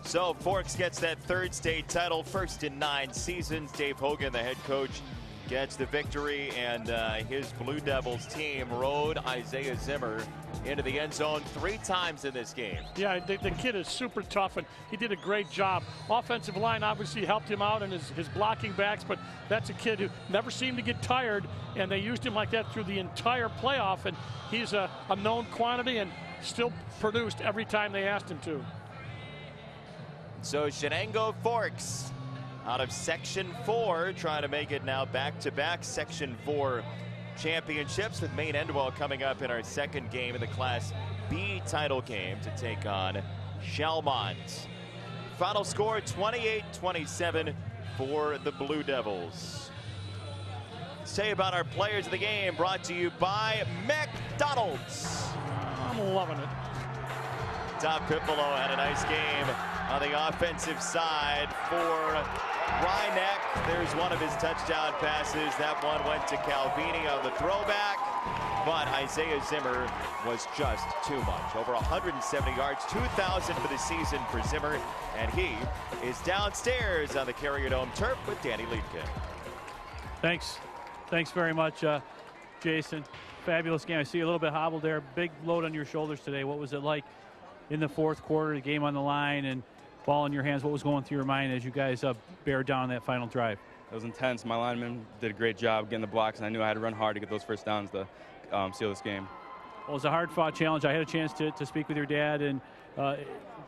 So Forks gets that third state title, first in 9 seasons. Dave Hogan, the head coach, gets the victory, and his Blue Devils team rode Isaiah Zimmer into the end zone 3 times in this game. Yeah, the kid is super tough, and he did a great job. Offensive line obviously helped him out in his blocking backs, but that's a kid who never seemed to get tired, and they used him like that through the entire playoff, and he's a known quantity and still produced every time they asked him to. So Chenango Forks out of Section 4 trying to make it now back-to-back Section 4 championships, with Maine Endwell coming up in our second game of the Class B title game to take on Shelmont. Final score 28-27 for the Blue Devils. Say about our players of the game, brought to you by McDonald's. I'm loving it. Tom Pipolo had a nice game on the offensive side for Rhineck. There's one of his touchdown passes. That one went to Calvini on the throwback, but Isaiah Zimmer was just too much. Over 170 yards, 2,000 for the season for Zimmer, and he is downstairs on the Carrier Dome turf with Danny Liebkin. Thanks very much, Jason. Fabulous game. I see you a little bit hobbled there. Big load on your shoulders today. What was it like in the fourth quarter, the game on the line and ball in your hands? What was going through your mind as you guys bear down that final drive? It was intense. My linemen did a great job getting the blocks, and I knew I had to run hard to get those first downs to seal this game. Well, it was a hard-fought challenge. I had a chance to speak with your dad in the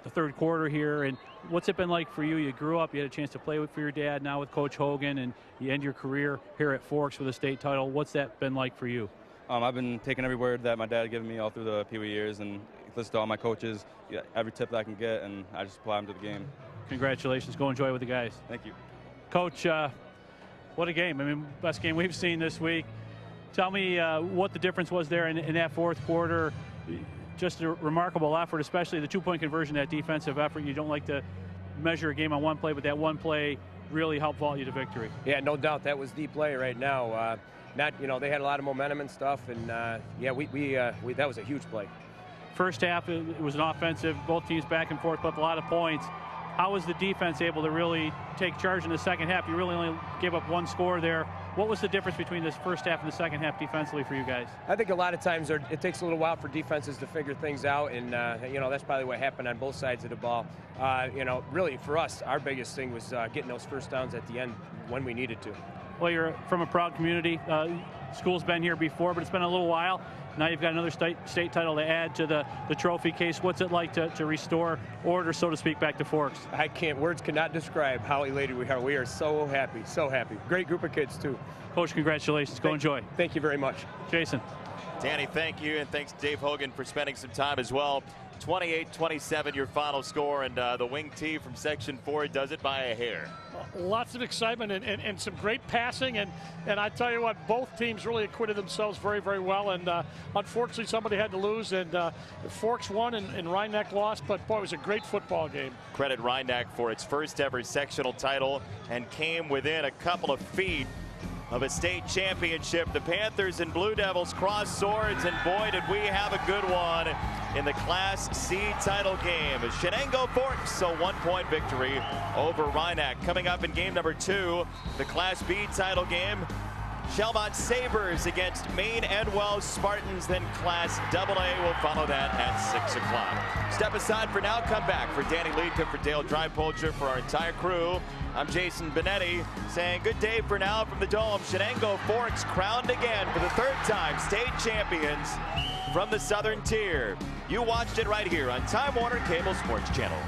third quarter here, and what's it been like for you? You grew up, you had a chance to play for your dad, now with Coach Hogan, and you end your career here at Forks with a state title. What's that been like for you? I've been taking every word that my dad had given me all through the Pee Wee years, and listen to all my coaches, every tip that I can get, and I just apply them to the game. Congratulations. Go enjoy it with the guys. Thank you. Coach, what a game. I mean, best game we've seen this week. Tell me what the difference was there in that fourth quarter. Just a remarkable effort, especially the 2-point conversion, that defensive effort. You don't like to measure a game on one play, but that one play really helped vault you to victory. Yeah, no doubt. That was the play right now. They had a lot of momentum and stuff, and that was a huge play. First half, it was an offensive, both teams back and forth, put up a lot of points. how was the defense able to really take charge in the second half? You really only gave up one score there. What was the difference between this first half and the second half defensively for you guys? I think a lot of times it takes a little while for defenses to figure things out, and that's probably what happened on both sides of the ball. Really for us, our biggest thing was getting those first downs at the end when we needed to. Well, you're from a proud community. School's been here before, but it's been a little while. Now you've got another state title to add to the trophy case. What's it like to restore order, so to speak, back to Forks? Words cannot describe how elated we are. We are so happy, so happy. Great group of kids, too. Coach, congratulations. Go enjoy. Thank you very much. Jason. Danny, thank you, and thanks to Dave Hogan for spending some time as well. 28-27 your final score, and the wing T from Section 4 does it by a hair. Lots of excitement and some great passing, and I tell you what, both teams really acquitted themselves very, very well, and unfortunately somebody had to lose, and Forks won and Rhinebeck lost, but boy, it was a great football game. Credit Rhinebeck for its first ever sectional title and came within a couple of feet of a state championship. The Panthers and Blue Devils crossed swords, and boy, did we have a good one in the Class C title game. Chenango Forks, a 1-point victory over Rhinebeck. Coming up in game number 2, the Class B title game, Shelmont Sabres against Maine Endwell Spartans. Then Class AA will follow that at 6 o'clock. Step aside for now. Come back for Danny Leadcup, for Dale Drypolcher, for our entire crew. I'm Jason Benetti saying good day for now from the Dome. Chenango Forks crowned again for the 3rd time state champions from the Southern Tier. You watched it right here on Time Warner Cable Sports Channel.